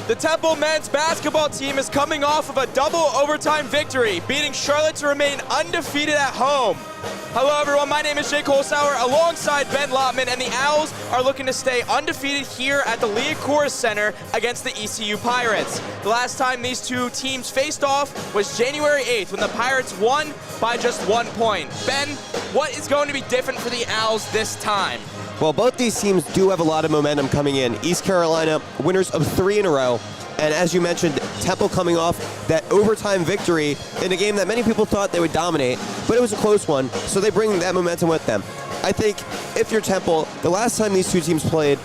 The Temple men's basketball team is coming off of a double overtime victory, beating Charlotte to remain undefeated at home. Hello everyone, my name is Jake Holzhauer alongside Ben Lotman, and the Owls are looking to stay undefeated here at the Leah Center against the ECU Pirates. The last time these two teams faced off was January 8th when the Pirates won by just 1 point. Ben, what is going to be different for the Owls this time? Well, both these teams do have a lot of momentum coming in. East Carolina, winners of 3 in a row. And as you mentioned, Temple coming off that overtime victory in a game that many people thought they would dominate, but it was a close one, so they bring that momentum with them. I think if you're Temple, the last time these two teams played,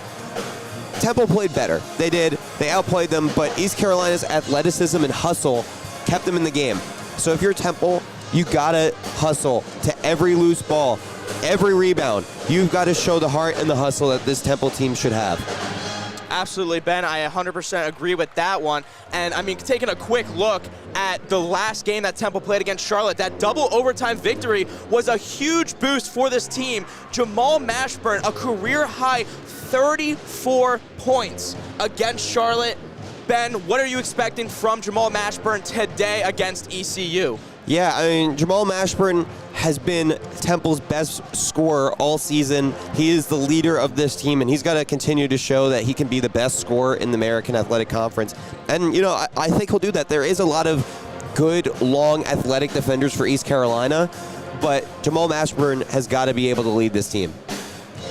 Temple played better. They did. They outplayed them, but East Carolina's athleticism and hustle kept them in the game. So if you're Temple, you gotta hustle to every loose ball, every rebound. You've got to show the heart and the hustle that this Temple team should have. Absolutely, Ben. I 100% agree with that one. And, I mean, taking a quick look at the last game that Temple played against Charlotte, that double overtime victory was a huge boost for this team. Jamal Mashburn, a career-high 34 points against Charlotte. Ben, what are you expecting from Jamal Mashburn today against ECU? Yeah, I mean, Jamal Mashburn has been Temple's best scorer all season. He is the leader of this team, and he's got to continue to show that he can be the best scorer in the American Athletic Conference. And, you know, I think he'll do that. There is a lot of good, long, athletic defenders for East Carolina, but Jamal Mashburn has got to be able to lead this team.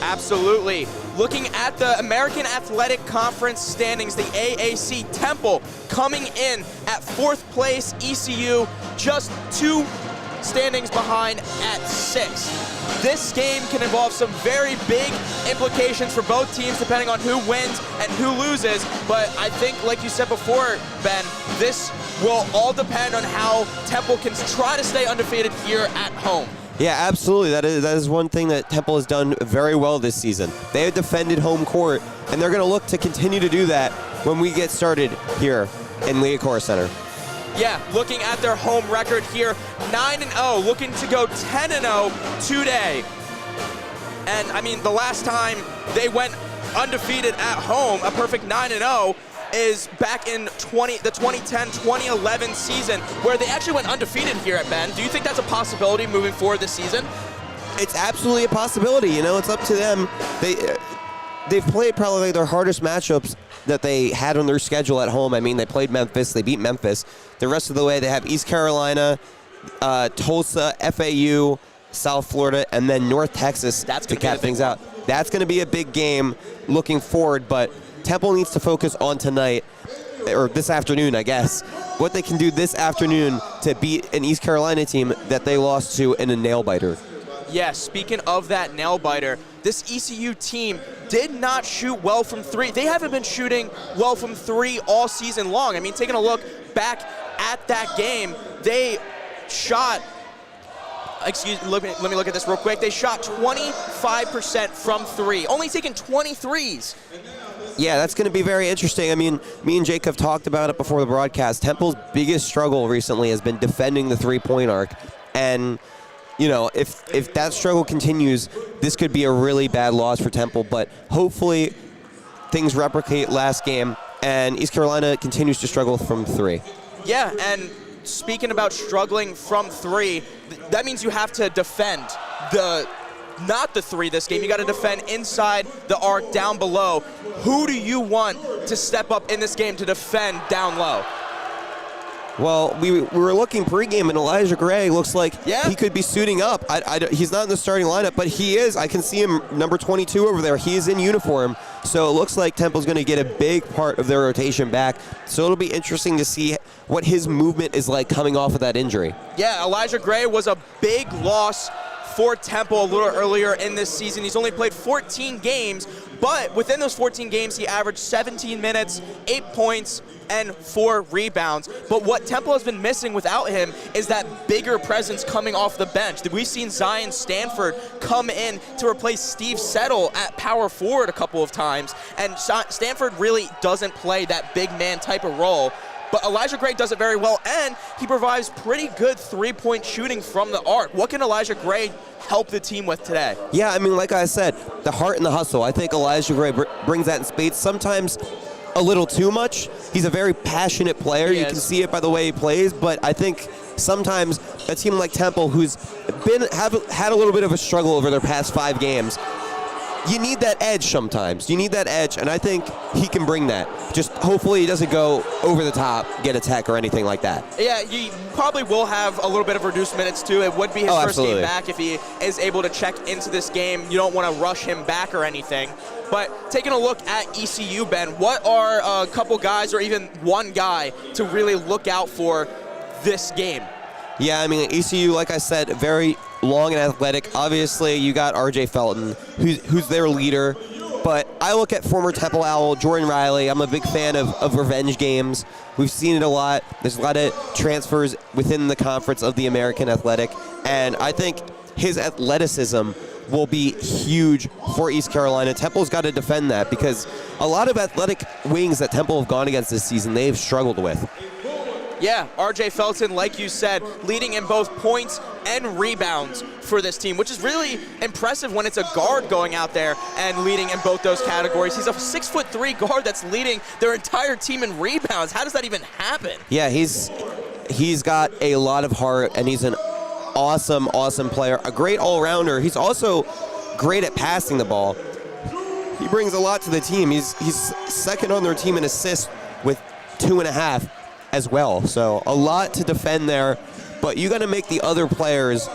Absolutely. Looking at the American Athletic Conference standings, the AAC, Temple coming in at 4th place, ECU just 2 standings behind at 6th. This game can involve some very big implications for both teams depending on who wins and who loses, but I think, like you said before, Ben, this will all depend on how Temple can try to stay undefeated here at home. Yeah, absolutely. That is one thing that Temple has done very well this season. They have defended home court, and they're going to look to continue to do that when we get started here in Leah Center. Yeah, looking at their home record here, 9-0, looking to go 10-0 today. And, I mean, the last time they went undefeated at home, a perfect 9-0, is back in the 2010-2011 season, where they actually went undefeated here at Ben. Do you think that's a possibility moving forward this season? It's absolutely a possibility. You know, it's up to them. They've played probably their hardest matchups that they had on their schedule at home. I mean, they played Memphis. They beat Memphis. The rest of the way, they have East Carolina, Tulsa, FAU, South Florida, and then North Texas to cap things out. That's going to be a big game looking forward, but Temple needs to focus on tonight, or this afternoon, I guess, what they can do this afternoon to beat an East Carolina team that they lost to in a nail-biter. Yeah, speaking of that nail-biter, this ECU team did not shoot well from 3. They haven't been shooting well from 3 all season long. I mean, taking a look back at that game, they shot, let me look at this real quick. They shot 25% from 3, only taking 23s. Yeah, that's going to be very interesting. I mean, me and Jake have talked about it before the broadcast. Temple's biggest struggle recently has been defending the three-point arc. And, you know, if that struggle continues, this could be a really bad loss for Temple. But hopefully things replicate last game, and East Carolina continues to struggle from 3. Yeah, and speaking about struggling from 3, that means you have to defend not the 3 this game. You got to defend inside the arc down below. Who do you want to step up in this game to defend down low? Well, we were looking pregame, and Elijah Gray looks like he could be suiting up. He's not in the starting lineup, but he is. I can see him, number 22 over there. He is in uniform. So it looks like Temple's going to get a big part of their rotation back. So it'll be interesting to see what his movement is like coming off of that injury. Yeah, Elijah Gray was a big loss for Temple a little earlier in this season. He's only played 14 games, but within those 14 games, he averaged 17 minutes, 8 points, and 4 rebounds. But what Temple has been missing without him is that bigger presence coming off the bench. We've seen Zion Stanford come in to replace Steve Settle at power forward a couple of times, and Stanford really doesn't play that big man type of role. But Elijah Gray does it very well, and he provides pretty good three-point shooting from the arc. What can Elijah Gray help the team with today? Yeah, I mean, like I said, the heart and the hustle. I think Elijah Gray brings that in spades. Sometimes a little too much. He's a very passionate player. You can see it by the way he plays, but I think sometimes a team like Temple, who's had a little bit of a struggle over their past 5 games, you need that edge sometimes. You need that edge, and I think he can bring that. Just hopefully he doesn't go over the top, get a tech or anything like that. Yeah, he probably will have a little bit of reduced minutes too. It would be his first game back if he is able to check into this game. You don't want to rush him back or anything. But taking a look at ECU, Ben, what are a couple guys or even one guy to really look out for this game? Yeah, I mean, ECU, like I said, very long and athletic. Obviously, you got RJ Felton, who's their leader. But I look at former Temple Owl, Jordan Riley. I'm a big fan of revenge games. We've seen it a lot. There's a lot of transfers within the conference of the American Athletic. And I think his athleticism will be huge for East Carolina. Temple's got to defend that because a lot of athletic wings that Temple have gone against this season, they've struggled with. Yeah, RJ Felton, like you said, leading in both points and rebounds for this team, which is really impressive when it's a guard going out there and leading in both those categories. He's a 6'3" guard that's leading their entire team in rebounds. How does that even happen? Yeah, he's got a lot of heart, and he's an awesome player, a great all-rounder. He's also great at passing the ball. He brings a lot to the team. He's second on their team in assists with 2.5 as well. So a lot to defend there, but you got to make the other players,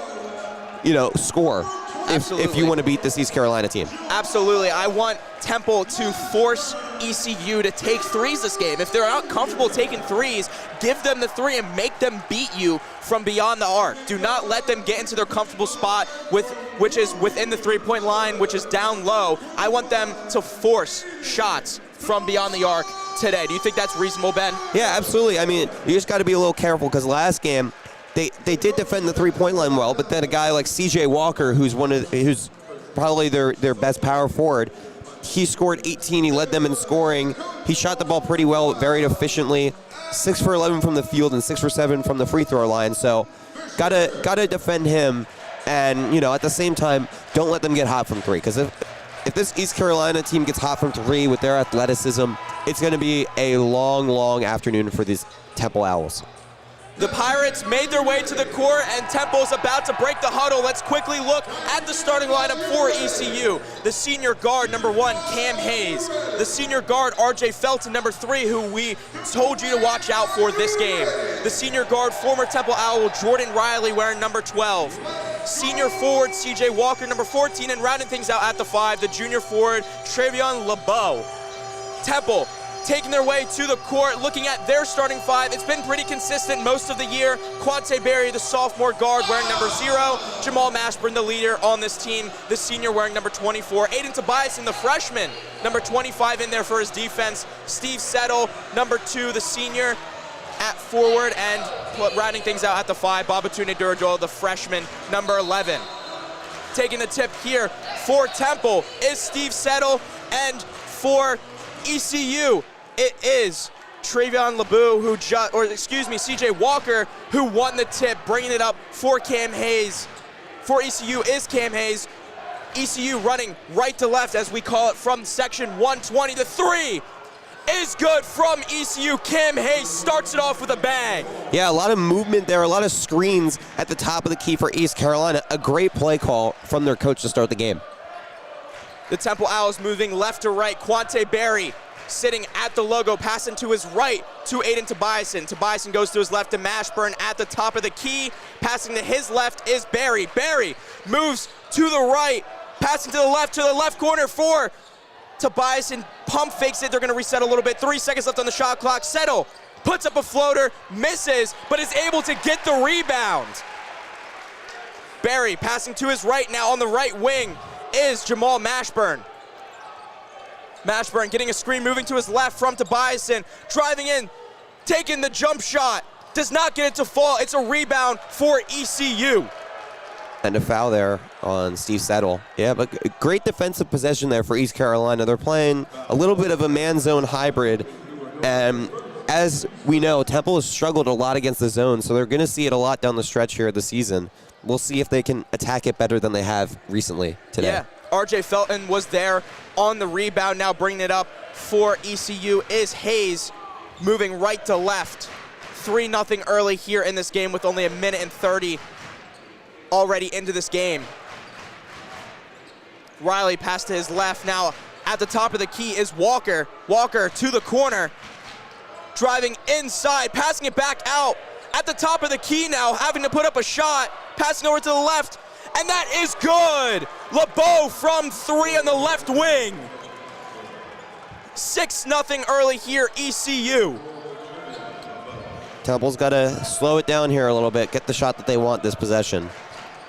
score if you want to beat this East Carolina team. Absolutely. I want Temple to force ECU to take threes this game. If they're not comfortable taking threes, give them the 3 and make them beat you from beyond the arc. Do not let them get into their comfortable spot, which is within the 3-point line, which is down low. I want them to force shots from beyond the arc today. Do you think that's reasonable, Ben? Yeah, absolutely. I mean, you just got to be a little careful because last game they did defend the 3-point line well, but then a guy like CJ Walker, who's probably their best power forward, he scored 18. He led them in scoring. He shot the ball pretty well, very efficiently. 6 for 11 from the field and 6 for 7 from the free throw line. So, gotta defend him, and at the same time, don't let them get hot from 3. Because if this East Carolina team gets hot from 3 with their athleticism, it's going to be a long afternoon for these Temple Owls. The Pirates made their way to the court, and Temple's about to break the huddle. Let's quickly look at the starting lineup for ECU. The senior guard, number 1, Cam Hayes. The senior guard, RJ Felton, number 3, who we told you to watch out for this game. The senior guard, former Temple Owl, Jordan Riley, wearing number 12. Senior forward, CJ Walker, number 14, and rounding things out at the 5, the junior forward, Travion LeBeau. Temple taking their way to the court, looking at their starting 5. It's been pretty consistent most of the year. Quante Berry, the sophomore guard, wearing number 0. Jamal Mashburn, the leader on this team, the senior, wearing number 24. Aiden Tobias, the freshman, number 25 in there for his defense. Steve Settle, number 2, the senior, at forward, and rounding things out at the 5, Babatunde Durajol, the freshman, number 11. Taking the tip here for Temple is Steve Settle, and for ECU, it is Travion LeBeau, CJ Walker, who won the tip, bringing it up for Cam Hayes. For ECU is Cam Hayes. ECU running right to left, as we call it, from section 120. The 3 is good from ECU. Cam Hayes starts it off with a bang. Yeah, a lot of movement there, a lot of screens at the top of the key for East Carolina. A great play call from their coach to start the game. The Temple Owls moving left to right. Quante Berry sitting at the logo, passing to his right to Aiden Tobias. Tobias goes to his left to Mashburn at the top of the key. Passing to his left is Berry. Berry moves to the right, passing to the left corner for Tobias, and pump fakes it. They're going to reset a little bit. 3 seconds left on the shot clock. Settle puts up a floater, misses, but is able to get the rebound. Berry passing to his right now on the right wing is Jamal Mashburn. Mashburn getting a screen, moving to his left from Tobias, driving in, taking the jump shot. Does not get it to fall. It's a rebound for ECU. And a foul there on Steve Settle. Yeah, but great defensive possession there for East Carolina. They're playing a little bit of a man-zone hybrid. And as we know, Temple has struggled a lot against the zone, so they're going to see it a lot down the stretch here of the season. We'll see if they can attack it better than they have recently today. Yeah, RJ Felton was there on the rebound, now bringing it up for ECU is Hayes, moving right to left. 3-0 early here in this game with only 1:30 already into this game. Riley pass to his left. Now at the top of the key is Walker. Walker to the corner, driving inside, passing it back out. At the top of the key now, having to put up a shot, passing over to the left, and that is good. LeBeau from 3 on the left wing. 6-0 early here, ECU. Temple's got to slow it down here a little bit, get the shot that they want this possession.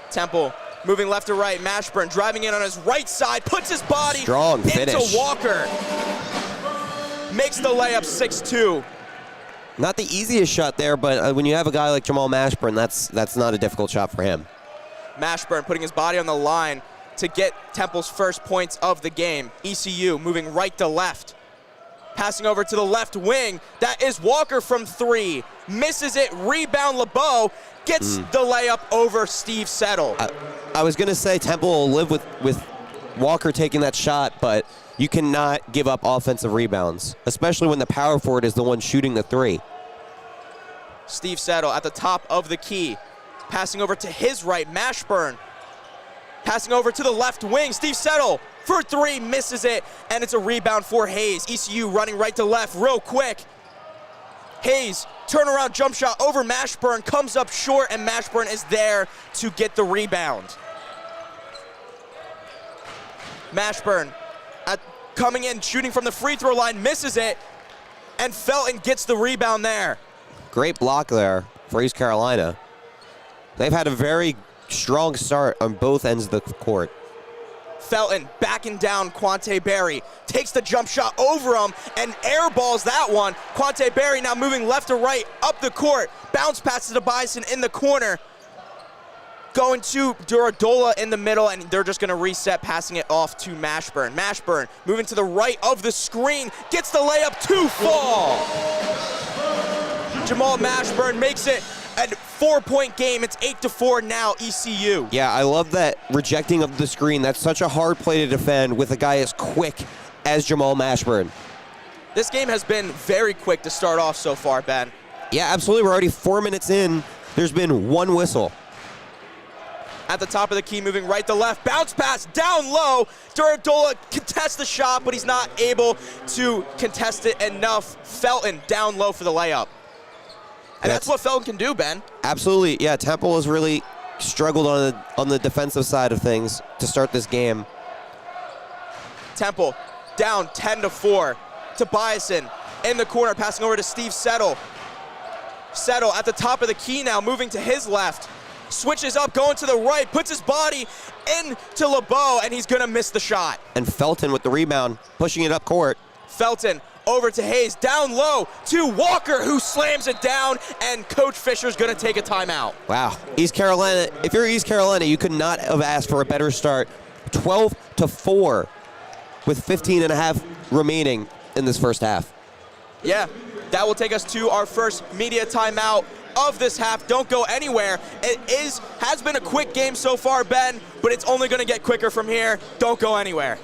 Temple moving left to right. Mashburn driving in on his right side, puts his body Strong finish into Walker. Makes the layup 6-2. Not the easiest shot there, but when you have a guy like Jamal Mashburn, that's not a difficult shot for him. Mashburn putting his body on the line to get Temple's first points of the game. ECU moving right to left. Passing over to the left wing. That is Walker from 3. Misses it. Rebound LeBeau. Gets the layup over Steve Settle. I was going to say Temple will live with Walker taking that shot, but you cannot give up offensive rebounds, especially when the power forward is the one shooting the 3. Steve Settle at the top of the key. Passing over to his right. Mashburn. Passing over to the left wing. Steve Settle for 3, misses it, and it's a rebound for Hayes. ECU running right to left real quick. Hayes, turnaround jump shot over Mashburn, comes up short, and Mashburn is there to get the rebound. Mashburn coming in, shooting from the free throw line, misses it, and Felton gets the rebound there. Great block there for East Carolina. They've had a very strong start on both ends of the court. Felton backing down Quante Berry, takes the jump shot over him and airballs that one. Quante Berry now moving left to right up the court. Bounce pass to Bison in the corner. Going to Duradola in the middle, and they're just gonna reset, passing it off to Mashburn. Mashburn moving to the right of the screen, gets the layup to fall. Jamal Mashburn makes it a 4-point game. It's 8-4 now, ECU. Yeah, I love that rejecting of the screen. That's such a hard play to defend with a guy as quick as Jamal Mashburn. This game has been very quick to start off so far, Ben. Yeah, absolutely. We're already 4 minutes in. There's been one whistle. At the top of the key, moving right to left. Bounce pass down low. Duradola contests the shot, but he's not able to contest it enough. Felton down low for the layup. And that's what Felton can do, Ben. Absolutely. Yeah, Temple has really struggled on the defensive side of things to start this game. Temple down 10-4 to Bison in the corner, passing over to Steve Settle. Settle at the top of the key now, moving to his left. Switches up, going to the right, puts his body into LeBeau, and he's gonna miss the shot. And Felton with the rebound, pushing it up court. Felton over to Hayes, down low to Walker, who slams it down, and Coach Fisher's gonna take a timeout. Wow. East Carolina, if you're East Carolina, you could not have asked for a better start. 12-4 with 15 and a half remaining in this first half. Yeah, that will take us to our first media timeout of this half. Don't go anywhere. It has been a quick game so far, Ben, but it's only gonna get quicker from here. Don't go anywhere.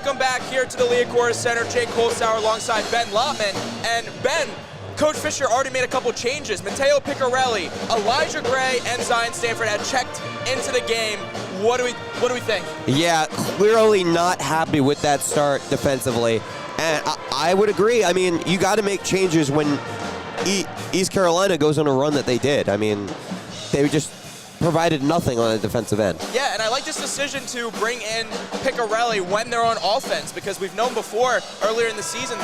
Welcome back here to the Liacouras Center. Jake Holzhauer alongside Ben Lotman. And Ben, Coach Fisher already made a couple changes. Matteo Picarelli, Elijah Gray, and Zion Stanford had checked into the game. What do we think? Yeah, clearly not happy with that start defensively. And I would agree. I mean, you got to make changes when East Carolina goes on a run that they did. I mean, they just provided nothing on the defensive end. Yeah, and I like this decision to bring in Picarelli when they're on offense, because we've known before, earlier in the season,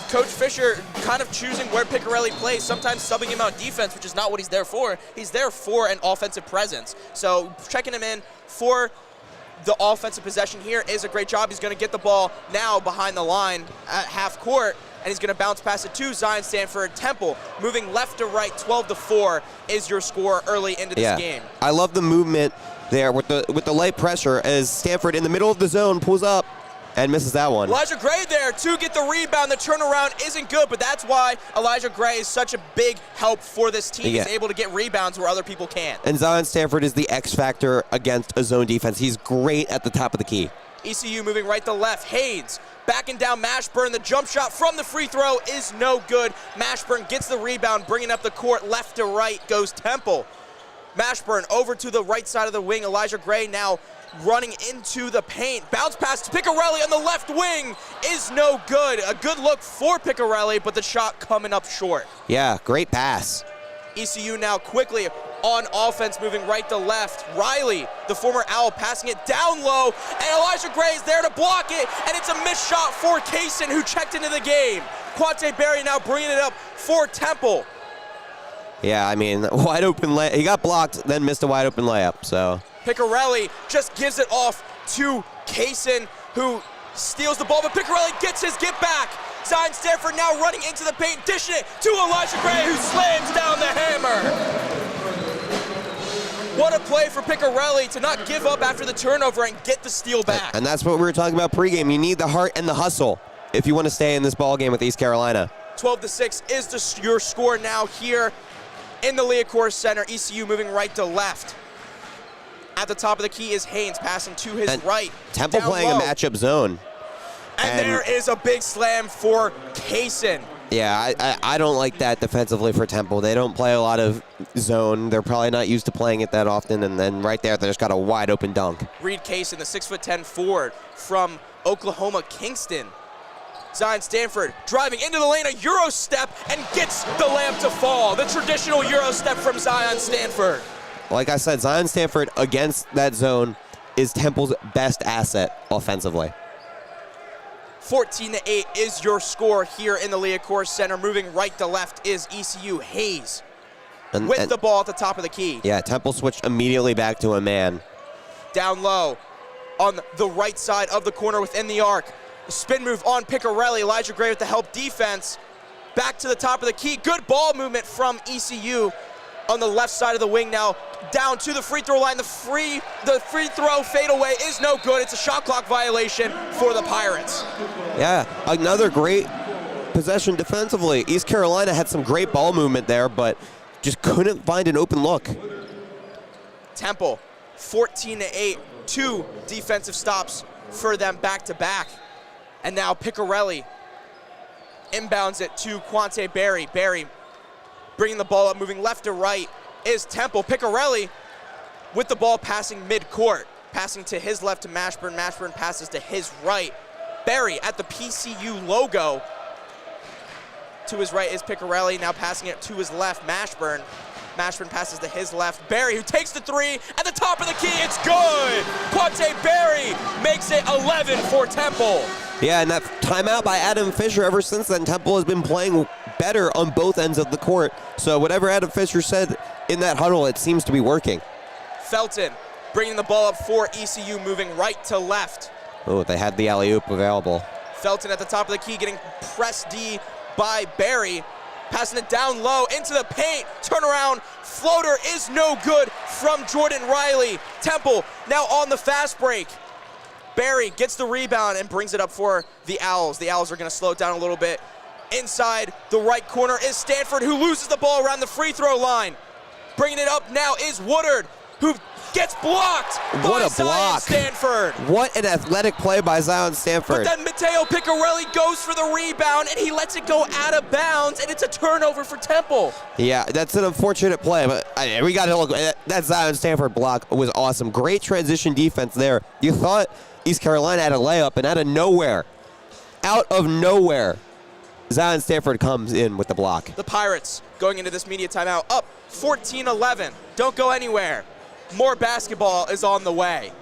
Coach Fisher kind of choosing where Picarelli plays, sometimes subbing him out defense, which is not what he's there for. He's there for an offensive presence. So checking him in for the offensive possession here is a great job. He's going to get the ball now behind the line at half court, and he's going to bounce pass it to Zion Stanford. Temple moving left to right, 12-4 is your score early into this game. I love the movement there with the light pressure as Stanford in the middle of the zone pulls up and misses that one. Elijah Gray there to get the rebound. The turnaround isn't good, but that's why Elijah Gray is such a big help for this team. He's able to get rebounds where other people can't. And Zion Stanford is the X factor against a zone defense. He's great at the top of the key. ECU moving right to left. Haynes backing down Mashburn. The jump shot from the free throw is no good. Mashburn gets the rebound, bringing up the court. Left to right goes Temple. Mashburn over to the right side of the wing. Elijah Gray now running into the paint. Bounce pass to Picarelli on the left wing is no good. A good look for Picarelli, but the shot coming up short. Yeah, great pass. ECU now quickly on offense, moving right to left. Riley, the former Owl, passing it down low, and Elijah Gray is there to block it, and it's a missed shot for Kaysen, who checked into the game. Quante Berry now bringing it up for Temple. Yeah, I mean, wide open layup. He got blocked, then missed a wide open layup, so. Picarelli just gives it off to Kaysen, who steals the ball, but Picarelli gets his get back. Zion Stanford now running into the paint, dishing it to Elijah Gray, who slams down the hammer. What a play for Picarelli to not give up after the turnover and get the steal back. And that's what we were talking about pregame. You need the heart and the hustle if you want to stay in this ball game with East Carolina. 12-6 is your score now here in the Liacouras Center. ECU moving right to left. At the top of the key is Haynes passing to his right. Temple playing a matchup zone. And there is a big slam for Kaysen. Yeah, I don't like that defensively for Temple. They don't play a lot of zone. They're probably not used to playing it that often. And then right there, they just got a wide open dunk. Reed Kaysen, the 6'10" forward from Oklahoma Kingston. Zion Stanford driving into the lane, a Euro step, and gets the layup to fall. The traditional Euro step from Zion Stanford. Like I said, Zion Stanford against that zone is Temple's best asset offensively. 14-8 is your score here in the Liacouras Center. Moving right to left is ECU. Hayes with the ball at the top of the key. Yeah, Temple switched immediately back to a man. Down low on the right side of the corner within the arc. A spin move on Picarelli. Elijah Gray with the help defense. Back to the top of the key. Good ball movement from ECU on the left side of the wing now. Down to the free throw line. The free throw fadeaway is no good. It's a shot clock violation for the Pirates. Yeah, another great possession defensively. East Carolina had some great ball movement there, but just couldn't find an open look. Temple, 14-8. 2 defensive stops for them back-to-back. And now Picarelli inbounds it to Quante Berry. Berry bringing the ball up, moving left to right is Temple. Picarelli with the ball passing mid-court. Passing to his left to Mashburn. Mashburn passes to his right. Berry at the PCU logo. To his right is Picarelli, now passing it to his left, Mashburn. Mashburn passes to his left. Berry, who takes the three at the top of the key. It's good! Quante Berry makes it 11 for Temple. Yeah, and that timeout by Adam Fisher, ever since then, Temple has been playing better on both ends of the court. So whatever Adam Fisher said in that huddle, it seems to be working. Felton bringing the ball up for ECU, moving right to left. Oh, they had the alley-oop available. Felton at the top of the key, getting press D by Berry. Passing it down low into the paint. Turnaround floater is no good from Jordan Riley. Temple now on the fast break. Berry gets the rebound and brings it up for the Owls. The Owls are going to slow it down a little bit. Inside the right corner is Stanford, who loses the ball around the free throw line. Bringing it up now is Woodard, who gets blocked What by a Zion block. Stanford. What an athletic play by Zion But Stanford. then Matteo Piccarelli goes for the rebound, and he lets it go out of bounds, and it's a turnover for Temple. Yeah, that's an unfortunate play, but we got to look. That Zion Stanford block was awesome. Great transition defense there. You thought East Carolina had a layup, and out of nowhere, Zion Stanford comes in with the block. The Pirates going into this media timeout up 14-11. Don't go anywhere. More basketball is on the way.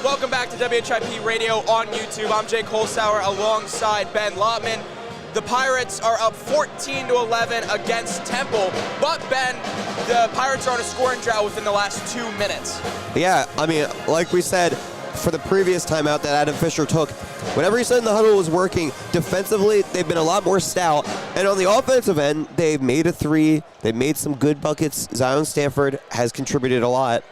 Welcome back to WHIP Radio on YouTube. I'm Jay Colesauer alongside Ben Lotman. The Pirates are up 14-11 against Temple, but Ben, the Pirates are on a scoring drought within the last 2 minutes. Yeah, I mean, like we said, for the previous timeout that Adam Fisher took, whenever he said the huddle was working, defensively, they've been a lot more stout. And on the offensive end, they've made a three. They've made some good buckets. Zion Stanford has contributed a lot.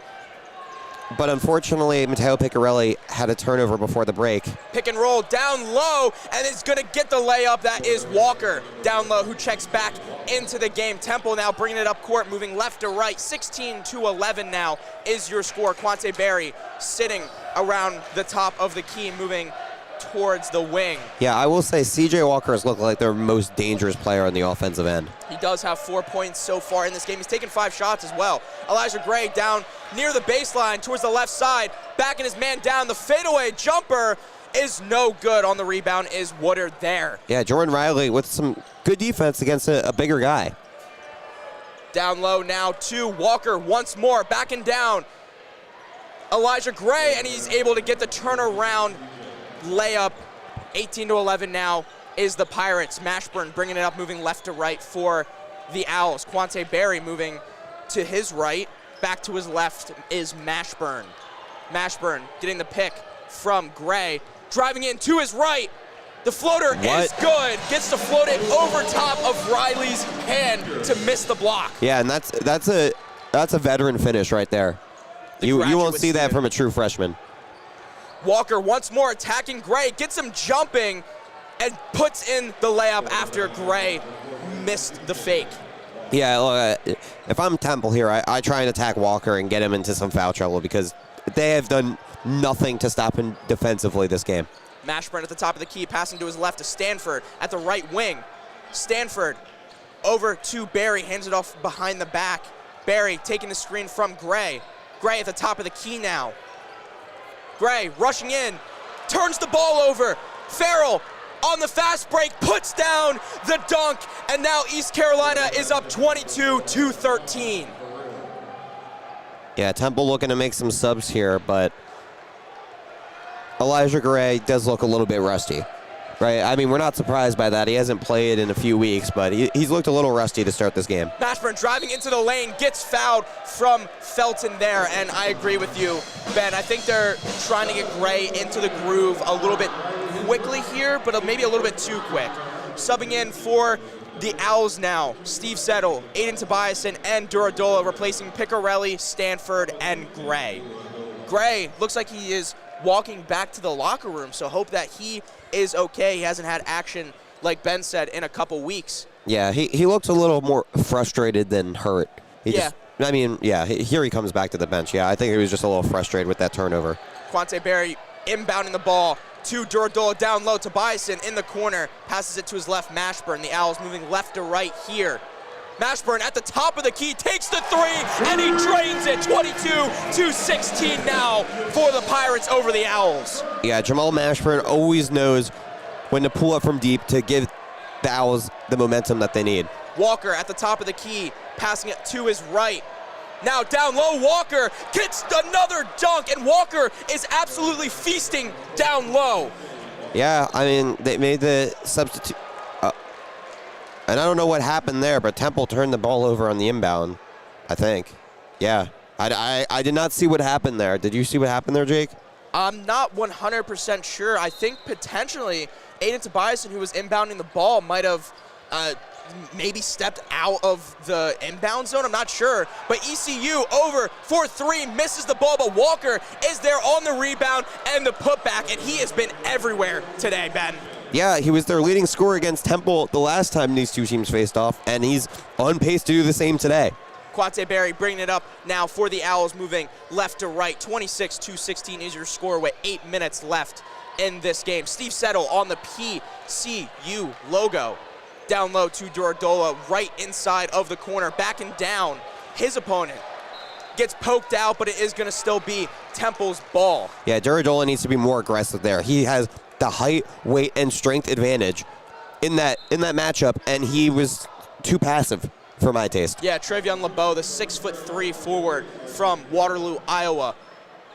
But unfortunately, Matteo Piccarelli had a turnover before the break. Pick and roll down low, and is going to get the layup. That is Walker down low, who checks back into the game. Temple now bringing it up court, moving left to right. 16-11 now is your score. Quante Berry sitting around the top of the key, moving towards the wing. Yeah, I will say CJ Walker has looked like their most dangerous player on the offensive end. He does have 4 points so far in this game. He's taken 5 shots as well. Elijah Gray down near the baseline towards the left side, backing his man down. The fadeaway jumper is no good. On the rebound is Woodard there. Yeah, Jordan Riley with some good defense against a bigger guy. Down low now to Walker once more, backing down. Elijah Gray, and he's able to get the turnaround layup. 18-11 now is the Pirates. Mashburn bringing it up, moving left to right for the Owls. Quante Berry moving to his right. Back to his left is Mashburn. Mashburn getting the pick from Gray. Driving in to his right. The floater is good. Gets to float it over top of Riley's hand to miss the block. Yeah, and that's a veteran finish right there. You won't see that from a true freshman. Walker once more attacking Gray, gets him jumping, and puts in the layup after Gray missed the fake. Yeah, look, if I'm Temple here, I try and attack Walker and get him into some foul trouble because they have done nothing to stop him defensively this game. Mashburn at the top of the key, passing to his left to Stanford at the right wing. Stanford over to Barry, hands it off behind the back. Barry taking the screen from Gray. Gray at the top of the key now. Gray rushing in, turns the ball over. Farrell on the fast break, puts down the dunk, and now East Carolina is up 22-13. Yeah, Temple looking to make some subs here, but Elijah Gray does look a little bit rusty, right? I mean, we're not surprised by that. He hasn't played in a few weeks, but he's looked a little rusty to start this game. Mashburn driving into the lane, gets fouled from Felton there, and I agree with you, Ben. I think they're trying to get Gray into the groove a little bit quickly here, but maybe a little bit too quick. Subbing in for the Owls now, Steve Settle, Aiden Tobiasen, and Duradola replacing Picarelli, Stanford, and Gray. Gray looks like he is walking back to the locker room, so hope that he is okay. He hasn't had action, like Ben said, in a couple weeks. Yeah, he looks a little more frustrated than hurt. Here he comes back to the bench. Yeah, I think he was just a little frustrated with that turnover. Quante Berry inbounding the ball to Duradola down low. Tobiasen in the corner, passes it to his left, Mashburn. The Owls moving left to right here. Mashburn at the top of the key, takes the three, and he drains it. 22-16 now for the Pirates over the Owls. Yeah, Jamal Mashburn always knows when to pull up from deep to give the Owls the momentum that they need. Walker at the top of the key, passing it to his right. Now down low, Walker gets another dunk, and Walker is absolutely feasting down low. Yeah, I mean, they made the substitute. And I don't know what happened there, but Temple turned the ball over on the inbound, I think. Yeah, I did not see what happened there. Did you see what happened there, Jake? I'm not 100% sure. I think potentially Aiden Tobiasen, who was inbounding the ball, might have maybe stepped out of the inbound zone. I'm not sure. But ECU over for three, misses the ball, but Walker is there on the rebound and the putback, and he has been everywhere today, Ben. Yeah, he was their leading scorer against Temple the last time these two teams faced off, and he's on pace to do the same today. Quante Berry bringing it up now for the Owls, moving left to right. 26-16 is your score with 8 minutes left in this game. Steve Settle on the PCU logo. Down low to Duradola, right inside of the corner, backing down his opponent. Gets poked out, but it is going to still be Temple's ball. Yeah, Duradola needs to be more aggressive there. He has the height, weight, and strength advantage in that matchup, and he was too passive for my taste. Yeah, Trevion LeBeau, the 6'3" forward from Waterloo, Iowa.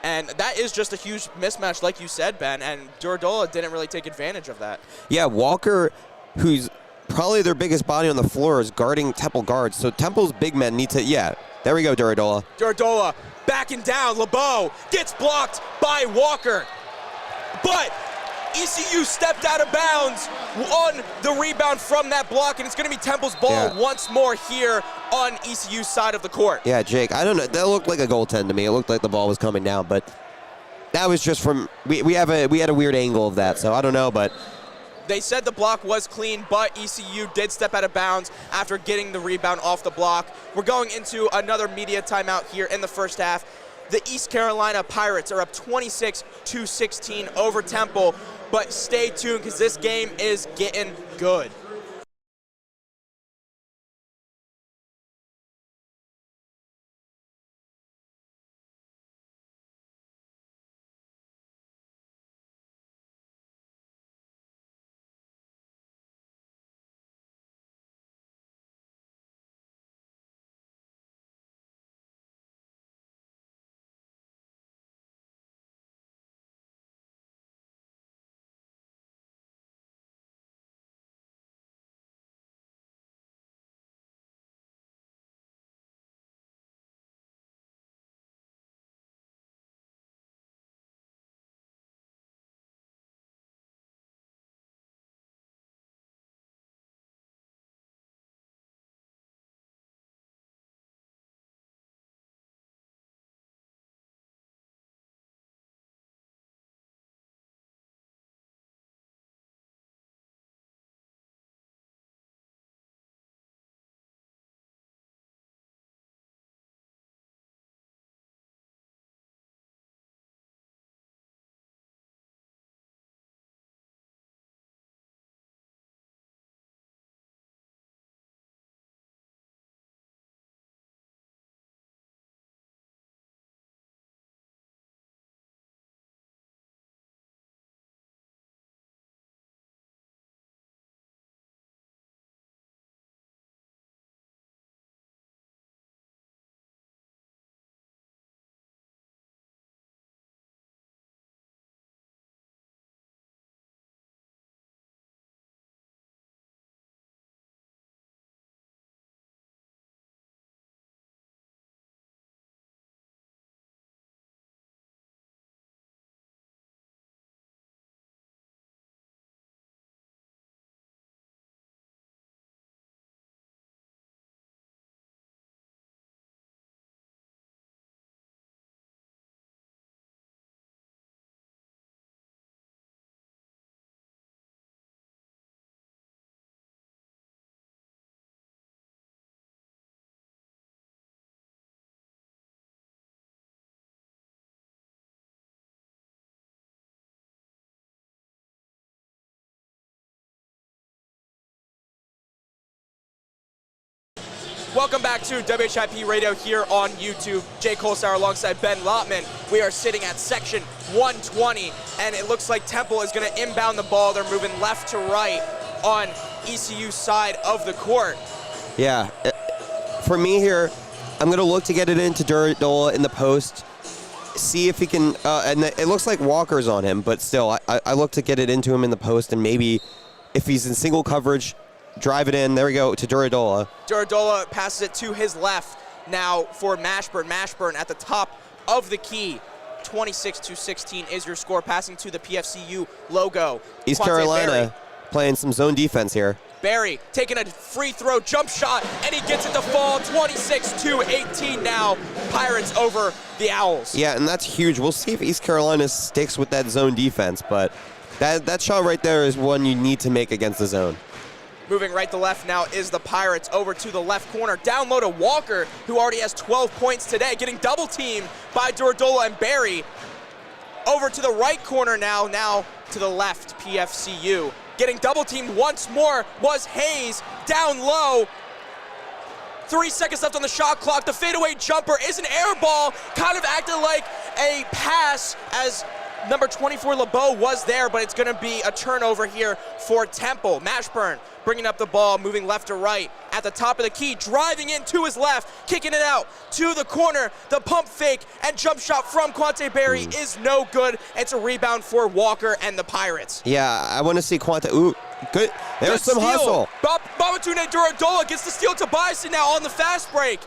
And that is just a huge mismatch, like you said, Ben, and Duradola didn't really take advantage of that. Yeah, Walker, who's probably their biggest body on the floor, is guarding Temple guards. So Temple's big men need to, yeah, there we go, Duradola. Duradola backing down. LeBeau gets blocked by Walker. But ECU stepped out of bounds on the rebound from that block, and it's going to be Temple's ball once more here on ECU's side of the court. Yeah, Jake, I don't know. That looked like a goaltend to me. It looked like the ball was coming down, but that was just from we had a weird angle of that, so I don't know, but they said the block was clean, but ECU did step out of bounds after getting the rebound off the block. We're going into another media timeout here in the first half. The East Carolina Pirates are up 26-16 over Temple, but stay tuned because this game is getting good. Welcome back to WHIP Radio here on YouTube. Jay Colsauer alongside Ben Lotman. We are sitting at section 120, and it looks like Temple is going to inbound the ball. They're moving left to right on ECU side of the court. Yeah, for me here, I'm going to look to get it into Duradola in the post, see if he can, and it looks like Walker's on him, but still, I look to get it into him in the post, and maybe if he's in single coverage, drive it in. There we go to Duradola. Duradola passes it to his left now for Mashburn. Mashburn at the top of the key. 26-16 is your score, passing to the PFCU logo. East Quante Carolina Berry. playing some zone defense here. Berry taking a free throw jump shot, and he gets it to fall. 26-18 now. Pirates over the Owls. Yeah, and that's huge. We'll see if East Carolina sticks with that zone defense, but that shot right there is one you need to make against the zone. Moving right to left now is the Pirates over to the left corner. Down low to Walker, who already has 12 points today, getting double teamed by Duradola and Berry. Over to the right corner now to the left, PFCU. Getting double teamed once more was Hayes. Down low. 3 seconds left on the shot clock. The fadeaway jumper is an air ball, kind of acted like a pass as number 24 LeBeau was there, but it's going to be a turnover here for Temple. Mashburn bringing up the ball, moving left to right at the top of the key, driving in to his left, kicking it out to the corner. The pump fake and jump shot from Quante Berry is no good. It's a rebound for Walker and the Pirates. Yeah, I want to see Quante. Ooh, good. There's some hustle. Babatunde Duradola gets the steal to Bison now on the fast break.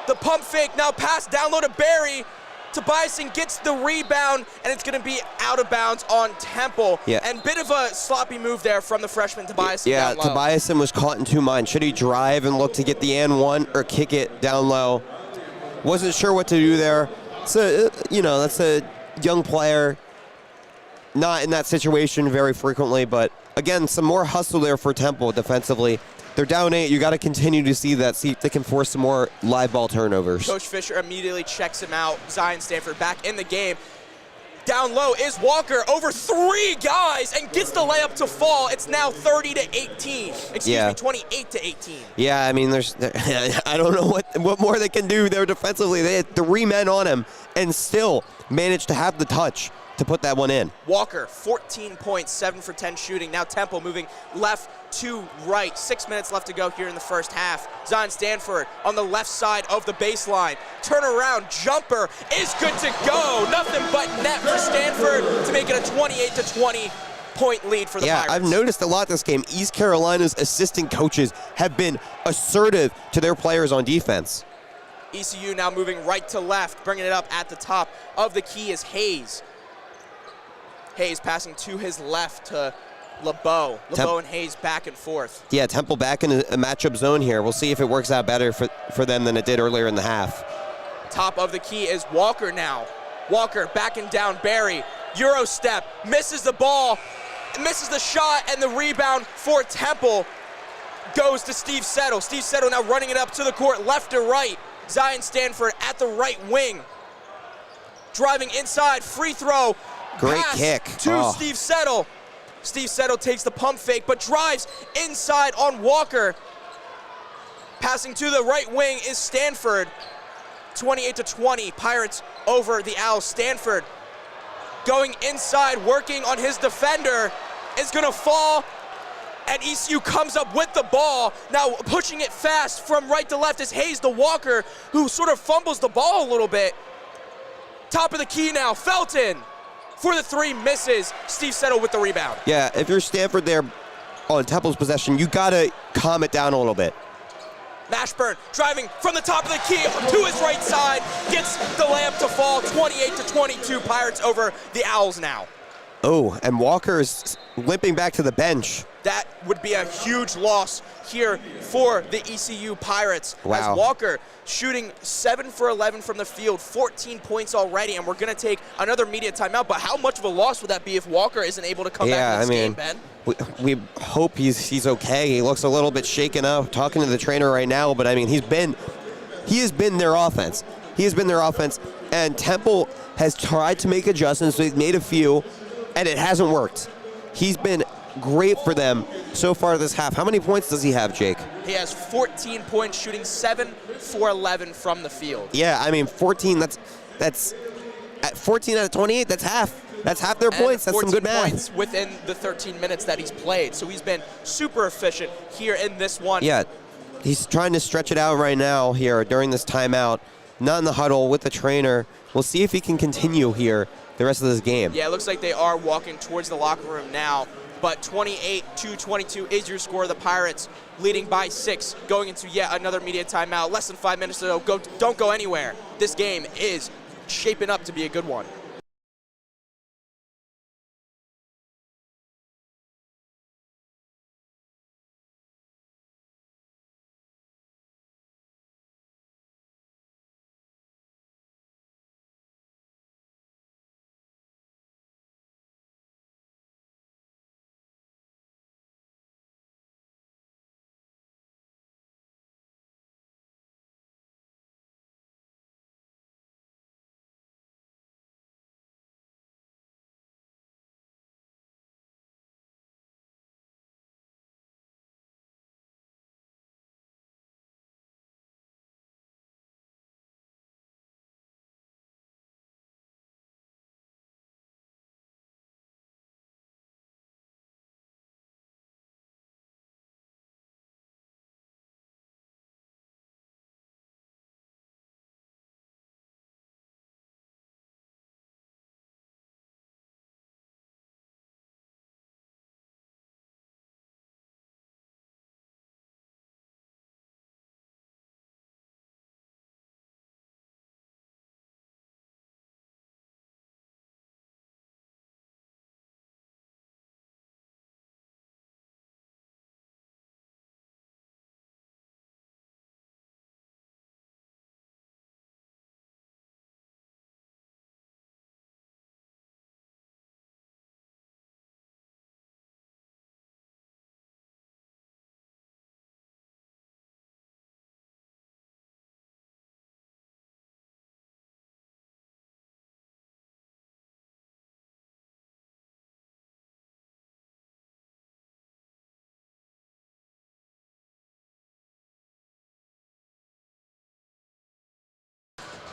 The pump fake now passed down low to Berry. Tobiasen gets the rebound, and it's going to be out of bounds on Temple. Yeah. And bit of a sloppy move there from the freshman Tobiasen. Yeah, down low. Tobiasen was caught in two minds. Should he drive and look to get the and one or kick it down low? Wasn't sure what to do there. So, that's a young player, not in that situation very frequently, but again, some more hustle there for Temple defensively. They're down 8. You got to continue to see that, see if they can force some more live ball turnovers. Coach Fisher immediately checks him out. Zion Stanford back in the game. Down low is Walker over 3 guys and gets the layup to fall. It's now 30-18. Excuse me, 28-18. Yeah, I mean, I don't know what more they can do there defensively. They had 3 men on him and still managed to have the touch to put that one in. Walker, 14 points, 7 for 10 shooting. Now Temple moving left to right. 6 minutes left to go here in the first half. Zion Stanford on the left side of the baseline. Turnaround jumper is good to go. Nothing but net for Stanford to make it a 28-20 point lead for the Pirates. I've noticed a lot this game. East Carolina's assistant coaches have been assertive to their players on defense. ECU now moving right to left, bringing it up at the top of the key is Hayes. Hayes passing to his left to LeBeau. LeBeau and Hayes back and forth. Yeah, Temple back in a matchup zone here. We'll see if it works out better for them than it did earlier in the half. Top of the key is Walker now. Walker backing down Berry. Euro step, misses the ball, misses the shot, and the rebound for Temple goes to Steve Settle. Steve Settle now running it up to the court, left to right. Zion Stanford at the right wing. Driving inside, free throw. Great pass kick. To Steve Settle. Steve Settle takes the pump fake, but drives inside on Walker. Passing to the right wing is Stanford. 28-20, Pirates over the Owls. Stanford going inside, working on his defender, is gonna fall, and ECU comes up with the ball. Now pushing it fast from right to left is Hayes to Walker, who sort of fumbles the ball a little bit. Top of the key now, Felton for the 3, misses. Steve Settle with the rebound. Yeah, if you're Stanford there on Temple's possession, you gotta calm it down a little bit. Mashburn driving from the top of the key to his right side, gets the layup to fall. 28-22, Pirates over the Owls now. Oh, and Walker is limping back to the bench. That would be a huge loss here for the ECU Pirates. Wow. As Walker shooting 7 for 11 from the field, 14 points already, and we're going to take another media timeout. But how much of a loss would that be if Walker isn't able to come back in this game, Ben? We hope he's okay. He looks a little bit shaken up. Talking to the trainer right now, but I mean, he has been their offense. He has been their offense, and Temple has tried to make adjustments. They've made a few, and it hasn't worked. He's been great for them so far this half. How many points does he have, Jake? He has 14 points, shooting 7 for 11 from the field. Yeah, I mean, 14, that's at 14 out of 28, that's half. That's half their points. That's some good math. 14 points within the 13 minutes that he's played. So he's been super efficient here in this one. Yeah, he's trying to stretch it out right now here during this timeout. Not in the huddle with the trainer. We'll see if he can continue here the rest of this game. Yeah, it looks like they are walking towards the locker room now. But 28-22 is your score. The Pirates leading by 6, going into yet another media timeout. Less than 5 minutes to go. Don't go anywhere. This game is shaping up to be a good one.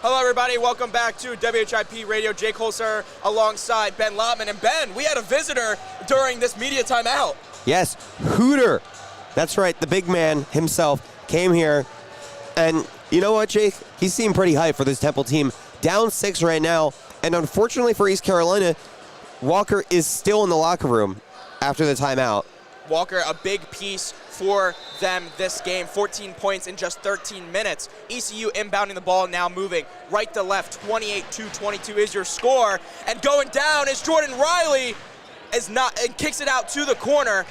Hello, everybody. Welcome back to WHIP Radio. Jake Holzer alongside Ben Lotman. And Ben, we had a visitor during this media timeout. Yes, Hooter. That's right, the big man himself came here. And you know what, Jake? He seemed pretty hyped for this Temple team. Down 6 right now. And unfortunately for East Carolina, Walker is still in the locker room after the timeout. Walker, a big piece for them this game. 14 points in just 13 minutes. ECU inbounding the ball, now moving right to left. 28-22 is your score. And going down is Jordan Riley, and kicks it out to the corner.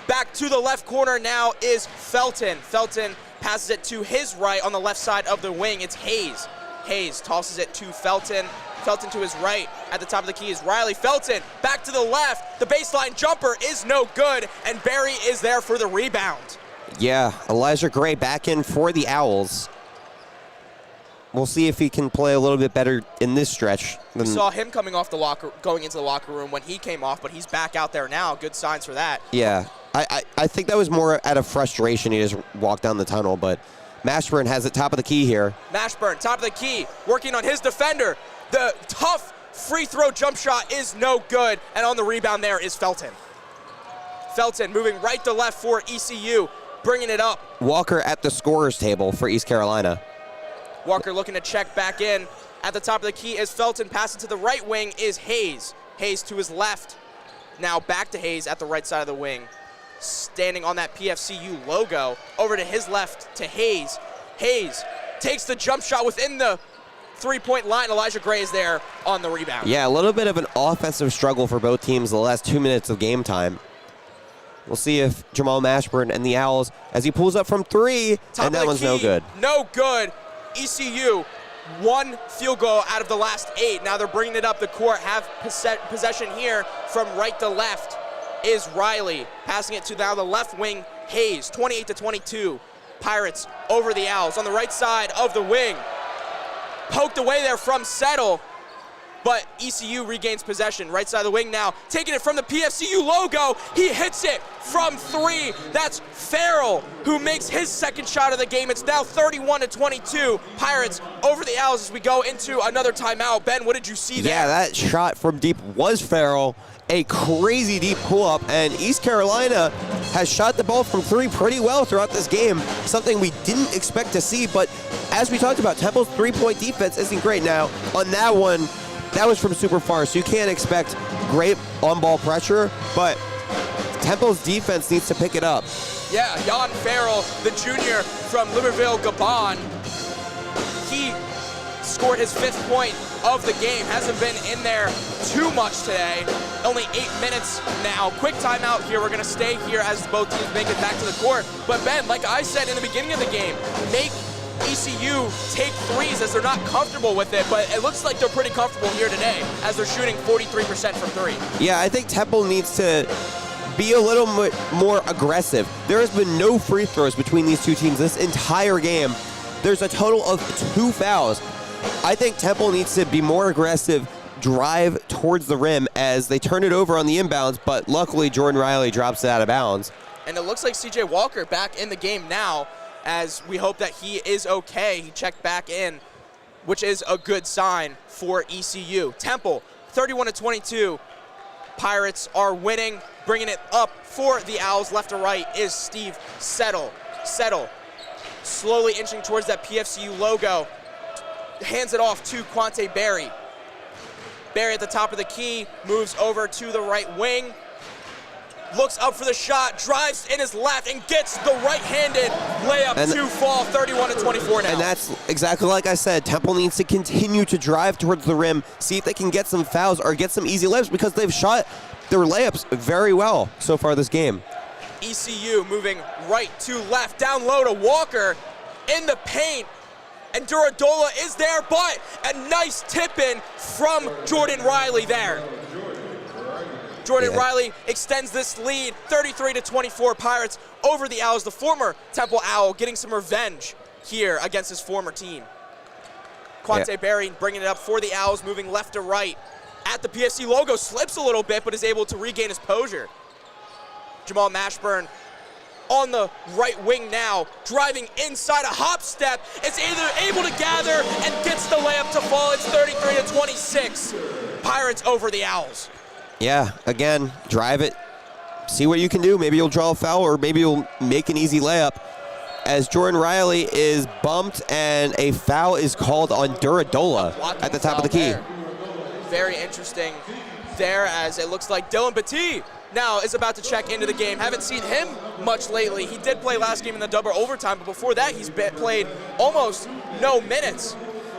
Back to the left corner now is Felton. Felton passes it to his right on the left side of the wing. It's Hayes. Hayes tosses it to Felton. Felton to his right. At the top of the key is Riley. Felton back to the left. The baseline jumper is no good, and Barry is there for the rebound. Yeah, Elijah Gray back in for the Owls. We'll see if he can play a little bit better in this stretch. We saw him going into the locker room when he came off, but he's back out there now. Good signs for that. Yeah, I think that was more out of frustration. He just walked down the tunnel, but Mashburn has it top of the key here. Mashburn, top of the key, working on his defender. The tough free throw jump shot is no good, and on the rebound there is Felton. Felton moving right to left for ECU, bringing it up. Walker at the scorer's table for East Carolina. Walker looking to check back in. At the top of the key is Felton. Passing to the right wing is Hayes. Hayes to his left. Now back to Hayes at the right side of the wing. Standing on that PFCU logo. Over to his left to Hayes. Hayes takes the jump shot within the three-point line. Elijah Gray is there on the rebound. Yeah, a little bit of an offensive struggle for both teams the last 2 minutes of game time. We'll see if Jamal Mashburn and the Owls, as he pulls up from 3, and that one's no good. No good. ECU, 1 field goal out of the last 8. Now they're bringing it up the court, have possession here from right to left is Riley. Passing it to now the left wing, Hayes, 28-22. Pirates over the Owls on the right side of the wing. Poked away there from Settle. but ECU regains possession. Right side of the wing now, taking it from the PFCU logo. He hits it from 3. That's Farrell, who makes his second shot of the game. It's now 31-22. Pirates over the Owls as we go into another timeout. Ben, what did you see there? Yeah, that shot from deep was Farrell. A crazy deep pull-up, and East Carolina has shot the ball from 3 pretty well throughout this game, something we didn't expect to see, but as we talked about, Temple's 3-point defense isn't great. Now, on that one, that was from super far, so you can't expect great on-ball pressure, but Temple's defense needs to pick it up. Yeah, Jan Farrell, the junior from Libreville, Gabon, he scored his 5th point of the game. Hasn't been in there too much today. Only 8 minutes now. Quick timeout here. We're going to stay here as both teams make it back to the court. But Ben, like I said in the beginning of the game, make ECU take threes as they're not comfortable with it, but it looks like they're pretty comfortable here today as they're shooting 43% from 3. Yeah, I think Temple needs to be a little more aggressive. There has been no free throws between these two teams this entire game. There's a total of 2 fouls. I think Temple needs to be more aggressive, drive towards the rim as they turn it over on the inbounds, but luckily Jordan Riley drops it out of bounds. And it looks like CJ Walker back in the game now, as we hope that he is okay. He checked back in, which is a good sign for ECU. Temple, 31-22. Pirates are winning. Bringing it up for the Owls left to right is Steve Settle. Settle slowly inching towards that PFCU logo. Hands it off to Quante Berry. Berry at the top of the key, moves over to the right wing, looks up for the shot, drives in his left, and gets the right-handed layup to fall. 31-24 now. And that's exactly like I said. Temple needs to continue to drive towards the rim, see if they can get some fouls or get some easy layups, because they've shot their layups very well so far this game. ECU moving right to left, down low to Walker in the paint. And Duradola is there, but a nice tip-in from Jordan Riley there. Jordan Riley extends this lead, 33-24 Pirates over the Owls. The former Temple Owl getting some revenge here against his former team. Quante Berry bringing it up for the Owls, moving left to right. At the PFC logo, slips a little bit, but is able to regain his posture. Jamal Mashburn on the right wing now, driving inside a hop step, is either able to gather and gets the layup to fall. It's 33-26. Pirates over the Owls. Yeah, again, drive it, see what you can do. Maybe you'll draw a foul or maybe you'll make an easy layup. As Jordan Riley is bumped and a foul is called on Duradola at the top of the key. There. Very interesting there, as it looks like Dylan Petit now is about to check into the game. Haven't seen him much lately. He did play last game in the double overtime, but before that he's played almost no minutes.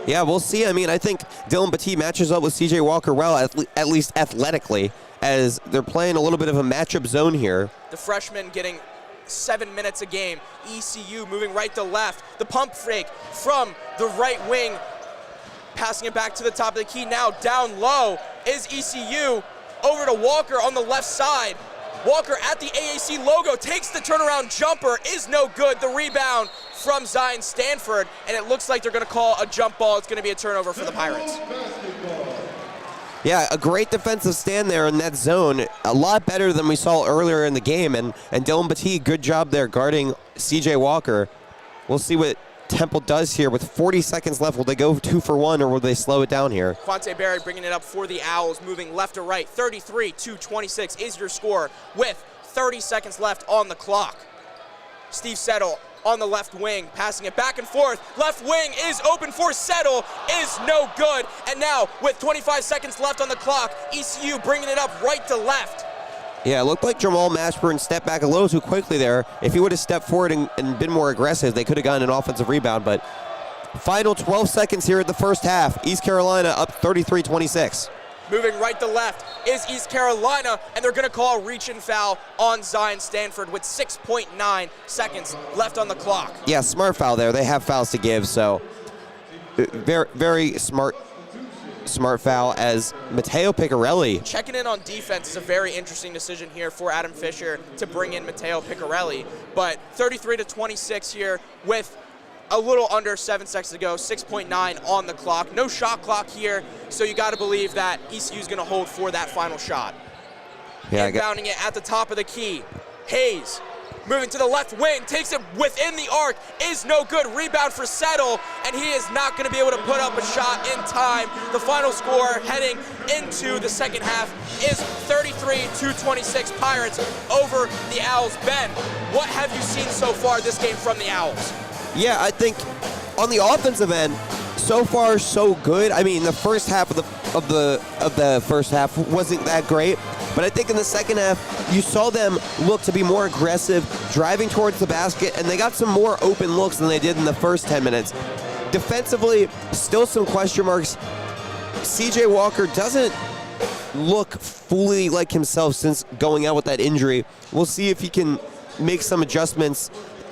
Yeah, we'll see. I mean, I think Dylan Petit matches up with CJ Walker well, at least athletically, as they're playing a little bit of a matchup zone here. The freshman getting 7 minutes a game. ECU moving right to left. The pump fake from the right wing, passing it back to the top of the key. Now down low is ECU. Over to Walker on the left side. Walker at the AAC logo takes the turnaround jumper, is no good. The rebound from Zion Stanford, and it looks like they're going to call a jump ball. It's going to be a turnover for the Pirates. Yeah, a great defensive stand there in that zone. A lot better than we saw earlier in the game, and Dylan Petit, good job there guarding CJ Walker. We'll see what Temple does here with 40 seconds left. Will they go 2 for 1 or will they slow it down here? Quante Berry bringing it up for the Owls, moving left to right. 33-26 is your score with 30 seconds left on the clock. Steve Settle on the left wing, passing it back and forth. Left wing is open for Settle, is no good. And now with 25 seconds left on the clock, ECU bringing it up right to left. Yeah, it looked like Jamal Mashburn stepped back a little too quickly there. If he would have stepped forward and been more aggressive, they could have gotten an offensive rebound. But final 12 seconds here at the first half. East Carolina up 33-26. Moving right to left is East Carolina, and they're going to call a reach-in foul on Zion Stanford with 6.9 seconds left on the clock. Yeah, smart foul there. They have fouls to give, so very, very smart foul as Matteo Piccarelli. Checking in on defense is a very interesting decision here for Adam Fisher to bring in Matteo Piccarelli. But 33-26 here with a little under 7 seconds to go, 6.9 on the clock. No shot clock here, so you got to believe that ECU is going to hold for that final shot. Yeah, Inbounding it at the top of the key. Hayes moving to the left wing, takes it within the arc, is no good. Rebound for Settle, and he is not going to be able to put up a shot in time. The final score heading into the second half is 33-26 Pirates over the Owls. Ben, what have you seen so far this game from the Owls? Yeah, I think on the offensive end, so far so good. I mean, the first half of the first half wasn't that great, but I think in the second half you saw them look to be more aggressive, driving towards the basket, and they got some more open looks than they did in the first 10 minutes. Defensively, still some question marks. CJ Walker doesn't look fully like himself since going out with that injury. We'll see if he can make some adjustments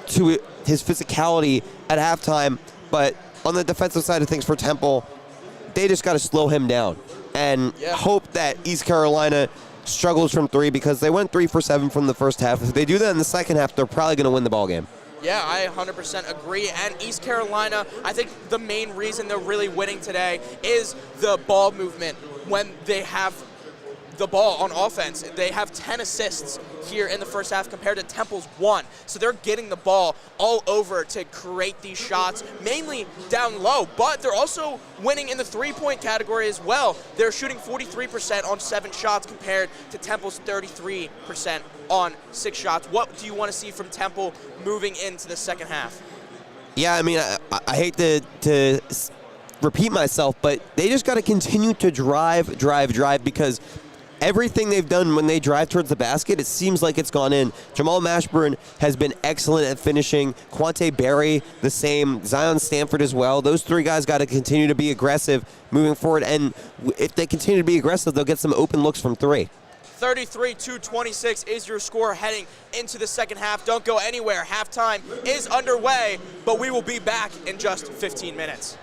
to his physicality at halftime, but on the defensive side of things for Temple, they just got to slow him down and hope that East Carolina struggles from three, because they went 3 for 7 from the first half. If they do that in the second half, they're probably going to win the ball game. Yeah, I 100% agree. And East Carolina, I think the main reason they're really winning today is the ball movement when they have the ball on offense. They have 10 assists here in the first half compared to Temple's 1. So they're getting the ball all over to create these shots, mainly down low, but they're also winning in the three-point category as well. They're shooting 43% on 7 shots compared to Temple's 33% on 6 shots. What do you want to see from Temple moving into the second half? Yeah, I mean, I hate to repeat myself, but they just got to continue to drive, because everything they've done when they drive towards the basket, it seems like it's gone in. Jamal Mashburn has been excellent at finishing. Quante Berry, the same. Zion Stanford as well. Those 3 guys got to continue to be aggressive moving forward, and if they continue to be aggressive, they'll get some open looks from 3. 33-26 is your score heading into the second half. Don't go anywhere. Halftime is underway, but we will be back in just 15 minutes.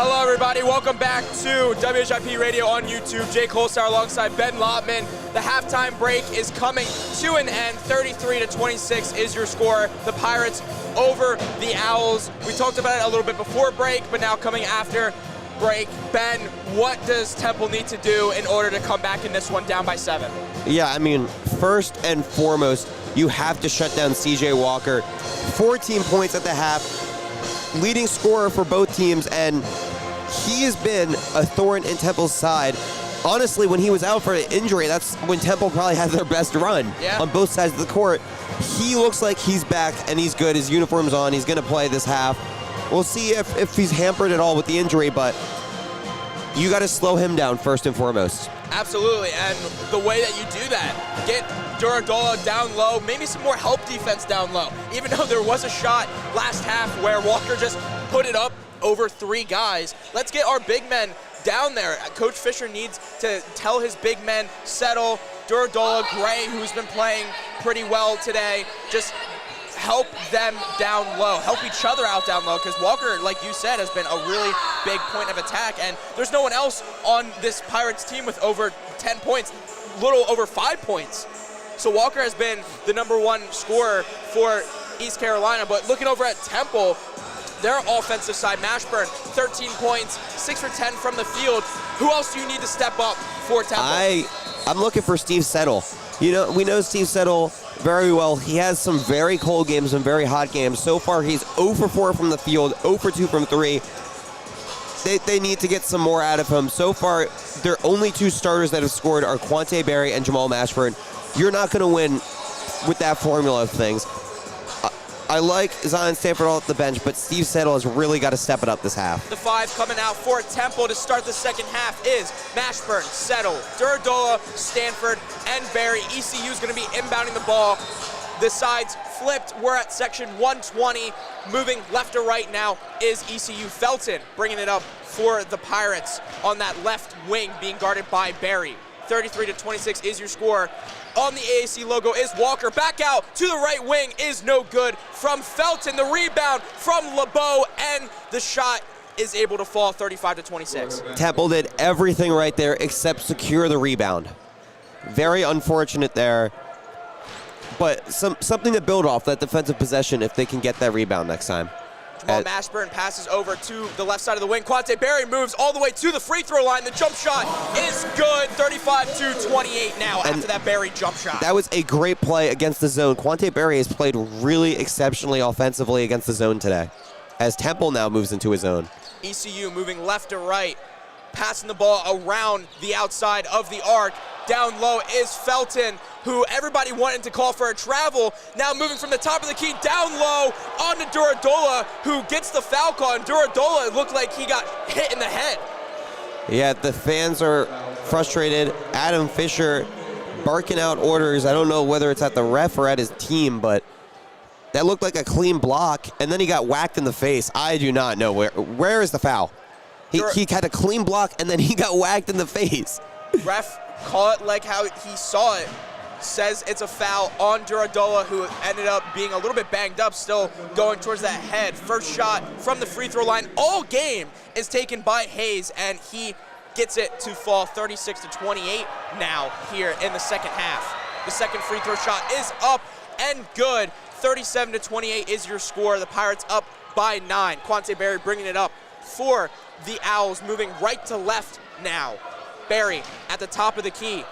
Hello, everybody. Welcome back to WHIP Radio on YouTube. Jay Colstar alongside Ben Lotman. The halftime break is coming to an end. 33-26 is your score. The Pirates over the Owls. We talked about it a little bit before break, but now coming after break. Ben, what does Temple need to do in order to come back in this one down by 7? Yeah, I mean, first and foremost, you have to shut down CJ Walker. 14 points at the half, leading scorer for both teams, and he has been a thorn in Temple's side. Honestly, when he was out for an injury, that's when Temple probably had their best run on both sides of the court. He looks like he's back and he's good. His uniform's on. He's going to play this half. We'll see if he's hampered at all with the injury, but you got to slow him down first and foremost. Absolutely, and the way that you do that, get Duradola down low, maybe some more help defense down low. Even though there was a shot last half where Walker just put it up over 3 guys, let's get our big men down there. Coach Fisher needs to tell his big men, settle. Duradola, Gray, who's been playing pretty well today, just help them down low, help each other out down low, because Walker, like you said, has been a really big point of attack, and there's no one else on this Pirates team with over 10 points, little over 5 points. So Walker has been the #1 scorer for East Carolina, but looking over at Temple, their offensive side, Mashburn, 13 points, 6 for 10 from the field. Who else do you need to step up for Temple? I'm looking for Steve Settle. You know, we know Steve Settle very well. He has some very cold games and very hot games. So far, he's 0 for 4 from the field, 0 for 2 from 3. They need to get some more out of him. So far, their only 2 starters that have scored are Quante Berry and Jamal Mashburn. You're not going to win with that formula of things. I like Zion Stanford all at the bench, but Steve Settle has really got to step it up this half. The 5 coming out for Temple to start the second half is Mashburn, Settle, Duradola, Stanford, and Berry. ECU is going to be inbounding the ball. The sides flipped. We're at section 120. Moving left to right now is ECU. Felton bringing it up for the Pirates on that left wing, being guarded by Berry. 33-26 is your score. On the AAC logo is Walker. Back out to the right wing is no good from Felton. The rebound from LeBeau, and the shot is able to fall. 35-26. Temple did everything right there except secure the rebound. Very unfortunate there, but something to build off that defensive possession if they can get that rebound next time. Jamal Mashburn passes over to the left side of the wing. Quante Berry moves all the way to the free throw line. The jump shot is good. 35-28 now after that Berry jump shot. That was a great play against the zone. Quante Berry has played really exceptionally offensively against the zone today, as Temple now moves into his zone. ECU moving left to right, passing the ball around the outside of the arc. Down low is Felton, who everybody wanted to call for a travel. Now moving from the top of the key down low onto Duradola, who gets the foul call. And Duradola, it looked like he got hit in the head. Yeah, the fans are frustrated. Adam Fisher barking out orders. I don't know whether it's at the ref or at his team, but that looked like a clean block, and then he got whacked in the face. I do not know where is the foul. He had a clean block, and then he got whacked in the face. Ref, call it like how he saw it, says it's a foul on Duradola, who ended up being a little bit banged up, still going towards that head. First shot from the free throw line all game is taken by Hayes, and he gets it to fall. 36-28 now here in the second half. The second free throw shot is up and good. 37-28 is your score. The Pirates up by 9. Quante Berry bringing it up for the Owls, moving right to left now. Berry at the top of the key,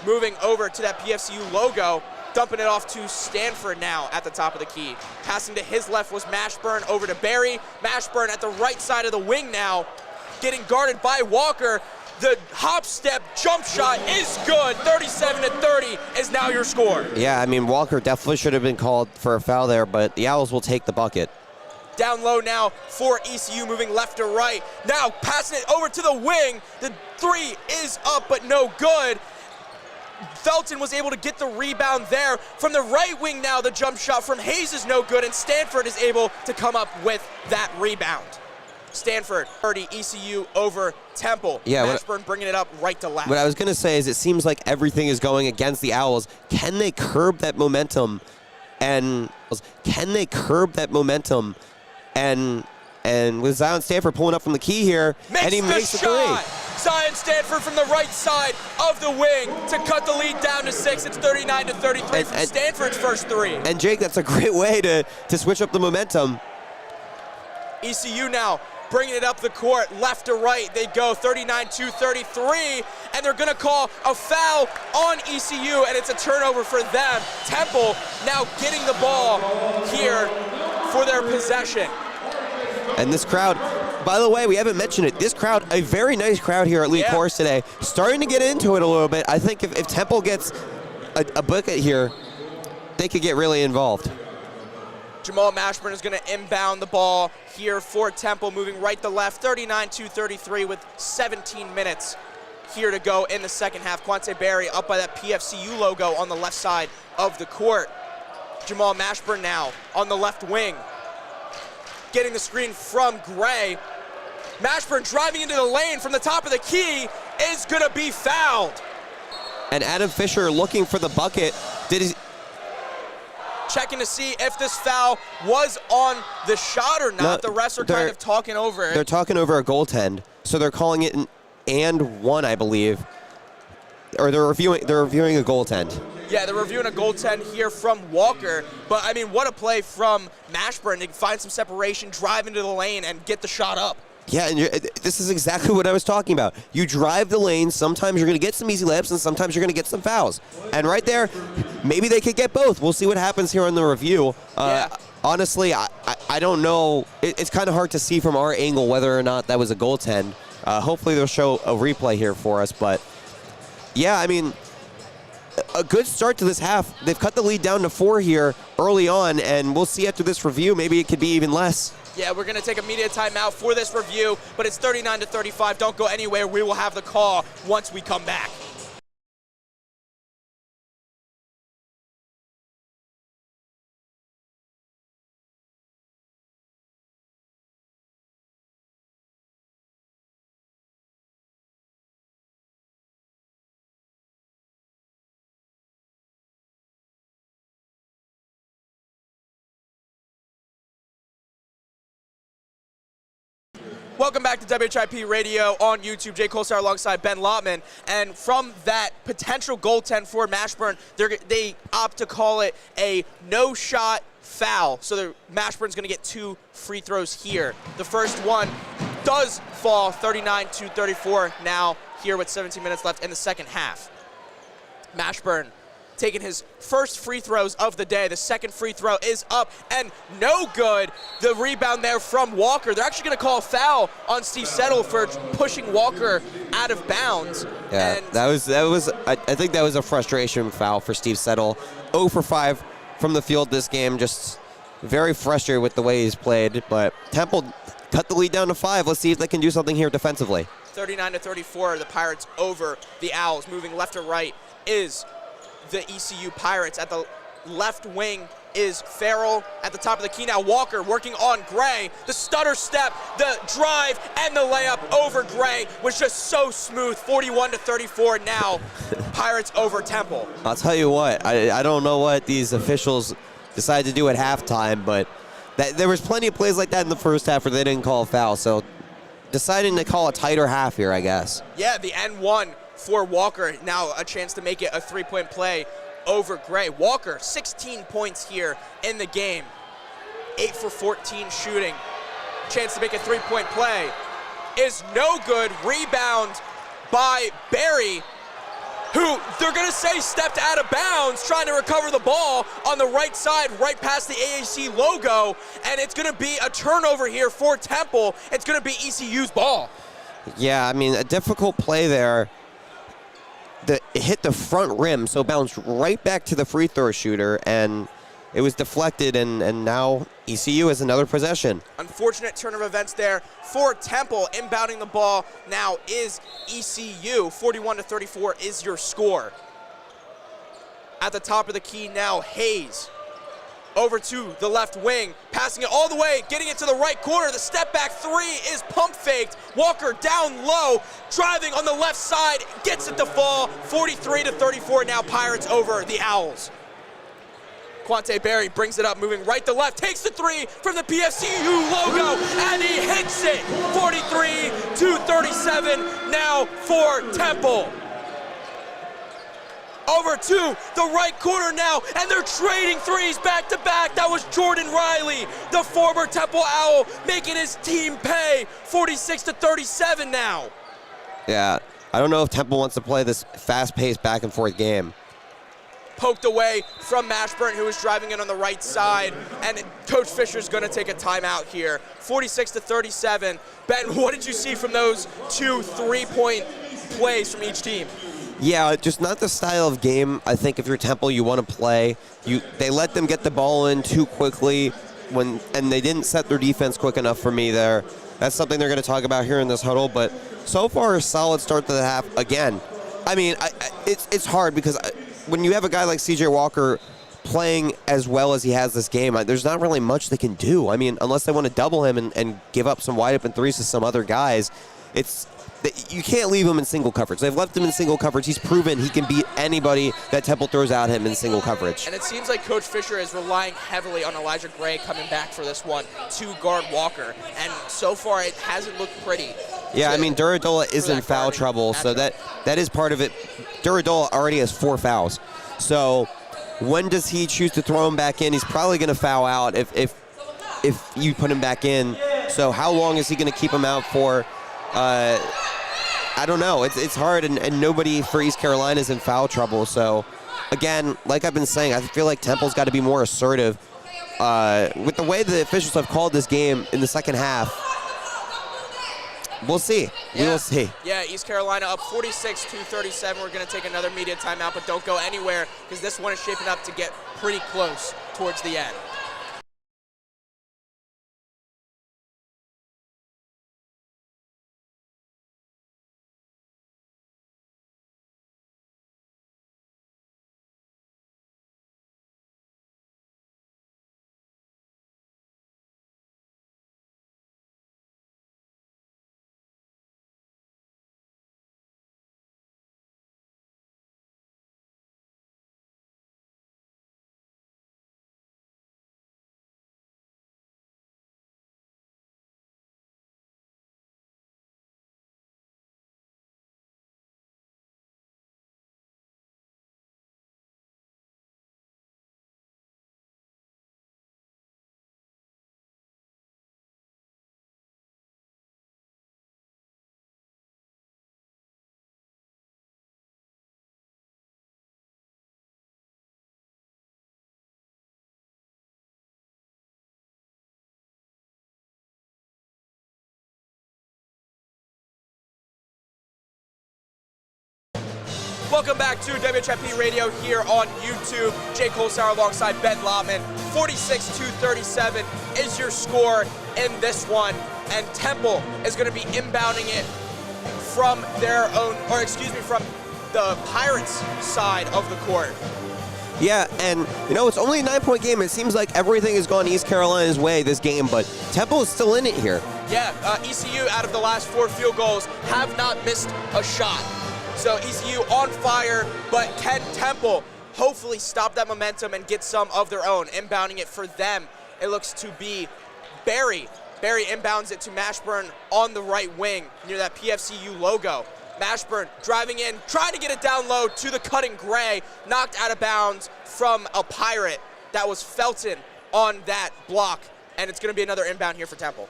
moving over to that PFCU logo, dumping it off to Stanford now at the top of the key. Passing to his left was Mashburn over to Berry. Mashburn at the right side of the wing now, getting guarded by Walker. The hop step jump shot is good. 37-30 is now your score. Yeah, I mean, Walker definitely should have been called for a foul there, but the Owls will take the bucket. Down low now for ECU, moving left to right. Now passing it over to the wing. The 3 is up, but no good. Felton was able to get the rebound there. From the right wing now, the jump shot from Hayes is no good, and Stanford is able to come up with that rebound. Stanford, 30, ECU over Temple. Yeah, Mashburn bringing it up right to left. What I was going to say is it seems like everything is going against the Owls. Can they curb that momentum and And with Zion Stanford pulling up from the key here, and he makes the shot. three. Zion Stanford from the right side of the wing to cut the lead down to 6. It's 39-33 from Stanford's first three. And Jake, that's a great way to switch up the momentum. ECU now bringing it up the court, left to right. They go 39-33, and they're going to call a foul on ECU, and it's a turnover for them. Temple now getting the ball here for their possession. And this crowd, by the way, we haven't mentioned it. This crowd, a very nice crowd here at Lee Course today, starting to get into it a little bit. I think if Temple gets a bucket here, they could get really involved. Jamal Mashburn is going to inbound the ball here for Temple, moving right to left, 39-33 with 17 minutes here to go in the second half. Quante Berry up by that PFCU logo on the left side of the court. Jamal Mashburn now on the left wing, getting the screen from Gray. Mashburn driving into the lane from the top of the key is going to be fouled. And Adam Fisher looking for the bucket. Checking to see if this foul was on the shot or not. No, the refs are kind of talking over it. They're talking over a goaltend, so they're calling it an and one, I believe. Or they're reviewing a goaltend. Yeah, they're reviewing a goaltend here from Walker. But, I mean, what a play from Mashburn to find some separation, drive into the lane, and get the shot up. Yeah, and this is exactly what I was talking about. You drive the lane, sometimes you're going to get some easy layups, and sometimes you're going to get some fouls. And right there, maybe they could get both. We'll see what happens here on the review. Honestly, I don't know. It's kind of hard to see from our angle whether or not that was a goaltend. Hopefully they'll show a replay here for us. But, yeah, I mean, a good start to this half. They've cut the lead down to 4 here early on, and we'll see after this review. Maybe it could be even less. Yeah, we're going to take a media timeout for this review, but it's 39-35. Don't go anywhere. We will have the call once we come back. Welcome back to WHIP Radio on YouTube. Jay Colstar alongside Ben Lotman. And from that potential goaltend for Mashburn, they opt to call it a no-shot foul. So Mashburn's going to get 2 free throws here. The first one does fall 39-34 now here with 17 minutes left in the second half. Mashburn taking his first free throws of the day. The second free throw is up and no good. The rebound there from Walker. They're actually going to call a foul on Steve Settle for pushing Walker out of bounds. Yeah, and that was. I think that was a frustration foul for Steve Settle. 0 for 5 from the field this game. Just very frustrated with the way he's played. But Temple cut the lead down to 5. Let's see if they can do something here defensively. 39-34. The Pirates over the Owls. Moving left to right is the ECU Pirates. At the left wing is Farrell. At the top of the key now, Walker working on Gray. The stutter step, the drive, and the layup over Gray was just so smooth. 41-34 now. Pirates over Temple. I'll tell you what, I don't know what these officials decided to do at halftime, but there was plenty of plays like that in the first half where they didn't call a foul, so deciding to call a tighter half here, I guess. Yeah, the N1 for Walker, now a chance to make it a 3-point play over Gray. Walker, 16 points here in the game. 8 for 14 shooting. Chance to make a 3-point play is no good. Rebound by Berry, who they're going to say stepped out of bounds trying to recover the ball on the right side, right past the AAC logo, and it's going to be a turnover here for Temple. It's going to be ECU's ball. Yeah, I mean, a difficult play there. It hit the front rim, so bounced right back to the free throw shooter, and it was deflected, and now ECU has another possession. Unfortunate turn of events there for Temple. Inbounding the ball now is ECU. 41-34 is your score. At the top of the key now, Hayes. Over to the left wing, passing it all the way, getting it to the right corner. The step back 3 is pump faked. Walker down low, driving on the left side, gets it to fall. 43-34 now, Pirates over the Owls. Quante Berry brings it up, moving right to left, takes the three from the PFCU logo, and he hits it. 43-37 now for Temple. Over to the right corner now, and they're trading threes back to back. That was Jordan Riley, the former Temple Owl, making his team pay. 46-37 now. Yeah, I don't know if Temple wants to play this fast-paced back-and-forth game. Poked away from Mashburn, who was driving in on the right side, and Coach Fisher's going to take a timeout here. 46-37. Ben, what did you see from those 2 3-point plays from each team? Yeah, just not the style of game. I think if you're Temple, you want to play. They let them get the ball in too quickly, and they didn't set their defense quick enough for me there. That's something they're going to talk about here in this huddle. But so far, a solid start to the half. Again, I mean, it's hard because when you have a guy like C.J. Walker playing as well as he has this game, there's not really much they can do. I mean, unless they want to double him and give up some wide open threes to some other guys, you can't leave him in single coverage. They've left him in single coverage. He's proven he can beat anybody that Temple throws at him in single coverage. And it seems like Coach Fisher is relying heavily on Elijah Gray coming back for this one to guard Walker. And so far, it hasn't looked pretty. Yeah, I mean, Duradola is in foul trouble, so that is part of it. Duradola already has 4 fouls. So when does he choose to throw him back in? He's probably going to foul out if you put him back in. So how long is he going to keep him out for? I don't know. It's hard, and nobody for East Carolina is in foul trouble. So, again, like I've been saying, I feel like Temple's got to be more assertive. With the way the officials have called this game in the second half, we'll see. Yeah. We will see. Yeah, East Carolina up 46-37. We're going to take another media timeout, but don't go anywhere because this one is shaping up to get pretty close towards the end. Welcome back to WHIP Radio here on YouTube. Jay Colesauer alongside Ben Lotman. 46-37 is your score in this one, and Temple is going to be inbounding it from from the Pirates side of the court. Yeah, and it's only a 9-point game. It seems like everything has gone East Carolina's way this game, but Temple is still in it here. Yeah, ECU out of the last 4 field goals have not missed a shot. So ECU on fire, but can Temple hopefully stop that momentum and get some of their own? Inbounding it for them, it looks to be Berry. Berry inbounds it to Mashburn on the right wing near that PFCU logo. Mashburn driving in, trying to get it down low to the cutting Gray, knocked out of bounds from a Pirate. That was Felton on that block, and it's going to be another inbound here for Temple.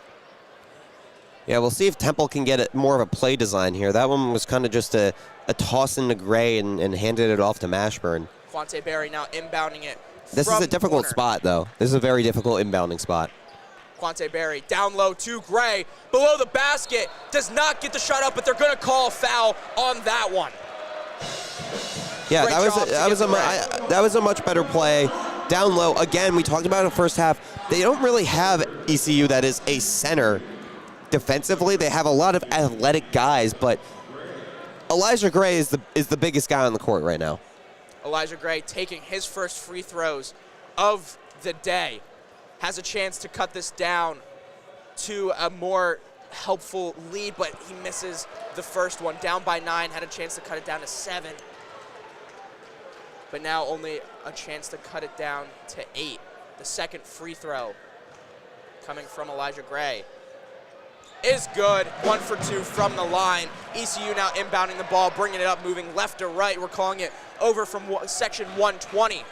Yeah, we'll see if Temple can get more of a play design here. That one was kind of just a toss into Gray and handed it off to Mashburn. Quante Berry now inbounding it. This is a difficult spot, though. This is a very difficult inbounding spot. Quante Berry down low to Gray. Below the basket. Does not get the shot up, but they're going to call a foul on that one. Yeah, that was a much better play. Down low, again, we talked about it in the first half. They don't really have ECU that is a center defensively. They have a lot of athletic guys, but Elijah Gray is the biggest guy on the court right now. Elijah Gray taking his first free throws of the day. Has a chance to cut this down to a more helpful lead, but he misses the first one. Down by 9, had a chance to cut it down to 7. but now only a chance to cut it down to 8. The second free throw coming from Elijah Gray is good. 1 for 2 from the line. ECU now inbounding the ball, bringing it up, moving left to right. We're calling it over from section 120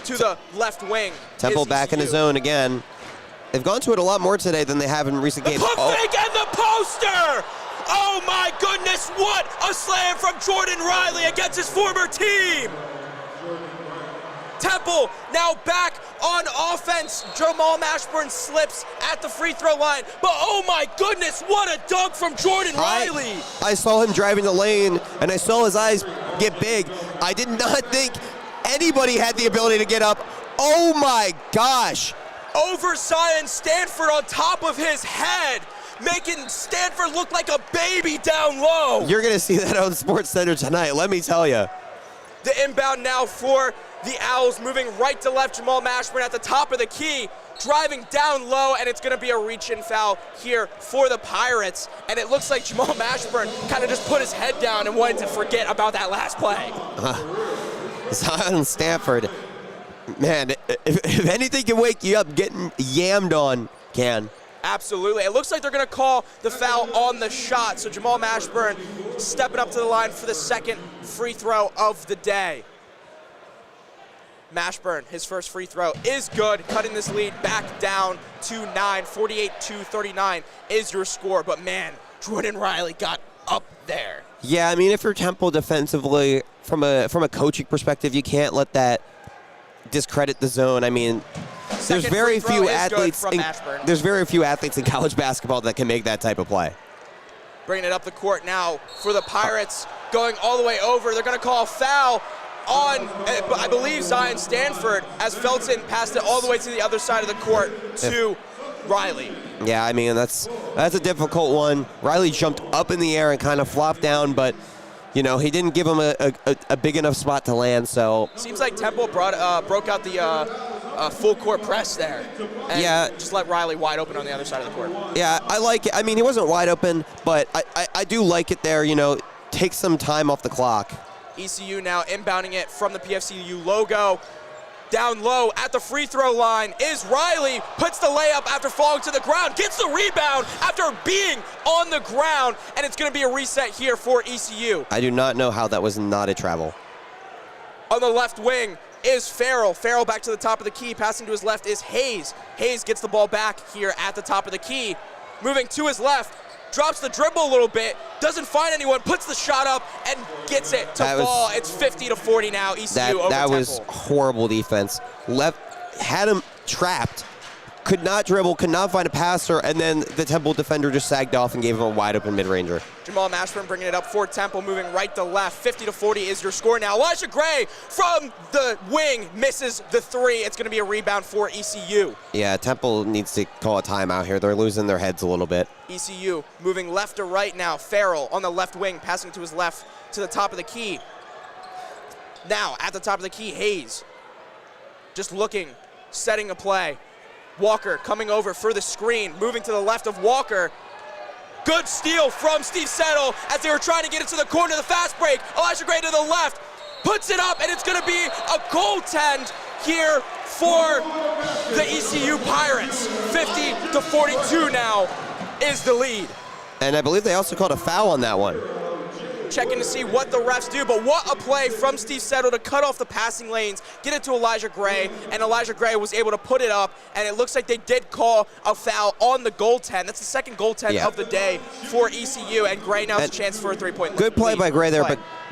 to the left wing. Temple back in his zone again. They've gone to it a lot more today than they have in recent games. The pump fake and the poster! Oh my goodness, what a slam from Jordan Riley against his former team! Temple now back on offense. Jamal Mashburn slips at the free throw line, but oh my goodness, what a dunk from Jordan Riley! I saw him driving the lane, and I saw his eyes get big. I did not think anybody had the ability to get up. Oh my gosh! Over Zion Stanford on top of his head, making Stanford look like a baby down low. You're going to see that on SportsCenter tonight, let me tell you. The inbound now for the Owls, moving right to left. Jamal Mashburn at the top of the key, driving down low, and it's going to be a reach-in foul here for the Pirates. And it looks like Jamal Mashburn kind of just put his head down and wanted to forget about that last play. Zion Stanford, man, if anything can wake you up, getting yammed on can. Absolutely. It looks like they're going to call the foul on the shot. So Jamal Mashburn stepping up to the line for the second free throw of the day. Mashburn, his first free throw is good, cutting this lead back down to 9. 48-39 is your score. But man, Jordan Riley got up there. Yeah, I mean, if you're Temple defensively, from a coaching perspective, you can't let that discredit the zone. I mean, there's very few athletes in college basketball that can make that type of play. Bringing it up the court now for the Pirates, going all the way over. They're going to call a foul on, I believe, Zion Stanford, as Felton passed it all the way to the other side of the court to Riley. Yeah, I mean, that's a difficult one. Riley jumped up in the air and kind of flopped down, but you know, he didn't give him a big enough spot to land, so. Seems like Temple broke out the full court press there. And just let Riley wide open on the other side of the court. Yeah, I like it. I mean, he wasn't wide open, but I do like it there, you know, take some time off the clock. ECU now inbounding it from the PFCU logo. Down low at the free throw line is Riley, puts the layup after falling to the ground, gets the rebound after being on the ground, and it's going to be a reset here for ECU. I do not know how that was not a travel. On the left wing is Farrell. Farrell back to the top of the key, passing to his left is Hayes. Hayes gets the ball back here at the top of the key. Moving to his left, drops the dribble a little bit, doesn't find anyone, puts the shot up, and gets it to fall. It's 50-40 now, ECU over Temple. That was horrible defense. Had him trapped, could not dribble, could not find a passer, and then the Temple defender just sagged off and gave him a wide open mid-ranger. Jamal Mashburn bringing it up for Temple, moving right to left. 50-40 is your score now. Elijah Gray from the wing misses the three. It's going to be a rebound for ECU. Yeah, Temple needs to call a timeout here. They're losing their heads a little bit. ECU moving left to right now. Farrell on the left wing, passing to his left to the top of the key. Now at the top of the key, Hayes just looking, setting a play. Walker coming over for the screen, moving to the left of Walker. Good steal from Steve Settle as they were trying to get it to the corner of the fast break. Elijah Gray to the left, puts it up, and it's going to be a goaltend here for the ECU Pirates. 50-42 now is the lead. And I believe they also called a foul on that one. Checking to see what the refs do, but what a play from Steve Settle to cut off the passing lanes, get it to Elijah Gray, and Elijah Gray was able to put it up, and it looks like they did call a foul on the goaltend. That's the second goaltend of the day for ECU, and Gray now has a chance for a three-point lead. Good play by Gray there,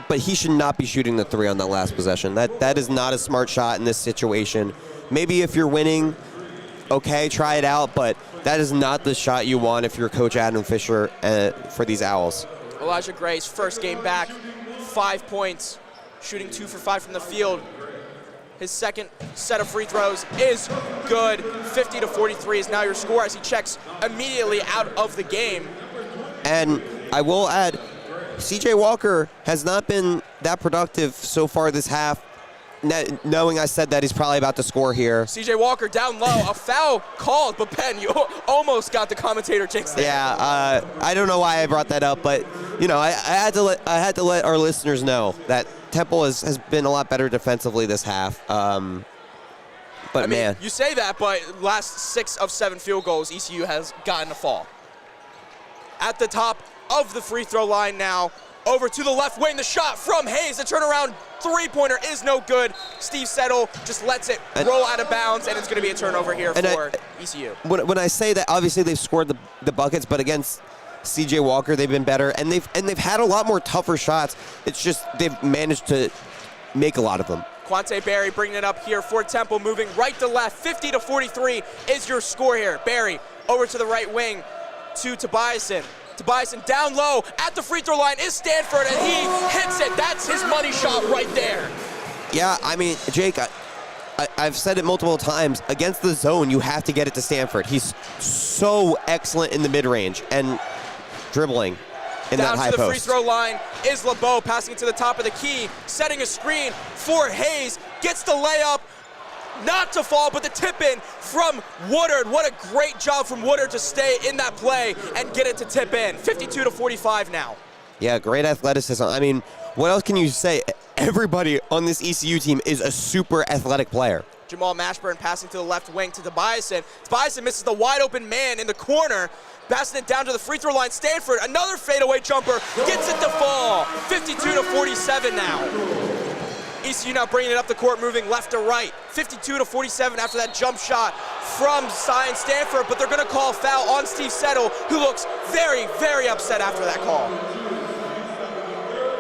but he should not be shooting the three on that last possession. That is not a smart shot in this situation. Maybe if you're winning, okay, try it out, but that is not the shot you want if you're Coach Adam Fisher for these Owls. Elijah Gray's first game back, 5 points, shooting 2 for 5 from the field. His second set of free throws is good. 50-43 is now your score as he checks immediately out of the game. And I will add, CJ Walker has not been that productive so far this half. Knowing I said that, he's probably about to score here. CJ Walker down low, a foul called, but Ben, you almost got the commentator jinx there. Yeah, I don't know why I brought that up, but you know, I had to let our listeners know that Temple has been a lot better defensively this half. But man, you say that, but last 6 of 7 field goals, ECU has gotten a fall. At the top of the free throw line now, over to the left wing, the shot from Hayes, the turnaround three-pointer is no good. Steve Settle just lets it roll out of bounds, and it's going to be a turnover here for ECU. When I say that, obviously they've scored the buckets, but against C.J. Walker, they've been better, and they've had a lot more tougher shots. It's just they've managed to make a lot of them. Quante Berry bringing it up here for Temple, moving right to left. 50-43 is your score here. Berry over to the right wing to Tobiasen. Tobiasen down low at the free throw line is Stanford, and he hits it. That's his money shot right there. Yeah, I mean, Jake, I've said it multiple times. Against the zone, you have to get it to Stanford. He's so excellent in the mid-range and dribbling in that high post. Down to the free throw line is LeBeau, passing it to the top of the key, setting a screen for Hayes, gets the layup, not to fall, but the tip in from Woodard. What a great job from Woodard to stay in that play and get it to tip in. 52-45 now. Yeah, great athleticism. I mean, what else can you say? Everybody on this ECU team is a super athletic player. Jamal Mashburn passing to the left wing to Tobiasen. Tobiasen misses the wide open man in the corner, passing it down to the free throw line. Stanford, another fadeaway jumper, gets it to fall. 52-47 now. ECU now bringing it up the court, moving left to right. 52-47 after that jump shot from Zion Stanford, but they're going to call a foul on Steve Settle, who looks very, very upset after that call.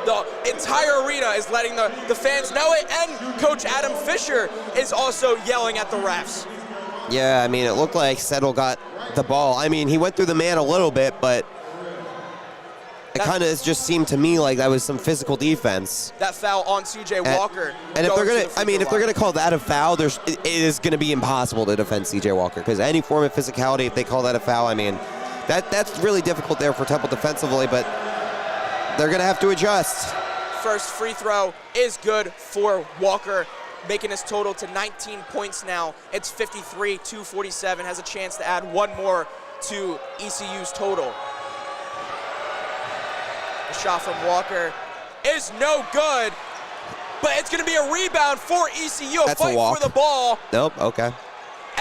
The entire arena is letting the fans know it, and Coach Adam Fisher is also yelling at the refs. Yeah, I mean, it looked like Settle got the ball. I mean, he went through the man a little bit, but it kind of just seemed to me like that was some physical defense. That foul on C.J. Walker. And if they're gonna call that a foul, it is gonna be impossible to defend C.J. Walker, because any form of physicality, if they call that a foul, I mean, that's really difficult there for Temple defensively, but they're gonna have to adjust. First free throw is good for Walker, making his total to 19 points now. It's 53-47, has a chance to add one more to ECU's total. The shot from Walker is no good, but it's going to be a rebound for ECU. That's fight a walk for the ball. Nope, okay.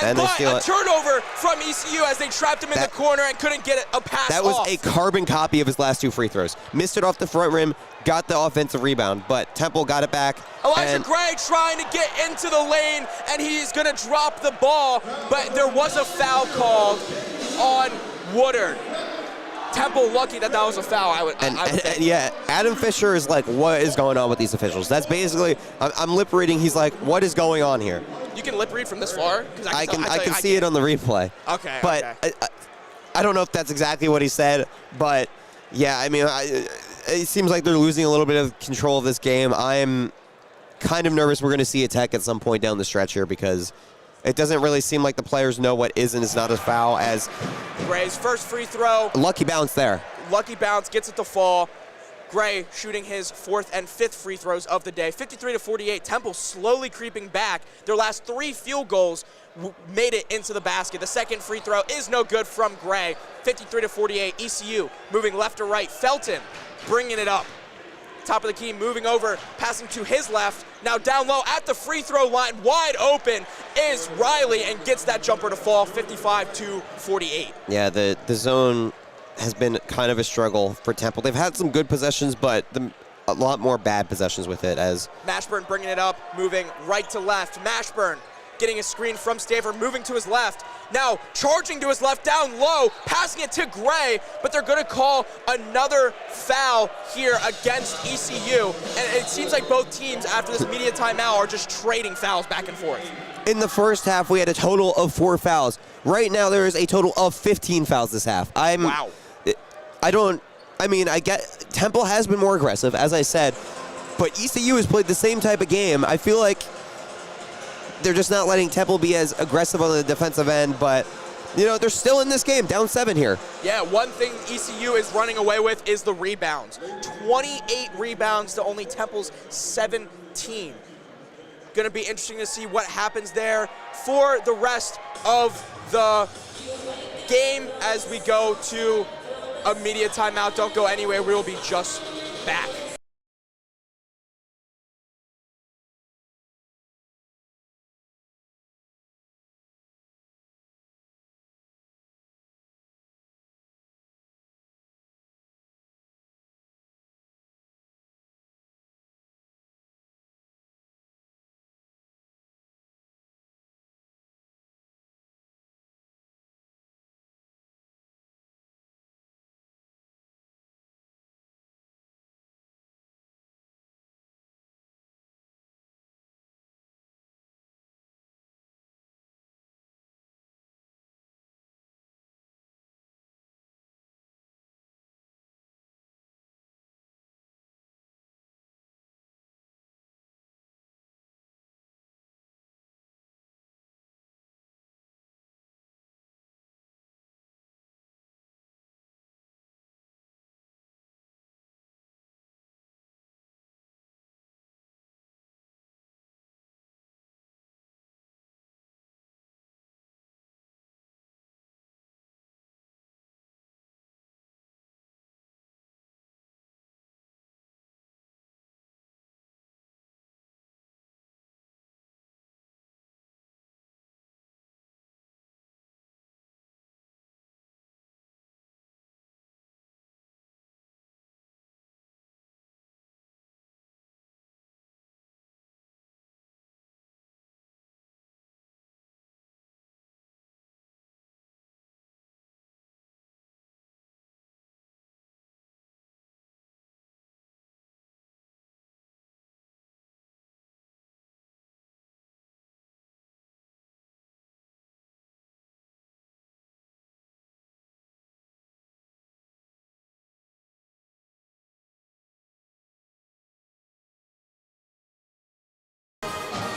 And but a turnover from ECU as they trapped him in the corner and couldn't get a pass That was off. a carbon copy of his last 2 free throws. Missed it off the front rim, got the offensive rebound, but Temple got it back. Elijah Gray trying to get into the lane, and he's going to drop the ball, but there was a foul called on Woodard. Temple lucky that was a foul, I would think. Yeah, Adam Fisher is like, what is going on with these officials? That's basically, I'm lip reading. He's like, what is going on here? You can lip read from this far? I can see it on the replay. Okay. But okay. I don't know if that's exactly what he said, but yeah, I mean, it seems like they're losing a little bit of control of this game. I'm kind of nervous we're going to see a tech at some point down the stretch here, because it doesn't really seem like the players know what is and is not a foul. As Gray's first free throw. Lucky bounce there. Lucky bounce, gets it to fall. Gray shooting his 4th and 5th free throws of the day. 53-48, Temple slowly creeping back. Their last 3 field goals made it into the basket. The second free throw is no good from Gray. 53-48, ECU moving left to right. Felton bringing it up. Top of the key, moving over, passing to his left. Now down low at the free throw line, wide open is Riley, and gets that jumper to fall. 55-48. Yeah, the zone has been kind of a struggle for Temple. They've had some good possessions, but a lot more bad possessions with it. As Mashburn bringing it up, moving right to left. Mashburn getting a screen from Stanford, moving to his left. Now charging to his left, down low, passing it to Gray, but they're going to call another foul here against ECU. And it seems like both teams, after this media timeout, are just trading fouls back and forth. In the first half, we had a total of 4 fouls. Right now, there is a total of 15 fouls this half. Wow. I get Temple has been more aggressive, as I said, but ECU has played the same type of game. I feel like they're just not letting Temple be as aggressive on the defensive end, but you know, they're still in this game, down 7 here. Yeah, one thing ECU is running away with is the rebounds. 28 rebounds to only Temple's 17. Going to be interesting to see what happens there for the rest of the game as we go to a media timeout. Don't go anywhere. We will be just back.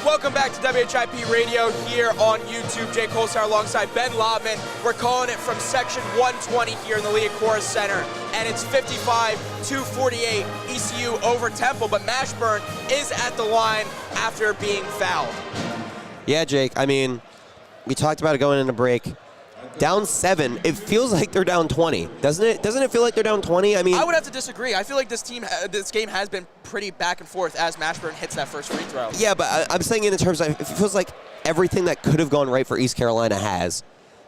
Welcome back to WHIP Radio here on YouTube. Jay Colsar alongside Ben Lobman. We're calling it from section 120 here in the Liacouras Center, and it's 55-48 ECU over Temple, but Mashburn is at the line after being fouled. Yeah, Jake, I mean, we talked about it going into break. Down 7, it feels like they're down 20, doesn't it? Doesn't it feel like they're down 20? I mean, I would have to disagree. I feel like this game has been pretty back and forth as Mashburn hits that first free throw. Yeah, but I'm saying in terms of, it feels like everything that could have gone right for East Carolina has.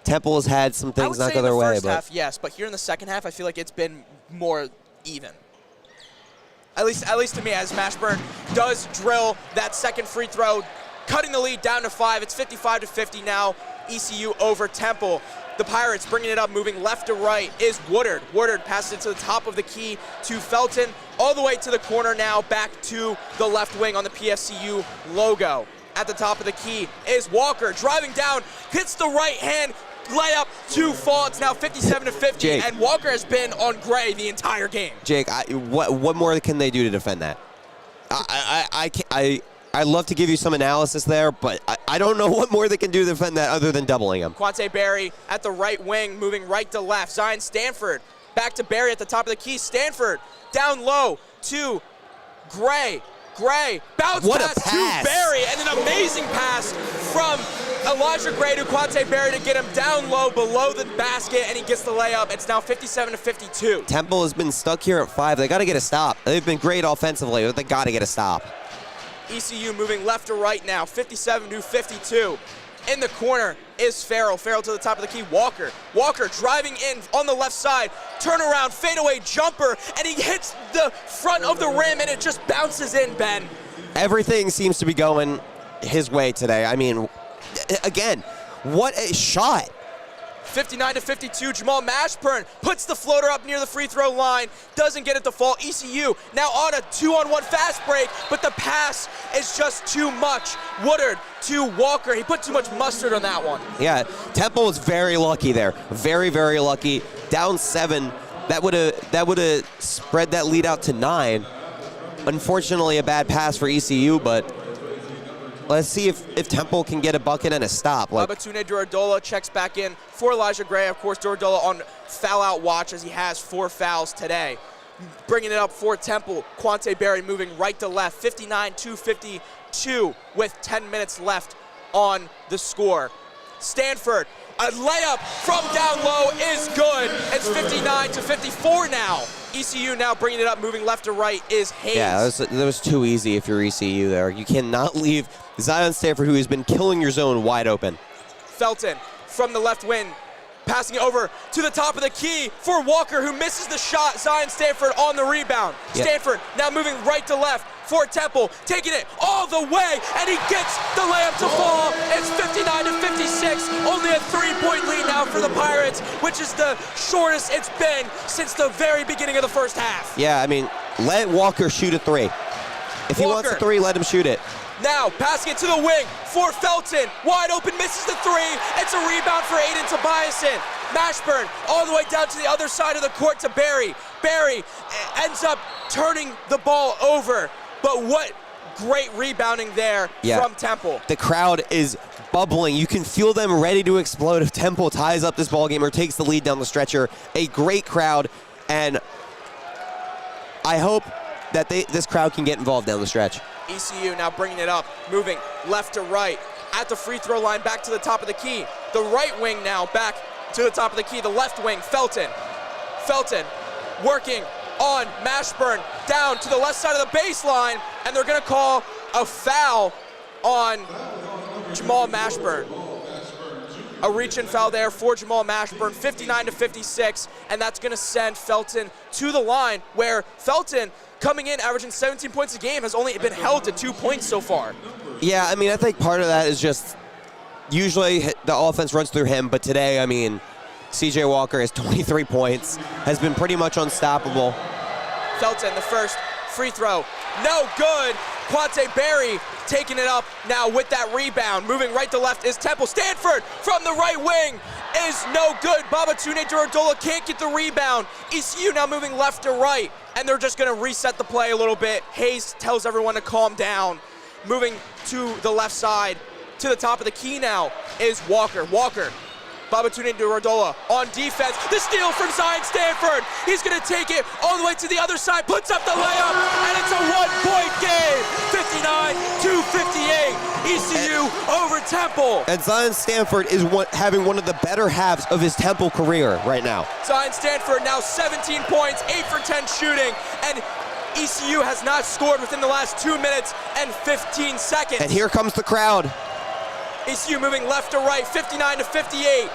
Temple has had some things not go their way. I would say in the first half, yes, but here in the second half, I feel like it's been more even. At least to me, as Mashburn does drill that second free throw, cutting the lead down to 5. It's 55-50 now. ECU over Temple. The Pirates bringing it up, moving left to right, is Woodard. Woodard passes it to the top of the key to Felton, all the way to the corner now, back to the left wing on the PSCU logo. At the top of the key is Walker, driving down, hits the right hand, layup to fall. It's now 57-50, Jake, and Walker has been on Gray the entire game. Jake, what more can they do to defend that? I'd love to give you some analysis there, but I don't know what more they can do to defend that other than doubling him. Quante Berry at the right wing, moving right to left. Zion Stanford back to Berry at the top of the key. Stanford down low to Gray. Gray, bounce pass to Berry, and an amazing pass from Elijah Gray to Quante Berry to get him down low below the basket, and he gets the layup. It's now 57-52. Temple has been stuck here at 5. They got to get a stop. They've been great offensively, but they got to get a stop. ECU moving left to right now, 57-52. In the corner is Farrell. Farrell to the top of the key. Walker. Walker driving in on the left side. Turnaround, fadeaway jumper, and he hits the front of the rim, and it just bounces in, Ben. Everything seems to be going his way today. I mean, again, what a shot. 59-52, Jamal Mashburn puts the floater up near the free throw line, doesn't get it to fall. ECU now on a 2-on-1 fast break, but the pass is just too much. Woodard to Walker, he put too much mustard on that one. Yeah, Temple was very lucky there, very, very lucky. Down 7, that would have spread that lead out to 9. Unfortunately, a bad pass for ECU, but let's see if Temple can get a bucket and a stop. Babatunde Duradola checks back in for Elijah Gray. Of course, Duradola on foul-out watch as he has 4 fouls today. Bringing it up for Temple, Quante Berry moving right to left, 59-52 with 10 minutes left on the score. Stanford A layup from down low is good. It's 59-54 now. ECU now bringing it up, moving left to right is Hayes. Yeah, that was too easy if you're ECU there. You cannot leave Zion Stanford, who has been killing your zone, wide open. Felton from the left wing, passing it over to the top of the key for Walker, who misses the shot. Zion Stanford on the rebound. Yep. Stanford now moving right to left for Temple, taking it all the way, and he gets the layup to fall. It's 59-56, only a 3-point lead now for the Pirates, which is the shortest it's been since the very beginning of the first half. Yeah, I mean, let Walker shoot a three. If he wants a three, let him shoot it. Now passing it to the wing for Felton, wide open, misses the three. It's a rebound for Aiden Tobiasen. Mashburn all the way down to the other side of the court to Barry. Barry ends up turning the ball over. But what great rebounding there from Temple. The crowd is bubbling. You can feel them ready to explode if Temple ties up this ball game or takes the lead down the stretcher. A great crowd, and I hope that this crowd can get involved down the stretch. ECU now bringing it up, moving left to right, at the free throw line, back to the top of the key. The right wing now back to the top of the key. The left wing, Felton. Felton working on Mashburn down to the left side of the baseline, and they're going to call a foul on Jamal Mashburn. A reach-in foul there for Jamal Mashburn, 59-56, and that's going to send Felton to the line, where Felton, coming in averaging 17 points a game, has only been held to 2 points so far. Yeah, I mean, I think part of that is just usually the offense runs through him, but today, I mean, CJ Walker has 23 points, has been pretty much unstoppable. Felton, the first free throw, no good. Quante Berry taking it up now with that rebound. Moving right to left is Temple. Stanford from the right wing is no good. Babatunde Duradola can't get the rebound. ECU now moving left to right, and they're just going to reset the play a little bit. Hayes tells everyone to calm down. Moving to the left side, to the top of the key now is Walker. Walker, Babatunde Duradola on defense. The steal from Zion Stanford. He's going to take it all the way to the other side, puts up the layup, and it's a one-point game. 59-58. ECU over Temple. And Zion Stanford is having one of the better halves of his Temple career right now. Zion Stanford now 17 points, 8 for 10 shooting, and ECU has not scored within the last 2 minutes and 15 seconds. And here comes the crowd. ECU moving left to right, 59-58.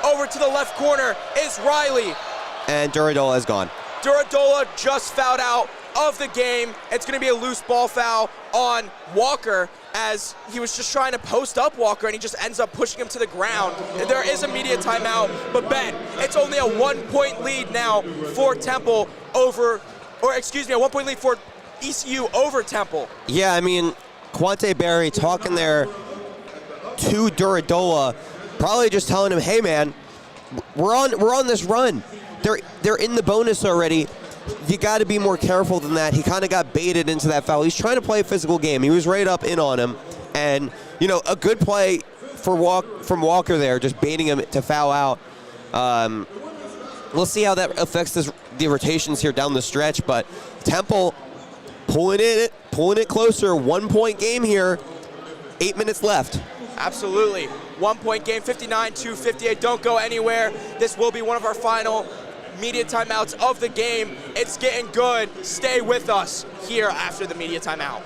Over to the left corner is Riley. And Duradola is gone. Duradola just fouled out of the game. It's going to be a loose ball foul on Walker, as he was just trying to post up Walker, and he just ends up pushing him to the ground. There is a media timeout, but Ben, it's only a 1-point lead now for Temple over, or excuse me, a 1-point lead for ECU over Temple. Yeah, I mean, Quante Berry talking there to Duradola, probably just telling him, hey man, we're on this run. They're in the bonus already. You got to be more careful than that. He kind of got baited into that foul. He's trying to play a physical game. He was right up in on him, and you know, a good play from Walker there, just baiting him to foul out. We'll see how that affects the rotations here down the stretch, but Temple pulling it closer. 1-point game here. 8 minutes left. Absolutely. 1-point game, 59-58. Don't go anywhere. This will be one of our final media timeouts of the game. It's getting good. Stay with us here after the media timeout.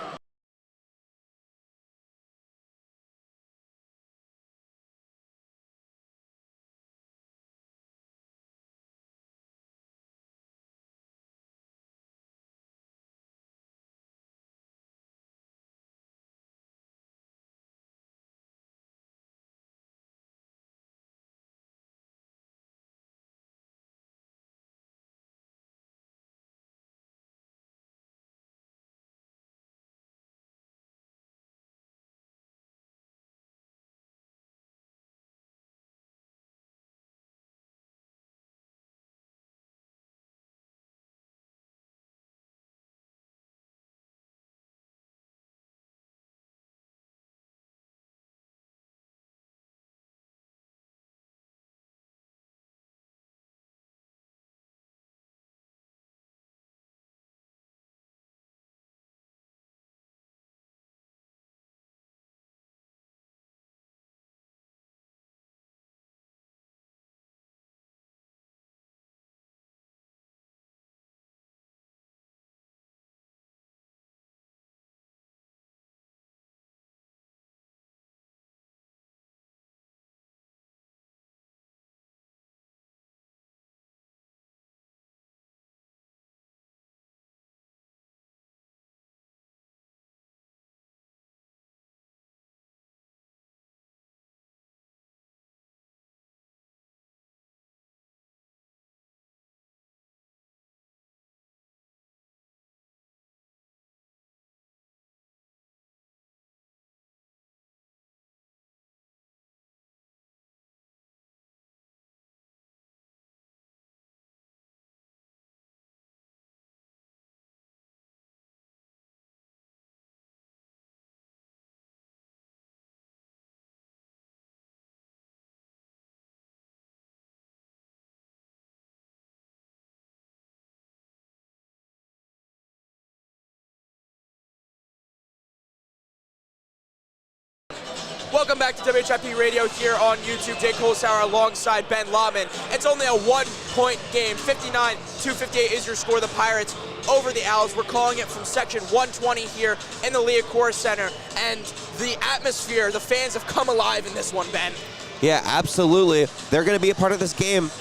Welcome back to WHIP Radio here on YouTube. Jake Holzhauer alongside Ben Lotman. It's only a 1-point game. 59-58 is your score. The Pirates over the Owls. We're calling it from section 120 here in the Liacouras Center. And the atmosphere, the fans have come alive in this one, Ben. Yeah, absolutely. They're going to be a part of this game.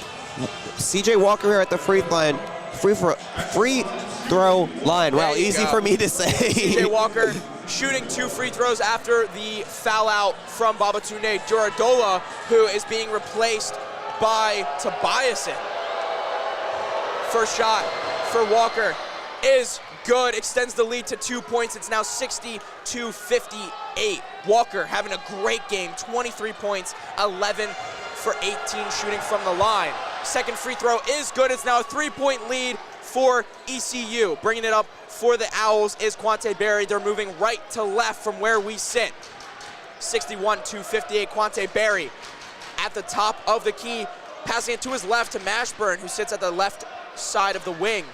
CJ Walker here at the free throw line. Wow, easy for me to say. CJ Walker shooting 2 free throws after the foul out from Babatunde Duradola, who is being replaced by Tobiasen. First shot for Walker is good, extends the lead to 2 points. It's now 60-58. Walker having a great game, 23 points, 11 for 18 shooting from the line. Second free throw is good. It's now a 3-point lead for ECU. Bringing it up for the Owls is Quante Berry. They're moving right to left from where we sit. 61-58, Quante Berry at the top of the key, passing it to his left to Mashburn, who sits at the left side of the wing.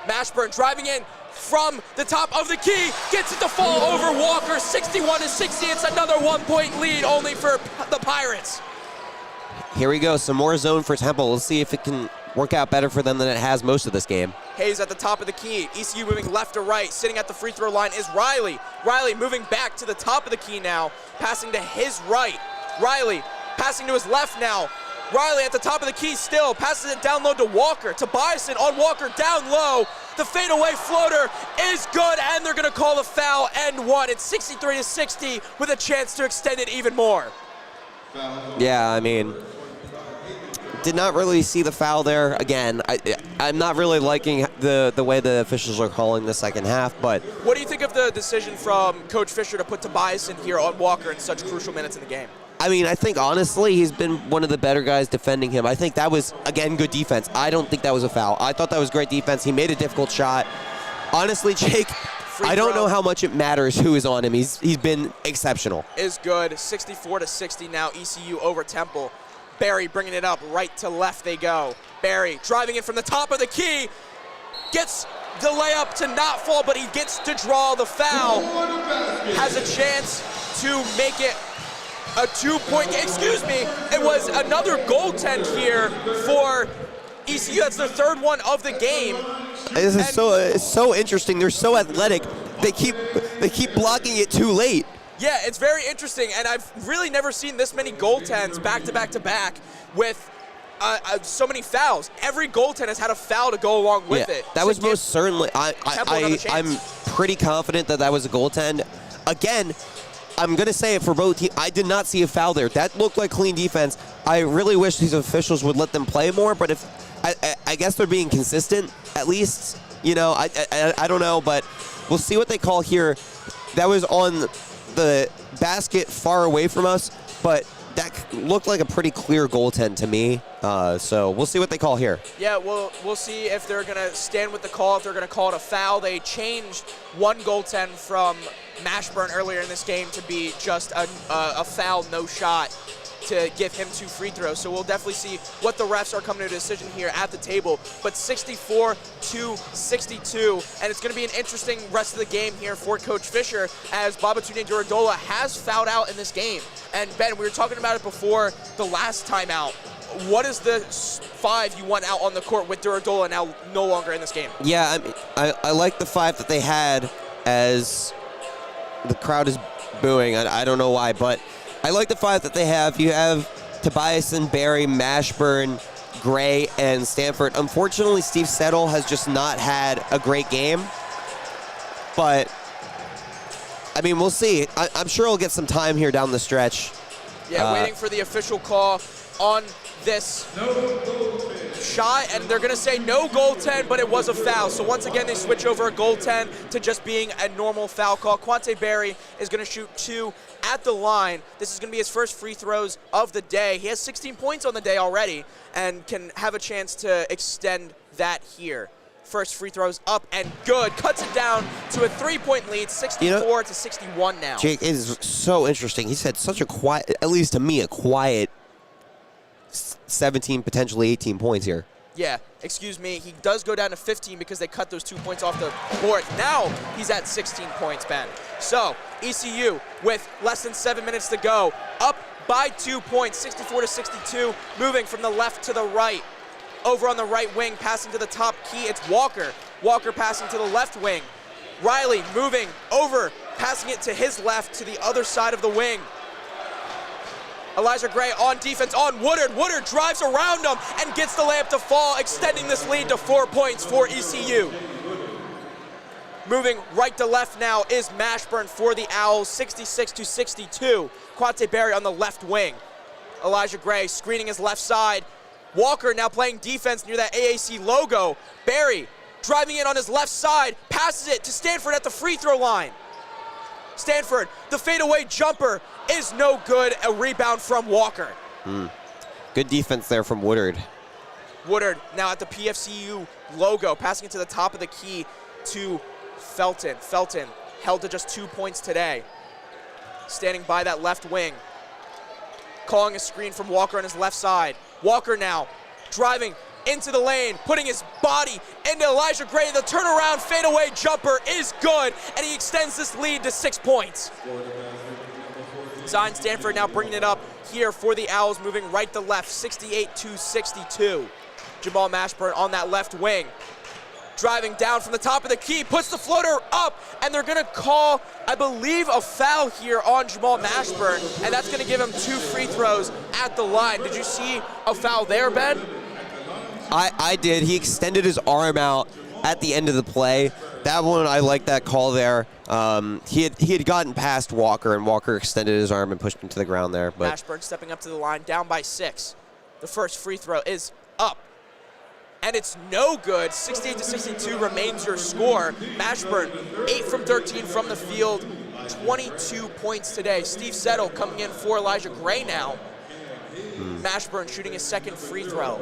Mashburn driving in from the top of the key, gets it to fall over Walker, 61-60. It's another 1-point lead only for the Pirates. Here we go, some more zone for Temple. Let's see if it can work out better for them than it has most of this game. Hayes at the top of the key. ECU moving left to right. Sitting at the free throw line is Riley. Riley moving back to the top of the key now, passing to his right. Riley passing to his left now. Riley at the top of the key still, passes it down low to Walker. Tobiasen on Walker down low. The fadeaway floater is good, and they're gonna call the foul and one. It's 63-60 with a chance to extend it even more. Yeah, I mean, did not really see the foul there. Again, I'm not really liking the way the officials are calling the second half, but... What do you think of the decision from Coach Fisher to put Tobiasen here on Walker in such crucial minutes in the game? I mean, I think, honestly, he's been one of the better guys defending him. I think that was, again, good defense. I don't think that was a foul. I thought that was great defense. He made a difficult shot. Honestly, Jake, I don't know how much it matters who is on him. He's been exceptional. Is good. 64-60 now, ECU over Temple. Barry bringing it up, right to left they go. Barry driving in from the top of the key, gets the layup to not fall, but he gets to draw the foul. Has a chance to make it a 2-point game. Excuse me, it was another goaltend here for ECU. That's their third one of the game. This is so interesting. They're so athletic. They keep blocking it too late. Yeah, it's very interesting, and I've really never seen this many goaltends back to back to back with so many fouls. Every goaltend has had a foul to go along with it. That was most certainly. I'm pretty confident that was a goaltend. Again, I'm going to say it for both teams. I did not see a foul there. That looked like clean defense. I really wish these officials would let them play more, but if I guess they're being consistent, at least. You know, I don't know, but we'll see what they call here. That was on the basket far away from us, but that looked like a pretty clear goaltend to me. So we'll see what they call here. Yeah, we'll see if they're going to stand with the call, if they're going to call it a foul. They changed one goaltend from Mashburn earlier in this game to be just a foul, no shot, to give him 2 free throws. So we'll definitely see what the refs are coming to a decision here at the table. But 64-62, and it's going to be an interesting rest of the game here for Coach Fisher, as Babatunde Duradola has fouled out in this game. And Ben, we were talking about it before the last time out. What is the 5 you want out on the court with Duradola now no longer in this game? Yeah, I mean, I like the 5 that they had, as the crowd is booing. I don't know why, but I like the 5 that they have. You have Tobiasen, Barry, Mashburn, Gray, and Stanford. Unfortunately, Steve Settle has just not had a great game. But, I mean, we'll see. I'm sure he'll get some time here down the stretch. Yeah, waiting for the official call on this shot, and they're going to say no goaltend, but it was a foul. So once again, they switch over a goaltend to just being a normal foul call. Quante Berry is going to shoot 2 at the line. This is going to be his first free throws of the day. He has 16 points on the day already and can have a chance to extend that here. First free throws up and good. Cuts it down to a 3-point lead, 64-61 now. Jake, it is so interesting. He's had such a quiet, at least to me, a quiet 17, potentially 18 points here. Yeah, excuse me. He does go down to 15 because they cut those 2 points off the board. Now he's at 16 points, Ben. So ECU with less than 7 minutes to go, up by 2 points, 64-62, moving from the left to the right. Over on the right wing, passing to the top key, it's Walker. Walker passing to the left wing. Riley moving over, passing it to his left to the other side of the wing. Elijah Gray on defense on Woodard. Woodard drives around him and gets the layup to fall, extending this lead to 4 points for ECU. Moving right to left now is Mashburn for the Owls, 66-62. Quante Berry on the left wing. Elijah Gray screening his left side. Walker now playing defense near that AAC logo. Berry driving in on his left side, passes it to Stanford at the free throw line. Stanford, the fadeaway jumper is no good. A rebound from Walker. Good defense there from Woodard. Woodard now at the PFCU logo, passing it to the top of the key to Felton. Felton held to just 2 points today. Standing by that left wing. Calling a screen from Walker on his left side. Walker now driving into the lane, putting his body into Elijah Gray. The turnaround fadeaway jumper is good, and he extends this lead to 6 points. Zion Stanford now bringing it up here for the Owls, moving right to left, 68-62. Jamal Mashburn on that left wing. Driving down from the top of the key, puts the floater up, and they're gonna call, I believe, a foul here on Jamal Mashburn, and that's gonna give him 2 free throws at the line. Did you see a foul there, Ben? I did. He extended his arm out at the end of the play. That one, I like that call there. He had gotten past Walker, and Walker extended his arm and pushed him to the ground there. But Mashburn stepping up to the line, down by 6. The first free throw is up, and it's no good. 68-62 remains your score. Mashburn, 8 from 13 from the field, 22 points today. Steve Settle coming in for Elijah Gray now. Mashburn shooting his second free throw.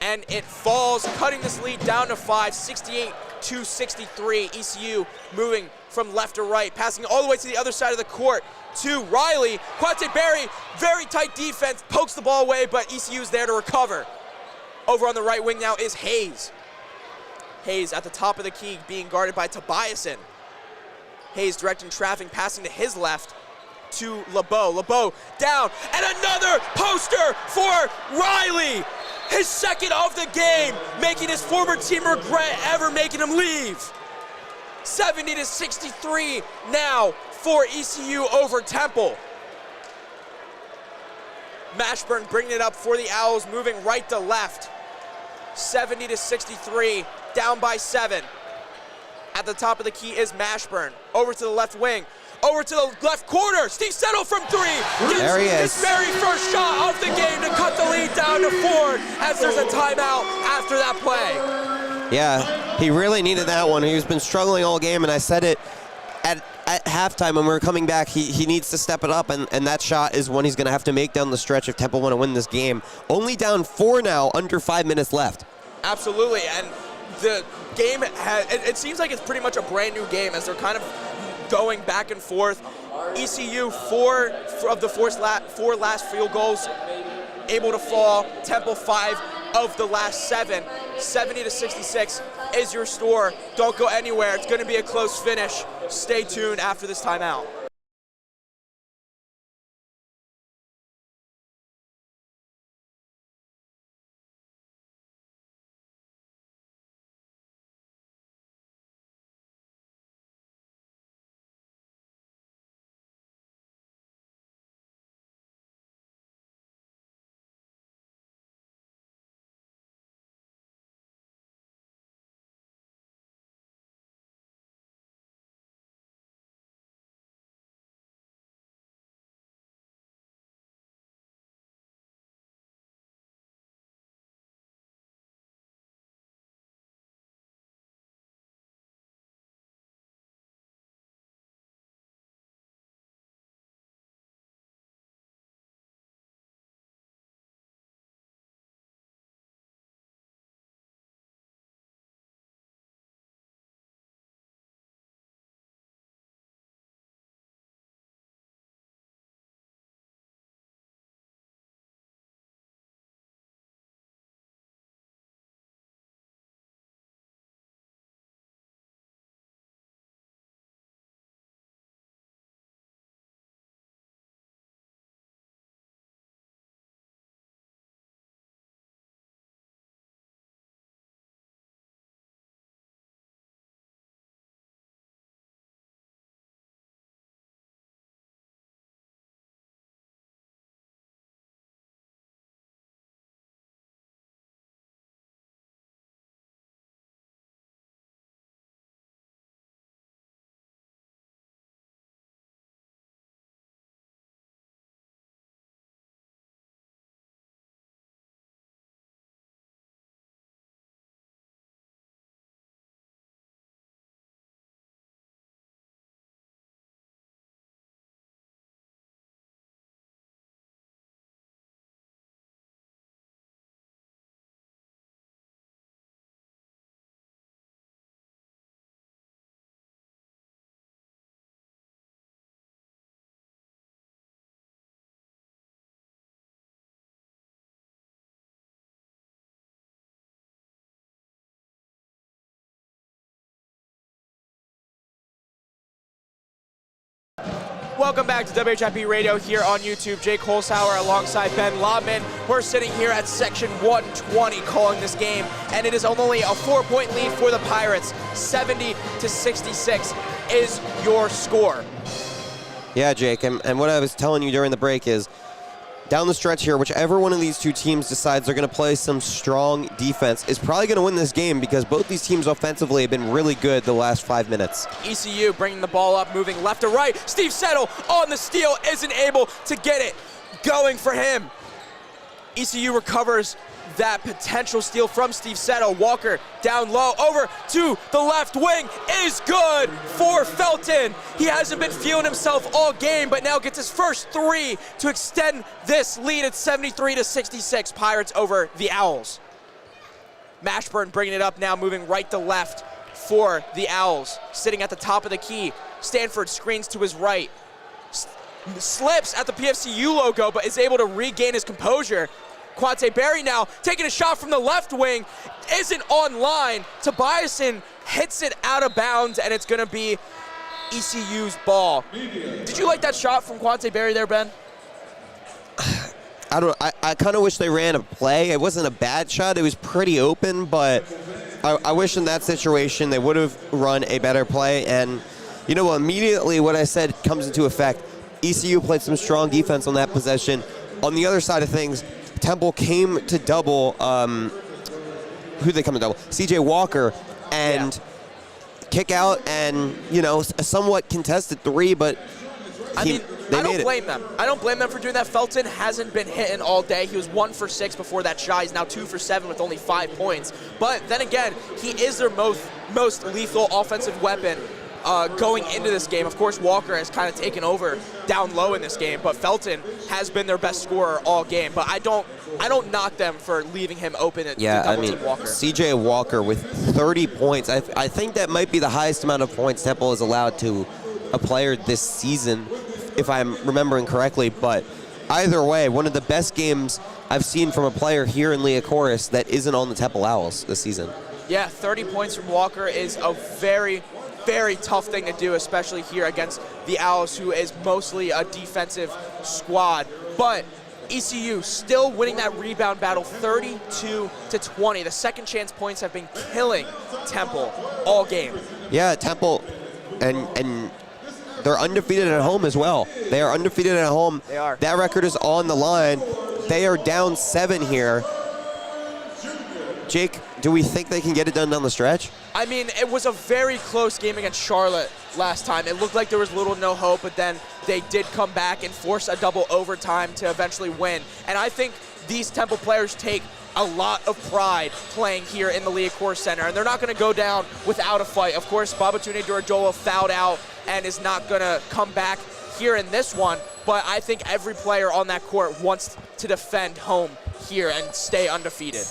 And it falls, cutting this lead down to 5, 68-63. ECU moving from left to right, passing all the way to the other side of the court to Riley. Quante Berry, very tight defense, pokes the ball away, but ECU's there to recover. Over on the right wing now is Hayes. Hayes at the top of the key, being guarded by Tobiasen. Hayes directing traffic, passing to his left to LeBeau. LeBeau down, and another poster for Riley. His second of the game, making his former team regret ever making him leave. 70-63 now for ECU over Temple. Mashburn bringing it up for the Owls, moving right to left. 70-63, down by 7. At the top of the key is Mashburn. Over to the left wing. Over to the left corner. Steve Settle from 3. There he is. His very first shot of the game to cut the lead down to 4 as there's a timeout after that play. yeah, he really needed that one. He's been struggling all game, and I said it at halftime when we were coming back. He needs to step it up, and that shot is one he's going to have to make down the stretch if Temple want to win this game. Only down 4 now, under 5 minutes left. Absolutely, and the game it seems like it's pretty much a brand new game as they're kind of going back and forth. ECU, 4 of the 4 last field goals able to fall. Temple, 5 of the last 7. 70-66 is your score. Don't go anywhere. It's going to be a close finish. Stay tuned after this timeout. Welcome back to WHIP Radio here on YouTube. Jake Holzhauer alongside Ben Lobman. We're sitting here at section 120 calling this game, and it is only a 4-point lead for the Pirates. 70-66 is your score. Yeah, Jake, and what I was telling you during the break is, down the stretch here, whichever one of these two teams decides they're going to play some strong defense is probably going to win this game because both these teams offensively have been really good the last 5 minutes. ECU bringing the ball up, moving left to right. Steve Settle on the steal, isn't able to get it going for him. ECU recovers that potential steal from Steve Settle. Walker down low, over to the left wing, is good for Felton. He hasn't been feeling himself all game, but now gets his first three to extend this lead at 73-66. Pirates over the Owls. Mashburn bringing it up now, moving right to left for the Owls. Sitting at the top of the key. Stanford screens to his right. Slips at the PFCU logo, but is able to regain his composure. Quante Berry now taking a shot from the left wing, isn't on line. Tobiasen hits it out of bounds, and it's going to be ECU's ball. Did you like that shot from Quante Berry there, Ben? I kind of wish they ran a play. It wasn't a bad shot. It was pretty open, but I wish in that situation they would have run a better play. And, you know, immediately what I said comes into effect. ECU played some strong defense on that possession. On the other side of things, Temple came to double, who did they come to double? CJ Walker, and kick out, and, you know, a somewhat contested three, but I don't blame them. I don't blame them for doing that. Felton hasn't been hitting all day. He was 1 for 6 before that shot. He's now 2 for 7 with only 5 points. But then again, he is their most lethal offensive weapon. Going into this game. Of course, Walker has kind of taken over down low in this game, but Felton has been their best scorer all game. But I don't knock them for leaving him open at double-team Walker. CJ Walker with 30 points. I think that might be the highest amount of points Temple has allowed to a player this season, if I'm remembering correctly. But either way, one of the best games I've seen from a player here in Liacoris that isn't on the Temple Owls this season. Yeah, 30 points from Walker is a very tough thing to do, especially here against the Owls, who is mostly a defensive squad. But ECU still winning that rebound battle 32-20. The second chance points have been killing Temple all game. Yeah, Temple, and they're undefeated at home as well. They are undefeated at home. They are. That record is on the line. They are down 7 here. Jake, do we think they can get it done down the stretch? I mean, it was a very close game against Charlotte last time. It looked like there was little no hope, but then they did come back and force a double overtime to eventually win. And I think these Temple players take a lot of pride playing here in the Liacoris Center, and they're not going to go down without a fight. Of course, Babatunde Durajola fouled out and is not going to come back here in this one, but I think every player on that court wants to defend home here and stay undefeated.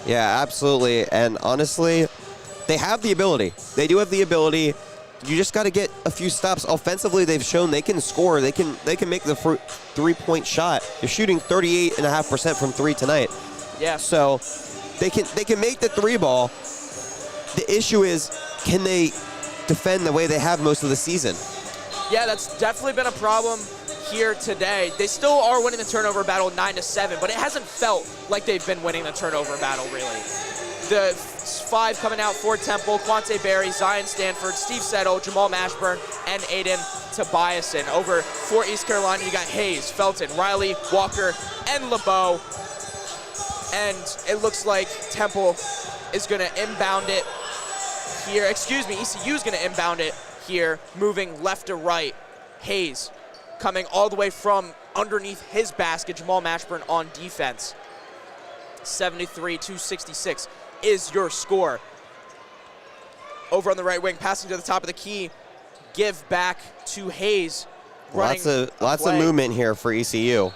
Yeah, absolutely. And honestly, they have the ability. They do have the ability. You just got to get a few stops. Offensively, they've shown they can score. They can make the three-point shot. They're shooting 38.5% from 3 tonight. Yeah. So they can make the 3 ball. The issue is, can they defend the way they have most of the season? Yeah, that's definitely been a problem here today. They still are winning the turnover battle 9-7, but it hasn't felt like they've been winning the turnover battle, really. The 5 coming out for Temple: Quante Berry, Zion Stanford, Steve Settle, Jamal Mashburn, and Aiden Tobiasen. Over for East Carolina, you got Hayes, Felton, Riley, Walker, and LeBeau. And it looks like Temple is going to inbound it here. Excuse me, ECU is going to inbound it here, moving left to right. Hayes coming all the way from underneath his basket. Jamal Mashburn on defense. 73-66 is your score. Over on the right wing, passing to the top of the key. Give back to Hayes. Lots of movement here for ECU.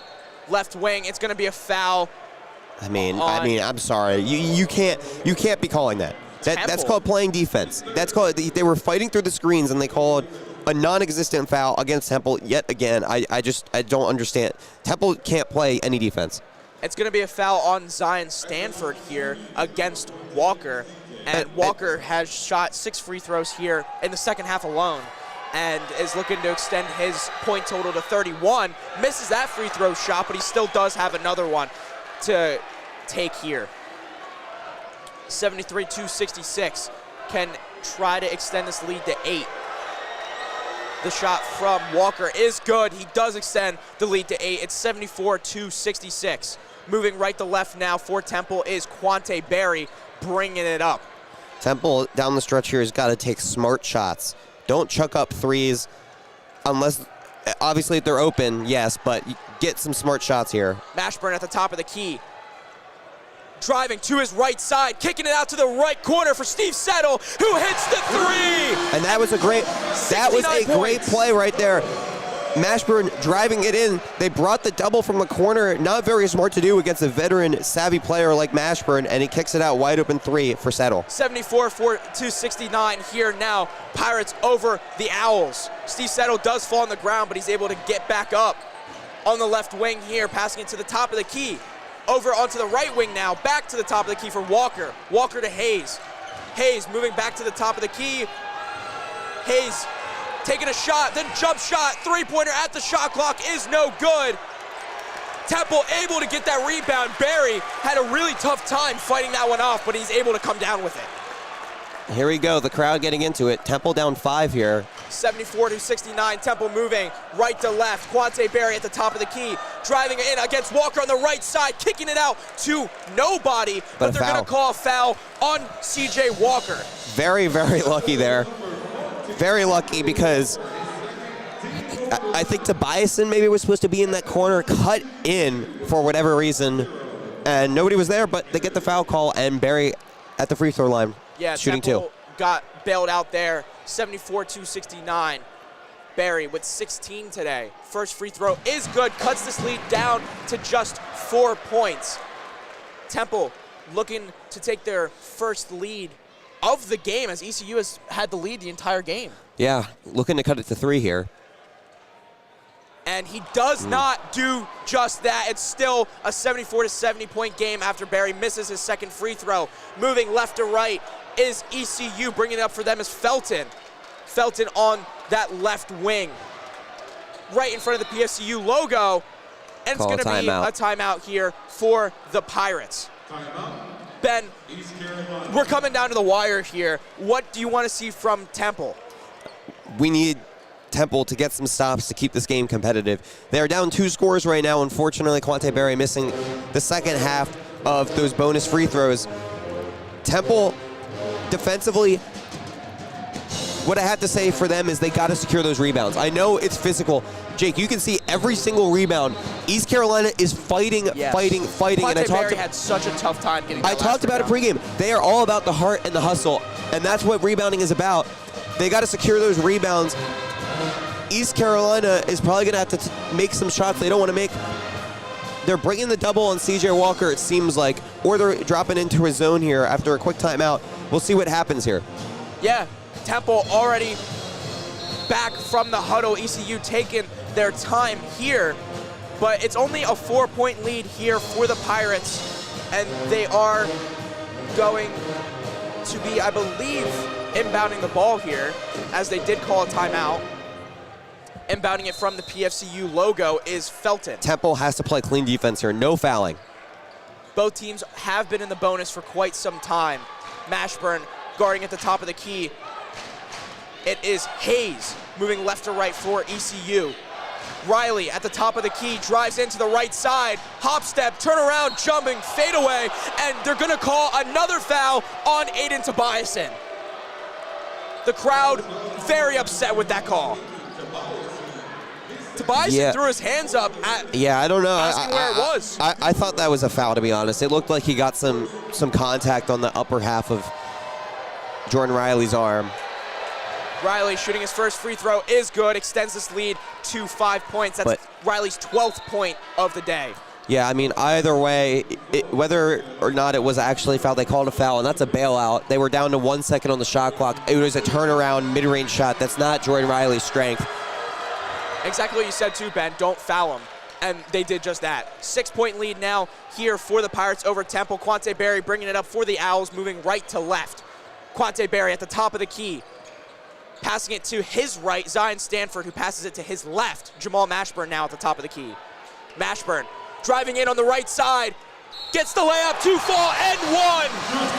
Left wing, it's going to be a foul. I mean, I'm sorry. You can't be calling that. That's called playing defense. That's called, they were fighting through the screens and they called a non-existent foul against Temple yet again. I don't understand. Temple can't play any defense. It's going to be a foul on Zion Stanford here against Walker. And Walker has shot 6 free throws here in the second half alone. and is looking to extend his point total to 31. Misses that free throw shot, but he still does have another one to take here. 73-66 can try to extend this lead to 8. The shot from Walker is good. He does extend the lead to 8. It's 74-66. Moving right to left now for Temple is Quante Berry bringing it up. Temple down the stretch here has got to take smart shots. Don't chuck up threes unless, obviously if they're open, yes, but get some smart shots here. Mashburn at the top of the key. Driving to his right side, kicking it out to the right corner for Steve Settle, who hits the three. And that was a great play right there. Mashburn driving it in. They brought the double from the corner. Not very smart to do against a veteran, savvy player like Mashburn, and he kicks it out wide open three for Settle. 74-69 here now. Pirates over the Owls. Steve Settle does fall on the ground, but he's able to get back up on the left wing here, passing it to the top of the key. Over onto the right wing now, back to the top of the key for Walker. Walker to Hayes. Hayes moving back to the top of the key. Hayes taking a shot, then jump shot, three-pointer at the shot clock is no good. Temple able to get that rebound. Barry had a really tough time fighting that one off, but he's able to come down with it. Here we go, the crowd getting into it. Temple down 5 here. 74-69, Temple moving right to left. Quante Berry at the top of the key, driving in against Walker on the right side, kicking it out to nobody, but they're going to call a foul on CJ Walker. Very, very lucky there. Very lucky because I think Tobiason maybe was supposed to be in that corner, cut in for whatever reason, and nobody was there, but they get the foul call, and Berry at the free throw line. Yeah, shooting Temple 2. Got bailed out there, 74-69. Barry with 16 today. First free throw is good, cuts this lead down to just 4 points. Temple looking to take their first lead of the game as ECU has had the lead the entire game. Yeah, looking to cut it to 3 here. And he does not do just that. It's still a 74-70 point game after Barry misses his second free throw. Moving left to right is ECU. Bringing it up for them is Felton. Felton on that left wing. Right in front of the PSCU logo. And it's going to be a timeout here for the Pirates. Ben, we're coming down to the wire here. What do you want to see from Temple? We need Temple to get some stops to keep this game competitive. They're down 2 scores right now. Unfortunately, Quante Berry missing the second half of those bonus free throws. Temple, defensively, what I have to say for them is they got to secure those rebounds. I know it's physical. Jake, you can see every single rebound. East Carolina is fighting. Quante And Berry had such a tough time getting that I talked about it pregame. They are all about the heart and the hustle, and that's what rebounding is about. They got to secure those rebounds. East Carolina is probably going to have to make some shots they don't want to make. They're bringing the double on CJ Walker, it seems like, or they're dropping into a zone here after a quick timeout. We'll see what happens here. Yeah, Temple already back from the huddle. ECU taking their time here, but it's only a 4-point lead here for the Pirates, and they are going to be, I believe, inbounding the ball here, as they did call a timeout. Inbounding it from the PFCU logo is Felton. Temple has to play clean defense here, no fouling. Both teams have been in the bonus for quite some time. Mashburn guarding at the top of the key. It is Hayes moving left to right for ECU. Riley at the top of the key, drives into the right side, hop step, turn around, jumping, fade away, and they're gonna call another foul on Aiden Tobiason. The crowd very upset with that call. Tobiason threw his hands up at I don't know. asking where it was. I thought that was a foul, to be honest. It looked like he got some contact on the upper half of Jordan Riley's arm. Riley shooting his first free throw is good, extends this lead to 5 points. That's Riley's 12th point of the day. Yeah, I mean, either way, whether or not it was actually a foul, they called a foul, and that's a bailout. They were down to 1 second on the shot clock. It was a turnaround mid-range shot. That's not Jordan Riley's strength. Exactly what you said too, Ben. Don't foul him. And they did just that. 6-point lead now here for the Pirates over Temple. Quante Berry bringing it up for the Owls, moving right to left. Quante Berry at the top of the key. Passing it to his right, Zion Stanford, who passes it to his left. Jamal Mashburn now at the top of the key. Mashburn driving in on the right side. Gets the layup, 2 fall, and 1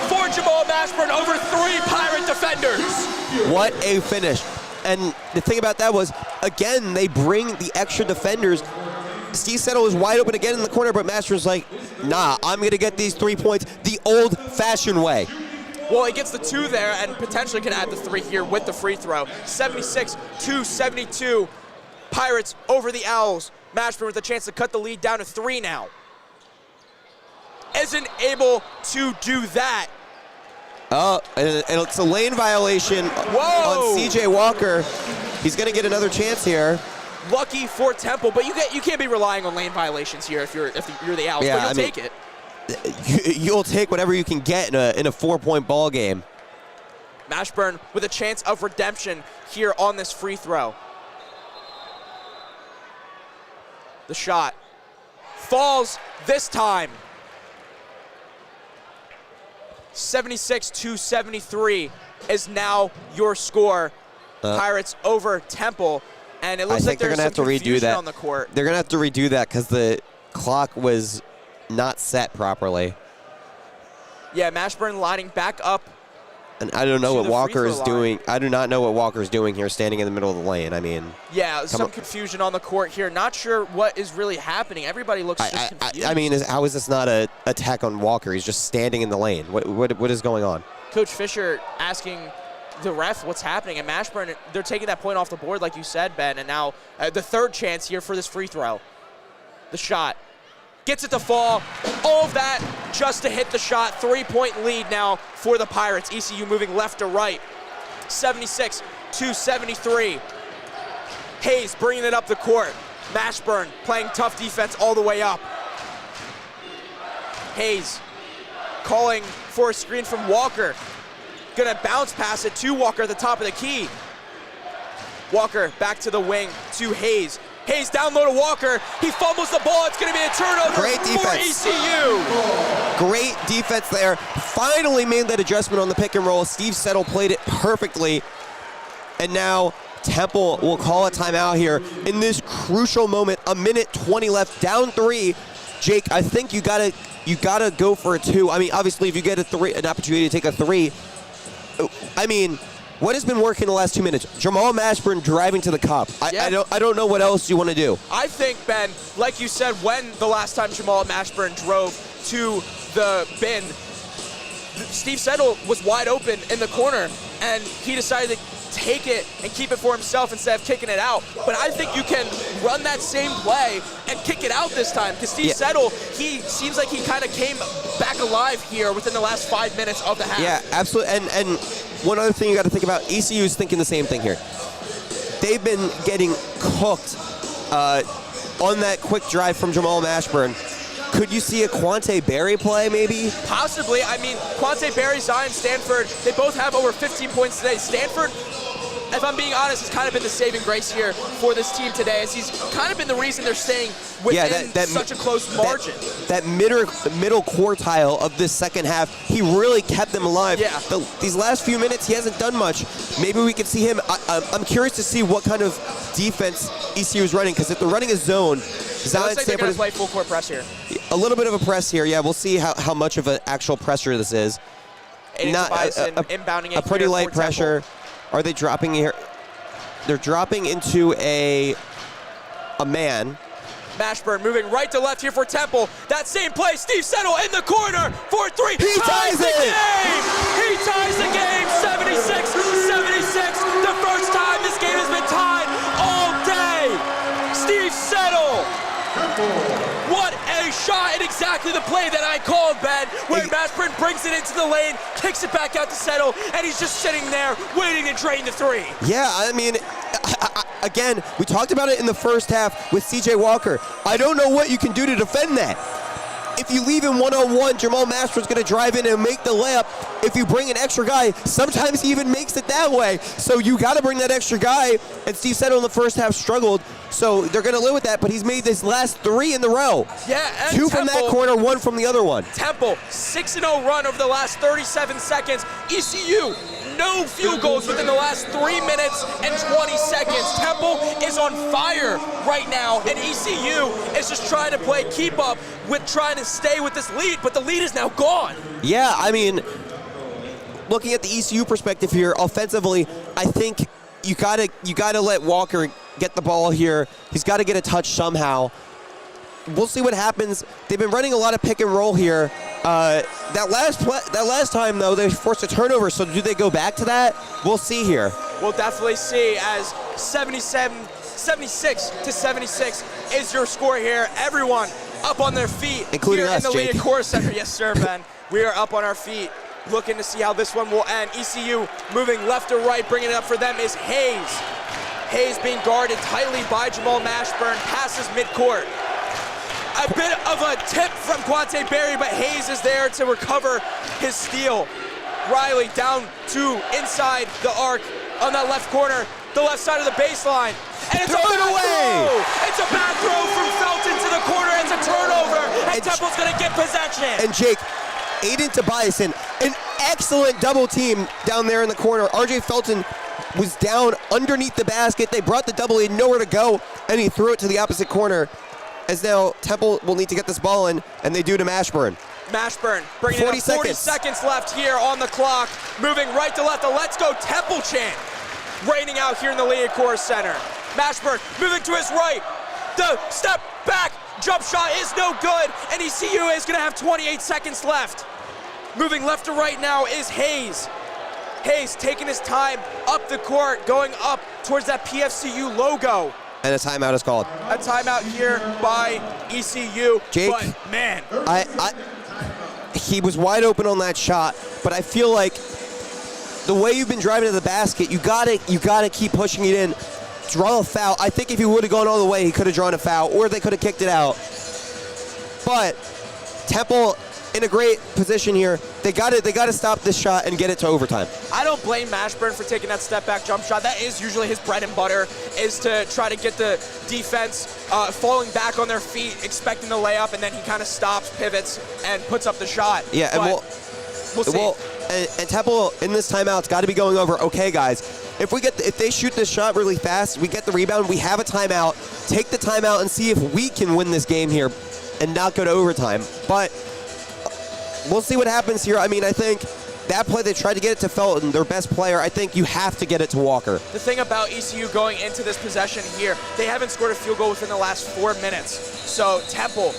for Jamal Mashburn over 3 Pirate defenders. What a finish. And the thing about that was, again, they bring the extra defenders. Steve Settle is wide open again in the corner, but Mashburn's like, nah, I'm going to get these 3 points the old-fashioned way. Well, he gets the 2 there and potentially can add the 3 here with the free throw. 76-72. Pirates over the Owls. Mashburn with a chance to cut the lead down to 3 now. Isn't able to do that. Oh, and it's a lane violation on CJ Walker. He's going to get another chance here. Lucky for Temple, but you can't be relying on lane violations here if you're the Owls. Yeah, but you'll take it. You'll take whatever you can get in a 4-point ball game. Mashburn with a chance of redemption here on this free throw. The shot falls this time. 76-73 is now your score. Pirates over Temple, and it looks like there's some confusion on the court. They're going to have to redo that because the clock was not set properly. Yeah, Mashburn lining back up. And I don't know what Walker is doing. I do not know what Walker's doing here standing in the middle of the lane. I mean, yeah, some confusion on the court here. Not sure what is really happening. Everybody looks just confused. I mean, how is this not an attack on Walker? He's just standing in the lane. What is going on? Coach Fisher asking the ref what's happening, and Mashburn, they're taking that point off the board like you said, Ben, and now the 3rd chance here for this free throw. The shot. Gets it to fall. All of that just to hit the shot. 3-point lead now for the Pirates. ECU moving left to right. 76-73. Hayes bringing it up the court. Mashburn playing tough defense all the way up. Hayes calling for a screen from Walker. Gonna bounce pass it to Walker at the top of the key. Walker back to the wing to Hayes. Hayes down low to Walker. He fumbles the ball. It's going to be a turnover for ECU. Great defense there. Finally made that adjustment on the pick and roll. Steve Settle played it perfectly. And now Temple will call a timeout here in this crucial moment. 1:20 left, down 3. Jake, I think you gotta go for a 2. I mean, obviously, if you get an opportunity to take a 3, I mean, what has been working the last 2 minutes? Jamal Mashburn driving to the cup. I don't know what else you want to do. I think, Ben, like you said, when the last time Jamal Mashburn drove to the bin, Steve Settle was wide open in the corner, and he decided to take it and keep it for himself instead of kicking it out. But I think you can run that same play and kick it out this time, because Steve Settle, he seems like he kind of came back alive here within the last 5 minutes of the half. Yeah, absolutely. And one other thing you got to think about, ECU is thinking the same thing here. They've been getting cooked on that quick drive from Jamal Mashburn. Could you see a Quante Berry play, maybe? Possibly. I mean, Quante Berry, Zion Stanford, they both have over 15 points today. Stanford, if I'm being honest, has kind of been the saving grace here for this team today, as he's kind of been the reason they're staying within such a close margin. That middle quartile of this second half, he really kept them alive. Yeah. These last few minutes, he hasn't done much. Maybe we could see him. I'm curious to see what kind of defense ECU is running, because if they're running a zone, Zion Stanford they're going to play full court press here. A little bit of a press here. Yeah, we'll see how much of an actual pressure this is. Not inbounding a pretty light pressure. Temple. Are they dropping here? They're dropping into a man. Mashburn moving right to left here for Temple. That same play, Steve Settle in the corner for 3. He ties the it! Game! He ties the game, 76-76. The first time this game has been tied all day. Steve Settle. What a shot, and exactly the play that I called, Ben, where Mashburn brings it into the lane, kicks it back out to Settle, and he's just sitting there waiting to drain the 3. Yeah, I mean, again, we talked about it in the first half with CJ Walker. I don't know what you can do to defend that. If you leave him one-on-one, Jamal Mashburn's going to drive in and make the layup. If you bring an extra guy, sometimes he even makes it that way. So you got to bring that extra guy, and Steve Settle in the first half struggled. So they're going to live with that, but he's made this last 3 in the row. Yeah, and 2 from that corner, 1 from the other one. Temple, 6-0 run over the last 37 seconds. ECU, no field goals within the last 3 minutes and 20 seconds. Temple is on fire right now, and ECU is just trying to keep up with trying to stay with this lead, but the lead is now gone. Yeah, I mean, looking at the ECU perspective here, offensively, I think you gotta let Walker get the ball here. He's got to get a touch somehow. We'll see what happens. They've been running a lot of pick and roll here. That last time though, they forced a turnover. So do they go back to that? We'll see here. We'll definitely see, as 76 to 76 is your score here. Everyone up on their feet, including here us, in the Jake. Leah Core Center. Yes, sir, Ben. We are up on our feet, looking to see how this one will end. ECU moving left to right, bringing it up for them is Hayes. Hayes being guarded tightly by Jamal Mashburn, passes midcourt. A bit of a tip from Quante Berry, but Hayes is there to recover his steal. Riley down to inside the arc on that left corner, the left side of the baseline. And it's a bad throw! It's a bad throw from Felton to the corner. It's a turnover, and Temple's gonna get possession. And Jake, Aiden Tobiasen, an excellent double team down there in the corner. RJ Felton was down underneath the basket. They brought the double, he had nowhere to go, and he threw it to the opposite corner. As now Temple will need to get this ball in, and they do to Mashburn. Mashburn bringing 40 it up. 40 seconds left here on the clock. Moving right to left, the Let's Go Temple chant raining out here in the Leah Core Center. Mashburn moving to his right. The step back jump shot is no good, and ECU is going to have 28 seconds left. Moving left to right now is Hayes. Hayes taking his time up the court, going up towards that PFCU logo. And a timeout is called. A timeout here by ECU. Jake, but man, he was wide open on that shot, but I feel like the way you've been driving to the basket, you gotta keep pushing it in. Draw a foul. I think if he would have gone all the way, he could have drawn a foul, or they could have kicked it out. But Temple in a great position here. They gotta stop this shot and get it to overtime. I don't blame Mashburn for taking that step back jump shot. That is usually his bread and butter, is to try to get the defense falling back on their feet, expecting the layup, and then he kind of stops, pivots, and puts up the shot. Yeah, and we'll see. Well, and Temple in this timeout's got to be going over. Okay, guys, if they shoot this shot really fast, we get the rebound, we have a timeout. Take the timeout and see if we can win this game here, and not go to overtime. But we'll see what happens here. I mean, I think that play, they tried to get it to Felton, their best player. I think you have to get it to Walker. The thing about ECU going into this possession here, they haven't scored a field goal within the last 4 minutes. So Temple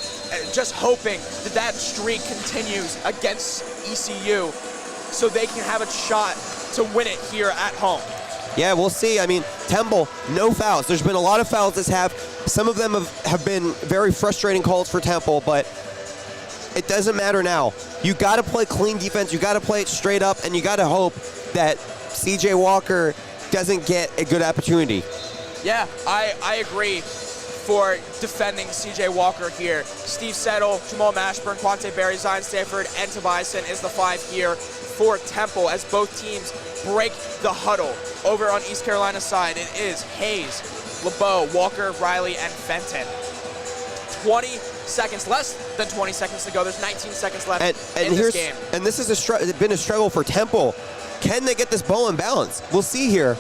just hoping that streak continues against ECU so they can have a shot to win it here at home. Yeah, we'll see. I mean, Temple, no fouls. There's been a lot of fouls this half. Some of them have been very frustrating calls for Temple, but it doesn't matter now. You got to play clean defense. You got to play it straight up, and you got to hope that CJ Walker doesn't get a good opportunity. Yeah, I agree for defending CJ Walker here. Steve Settle, Jamal Mashburn, Quante Berry, Zion Stanford, and Tobiasen is the 5 here for Temple as both teams break the huddle. Over on East Carolina's side, it is Hayes, LeBeau, Walker, Riley, and Fenton. 20 seconds, less than 20 seconds to go. There's 19 seconds left in this game. And this is been a struggle for Temple. Can they get this ball in balance? We'll see here.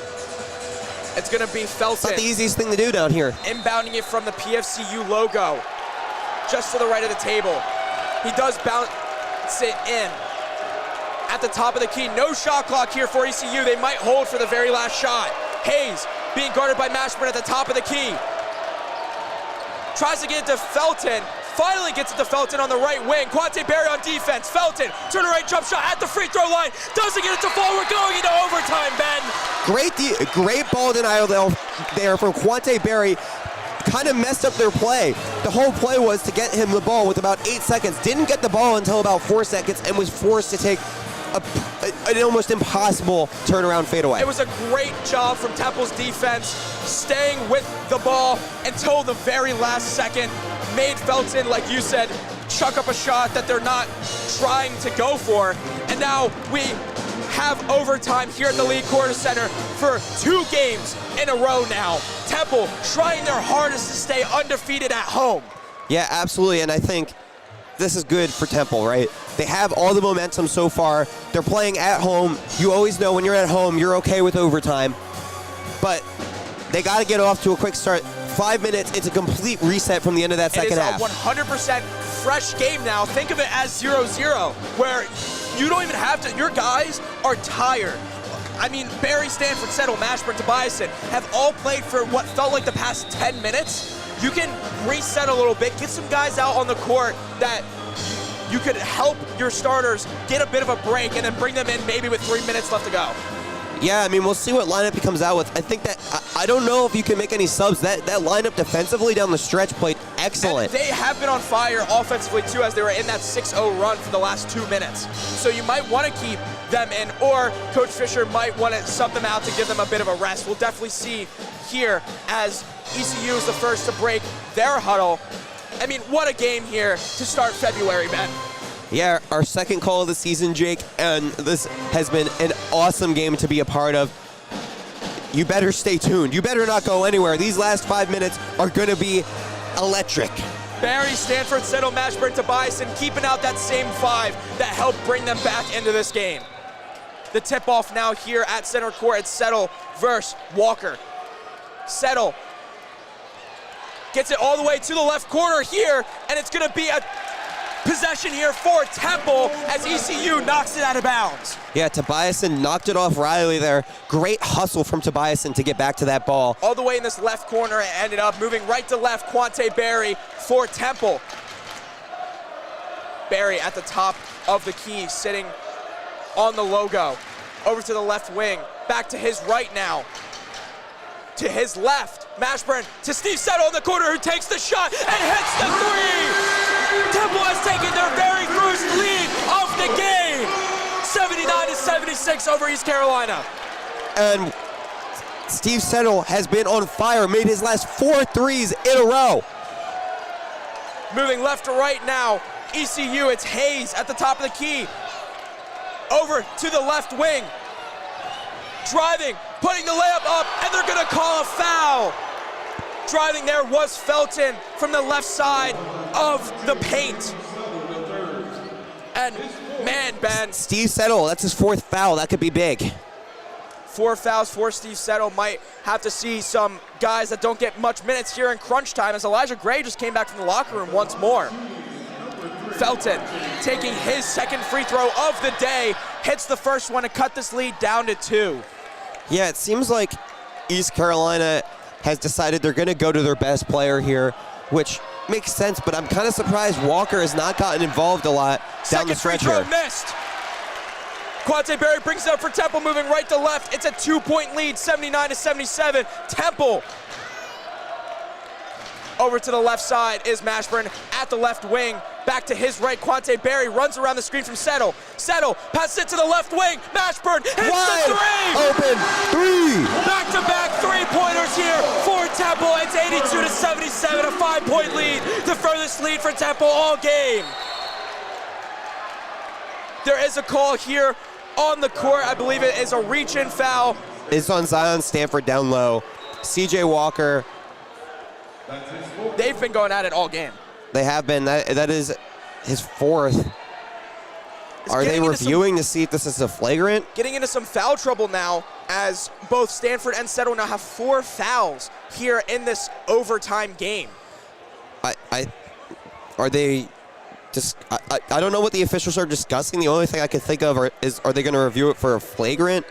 It's going to be Felton. It's not the easiest thing to do down here. Inbounding it from the PFCU logo, just to the right of the table. He does bounce it in. At the top of the key, no shot clock here for ECU. They might hold for the very last shot. Hayes being guarded by Mashburn at the top of the key. Tries to get it to Felton. Finally gets it to Felton on the right wing. Quante Berry on defense. Felton, turn right jump shot at the free throw line. Doesn't get it to fall. We're going into overtime, Ben. Great ball denial there from Quante Berry. Kind of messed up their play. The whole play was to get him the ball with about 8 seconds. Didn't get the ball until about 4 seconds and was forced to take an almost impossible turnaround fadeaway. It was a great job from Temple's defense, staying with the ball until the very last second. Made Felton, like you said, chuck up a shot that they're not trying to go for. And now we have overtime here at the League Quarter Center for 2 games in a row now. Temple trying their hardest to stay undefeated at home. Yeah, absolutely, and I think this is good for Temple, right? They have all the momentum so far. They're playing at home. You always know when you're at home, you're okay with overtime. But they got to get off to a quick start. 5 minutes, it's a complete reset from the end of that second half. It is a 100% fresh game now. Think of it as 0-0, where you don't even have to, your guys are tired. I mean, Barry, Stanford, Settle, Mashburn, Tobiasen have all played for what felt like the past 10 minutes. You can reset a little bit, get some guys out on the court that you could help your starters get a bit of a break and then bring them in maybe with 3 minutes left to go. Yeah, I mean, we'll see what lineup he comes out with. I think that, I don't know if you can make any subs. That lineup defensively down the stretch played excellent. And they have been on fire offensively, too, as they were in that 6-0 run for the last 2 minutes. So you might want to keep them in, or Coach Fisher might want to sub them out to give them a bit of a rest. We'll definitely see here as ECU is the first to break their huddle. I mean, what a game here to start February, Ben. Yeah, our second call of the season, Jake, and this has been an awesome game to be a part of. You better stay tuned. You better not go anywhere. These last 5 minutes are going to be electric. Barry, Stanford, Settle, Mashburn, Tobiasen keeping out that same 5 that helped bring them back into this game. The tip-off now here at center court. It's Settle versus Walker. Settle gets it all the way to the left corner here, and it's going to be a possession here for Temple as ECU knocks it out of bounds. Yeah, Tobiasen knocked it off Riley there. Great hustle from Tobiasen to get back to that ball. All the way in this left corner, it ended up moving right to left. Quante Barry for Temple. Barry at the top of the key, sitting on the logo. Over to the left wing, back to his right now. To his left, Mashburn to Steve Settle in the corner, who takes the shot and hits the 3! Temple has taken their very first lead of the game, 79-76 over East Carolina. And Steve Settle has been on fire, made his last 4 threes in a row. Moving left to right now, ECU, it's Hayes at the top of the key. Over to the left wing, driving, putting the layup up, and they're gonna call a foul. Driving there was Felton from the left side of the paint. And man, Ben. Steve Settle, that's his 4th foul. That could be big. 4 fouls for Steve Settle. Might have to see some guys that don't get much minutes here in crunch time, as Elijah Gray just came back from the locker room once more. Felton taking his second free throw of the day, hits the first one to cut this lead down to 2. Yeah, it seems like East Carolina has decided they're going to go to their best player here, which makes sense, but I'm kind of surprised Walker has not gotten involved a lot down the stretch here. Second free throw missed. Quante Barry brings it up for Temple, moving right to left. It's a 2-point lead, 79-77. Temple. Over to the left side is Mashburn at the left wing. Back to his right, Quante Barry runs around the screen from Settle. Settle passes it to the left wing. Mashburn hits the 3! Open 3! Back-to-back 3-pointers here for Temple. It's 82-77, a 5-point lead. The furthest lead for Temple all game. There is a call here on the court. I believe it is a reach-in foul. It's on Zion Stanford down low. CJ Walker. They've been going at it all game. They have been. That is his 4th. Are they reviewing to see if this is a flagrant? Getting into some foul trouble now, as both Stanford and Settle now have 4 fouls here in this overtime game. Are they just? I don't know what the officials are discussing. The only thing I can think of is are they going to review it for a flagrant?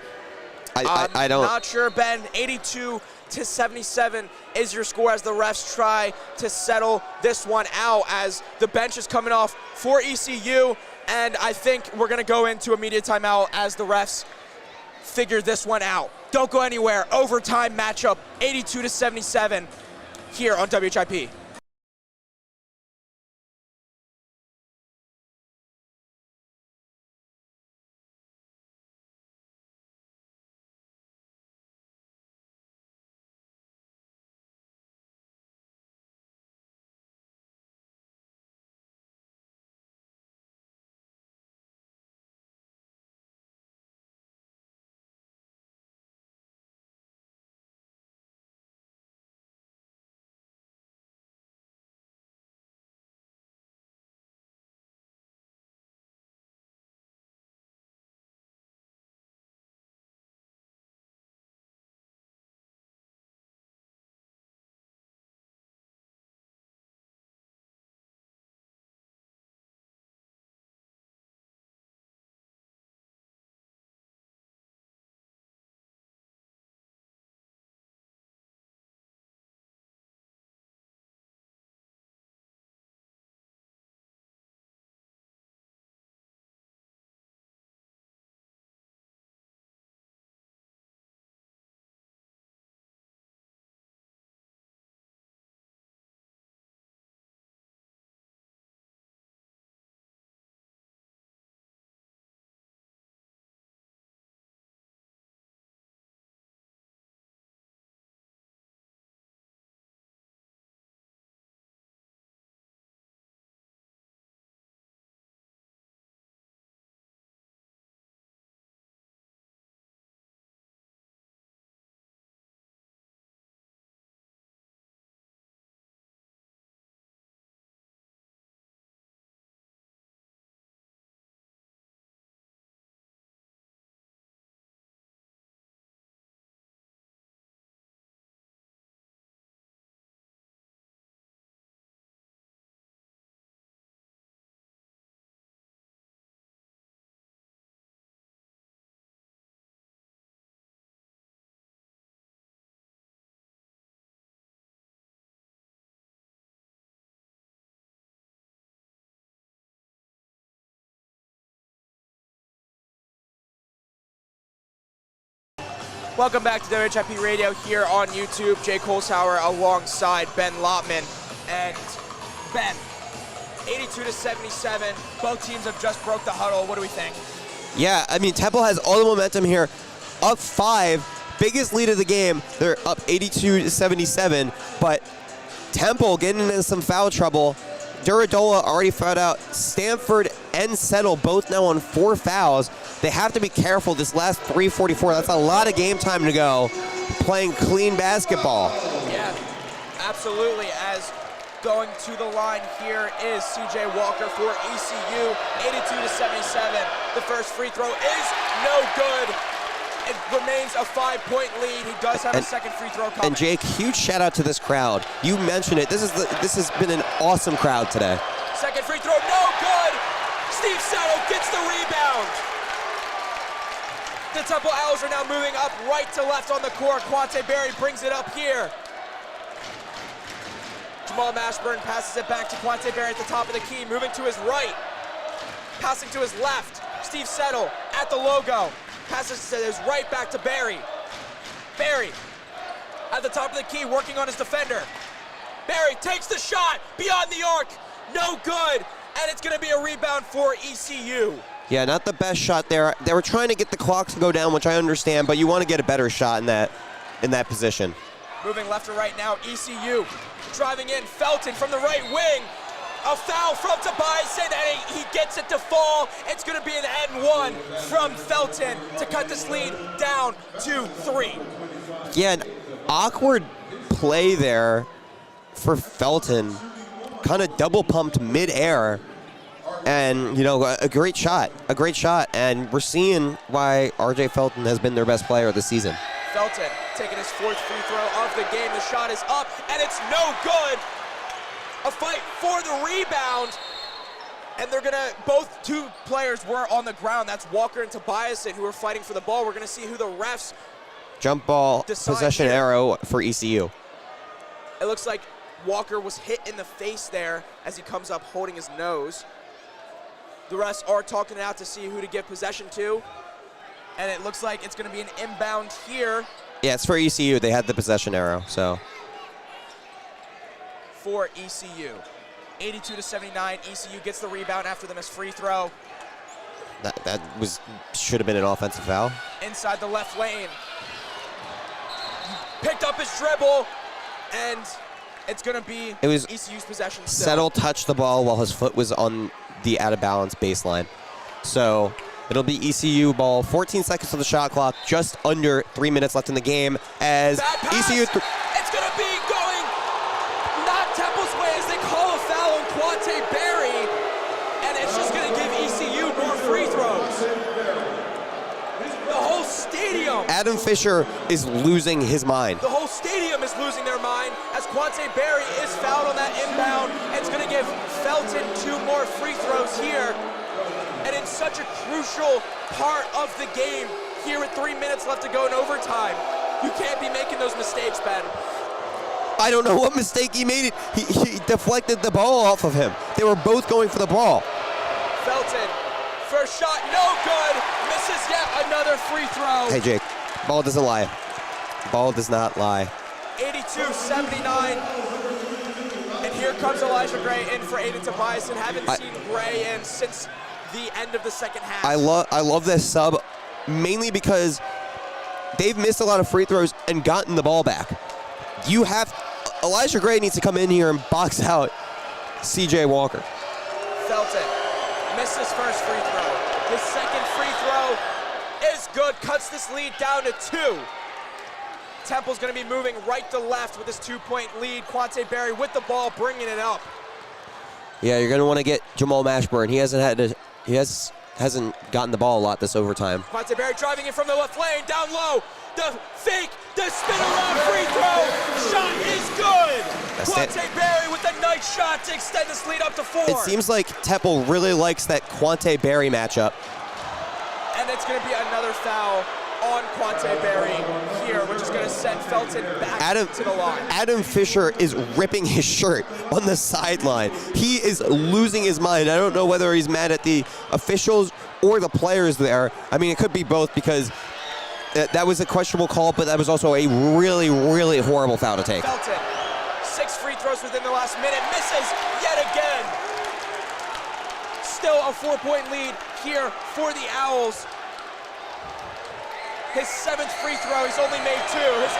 I don't. Not sure, Ben. 82-77 is your score as the refs try to settle this one out, as the bench is coming off for ECU, and I think we're going to go into immediate timeout as the refs figure this one out. Don't go anywhere. Overtime matchup, 82-77 here on WHIP. Welcome back to WHIP Radio here on YouTube. Jay Coleshauer alongside Ben Lotman. And Ben, 82-77. Both teams have just broke the huddle. What do we think? Yeah, I mean, Temple has all the momentum here. Up 5, biggest lead of the game. They're up 82-77, but Temple getting into some foul trouble. Duradola already fouled out. Stanford and Settle both now on 4 fouls. They have to be careful this last 3:44. That's a lot of game time to go playing clean basketball. Yeah, absolutely. As going to the line here is CJ Walker for ECU, 82-77. The first free throw is no good. It remains a 5-point lead. He does have a second free throw coming. And Jake, huge shout out to this crowd. You mentioned it. This has been an awesome crowd today. Second free throw, no good. Steve Settle gets the rebound. The Temple Owls are now moving up right to left on the court. Quante Berry brings it up here. Jamal Mashburn passes it back to Quante Berry at the top of the key, moving to his right. Passing to his left. Steve Settle at the logo. Passes to his right back to Berry. Berry at the top of the key, working on his defender. Berry takes the shot beyond the arc. No good. And it's going to be a rebound for ECU. Yeah, not the best shot there. They were trying to get the clock to go down, which I understand, but you want to get a better shot in that position. Moving left to right now, ECU driving in. Felton from the right wing. A foul from Tobias, and he gets it to fall. It's going to be an N1 from Felton to cut this lead down to 3. Yeah, an awkward play there for Felton. Kind of double pumped midair. And, you know, a great shot. And we're seeing why RJ Felton has been their best player this season. Felton taking his 4th free throw of the game. The shot is up, and it's no good. A fight for the rebound, and both 2 players were on the ground. That's Walker and Tobiasen who are fighting for the ball. We're gonna see who the refs jump ball possession here. arrow for ECU. It looks like Walker was hit in the face there as he comes up holding his nose. The refs are talking it out to see who to give possession to, and it looks like it's gonna be an inbound here. Yeah, it's for ECU. They had the possession arrow, so. For ECU. 82-79, ECU gets the rebound after the missed free throw. That should have been an offensive foul. Inside the left lane. Picked up his dribble, and it's gonna be ECU's possession still. Settle touched the ball while his foot was on the out of balance baseline. So it'll be ECU ball, 14 seconds on the shot clock, just under 3 minutes left in the game as ECU. It's gonna be going not Temple's way as they call a foul on Quante Berry, and it's just gonna give ECU more free throws. The whole stadium. Adam Fisher is losing his mind. The whole stadium is losing their mind as Quante Berry is fouled on that inbound. It's going to give Felton 2 more free throws here. And it's such a crucial part of the game here with 3 minutes left to go in overtime. You can't be making those mistakes, Ben. I don't know what mistake he made. He deflected the ball off of him. They were both going for the ball. Felton, first shot, no good. Misses yet another free throw. Hey, Jake, ball doesn't lie. Ball does not lie. 82-79. And here comes Elijah Gray in for Aiden Tobias, and haven't seen Gray in since the end of the second half. I love this sub, mainly because they've missed a lot of free throws and gotten the ball back. Elijah Gray needs to come in here and box out CJ Walker. Felton missed his first free throw. His second free throw is good, cuts this lead down to 2. Temple's gonna be moving right to left with his 2-point lead. Quante Berry with the ball, bringing it up. Yeah, you're gonna want to get Jamal Mashburn. He hasn't gotten the ball a lot this overtime. Quante Berry driving in from the left lane, down low. The fake, the spin around free throw. Shot is good. Quante Berry with a nice shot to extend this lead up to 4. It seems like Temple really likes that Quante Berry matchup. And it's going to be another foul on Quante Berry here, which is going to send Felton back to the line. Adam Fisher is ripping his shirt on the sideline. He is losing his mind. I don't know whether he's mad at the officials or the players there. I mean, it could be both because That was a questionable call, but that was also a really, really horrible foul to take. Felton, 6 free throws within the last minute, misses yet again. Still a 4-point lead here for the Owls. His 7th free throw, he's only made 2. His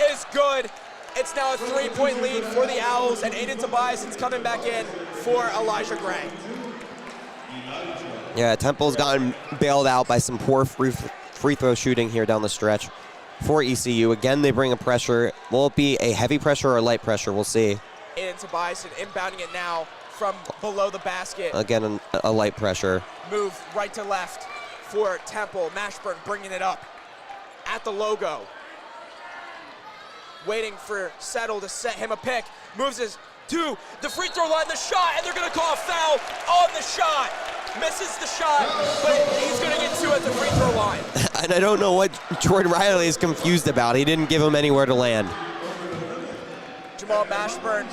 8th is good. It's now a 3-point lead for the Owls, and Aiden Tobias is coming back in for Elijah Gray. Yeah, Temple's gotten bailed out by some poor free throw shooting here down the stretch for ECU. Again, they bring a pressure. Will it be a heavy pressure or a light pressure? We'll see. Aiden Tobias inbounding it now from below the basket. Again, a light pressure. Move right to left for Temple. Mashburn bringing it up at the logo. Waiting for Settle to set him a pick. Moves his to the free throw line, the shot, and they're going to call a foul on the shot. Misses the shot, but he's going to get 2 at the free throw line. And I don't know what Jordan Riley is confused about. He didn't give him anywhere to land. Jamal Mashburn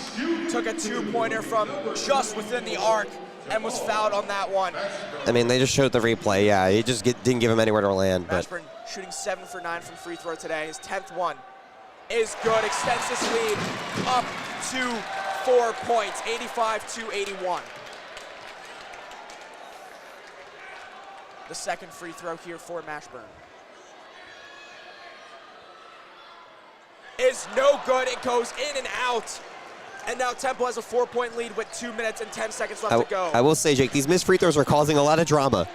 took a 2-pointer from just within the arc and was fouled on that one. I mean, they just showed the replay. Yeah, he just didn't give him anywhere to land. Mashburn shooting 7 for 9 from free throw today. His 10th one is good. Extends this lead up to 4 points, 85-81. The second free throw here for Mashburn is no good. It goes in and out. And now Temple has a 4-point lead with 2 minutes and 10 seconds left to go. I will say, Jake, these missed free throws are causing a lot of drama.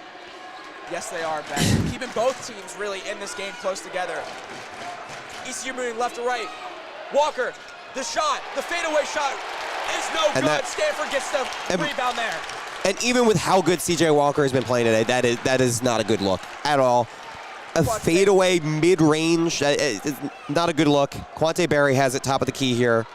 Yes, they are, Ben. Keeping both teams really in this game close together. ECU moving left to right. Walker, the shot, the fadeaway shot is no good. Stanford gets the rebound there. And even with how good CJ Walker has been playing today, that is not a good look at all. A fadeaway mid-range is not a good look. Quante Berry has it top of the key here.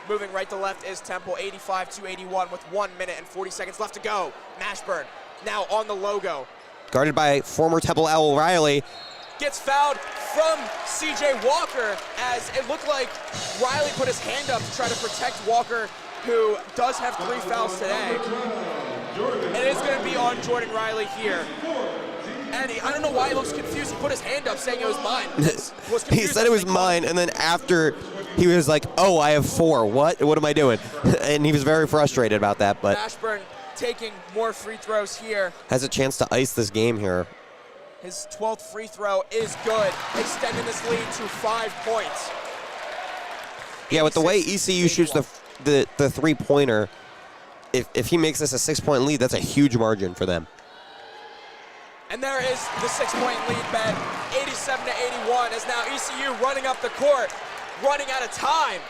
Moving right to left is Temple, 85-81 with 1 minute and 40 seconds left to go. Mashburn now on the logo. Guarded by former Temple Owl Riley. Gets fouled from CJ Walker as it looked like Riley put his hand up to try to protect Walker, who does have 3 fouls today. And it's going to be on Jordan Riley here. And I don't know why he looks confused. He put his hand up saying it was mine. He said it was mine, and then after he was like, oh, I have 4. What am I doing? And he was very frustrated about that. But Mashburn taking more free throws here. Has a chance to ice this game here. His 12th free throw is good, extending this lead to 5 points. Yeah, with the way ECU shoots the 3-pointer, if he makes this a 6-point lead, that's a huge margin for them. And there is the 6-point lead, Ben. 87-81 as now ECU running up the court, running out of time.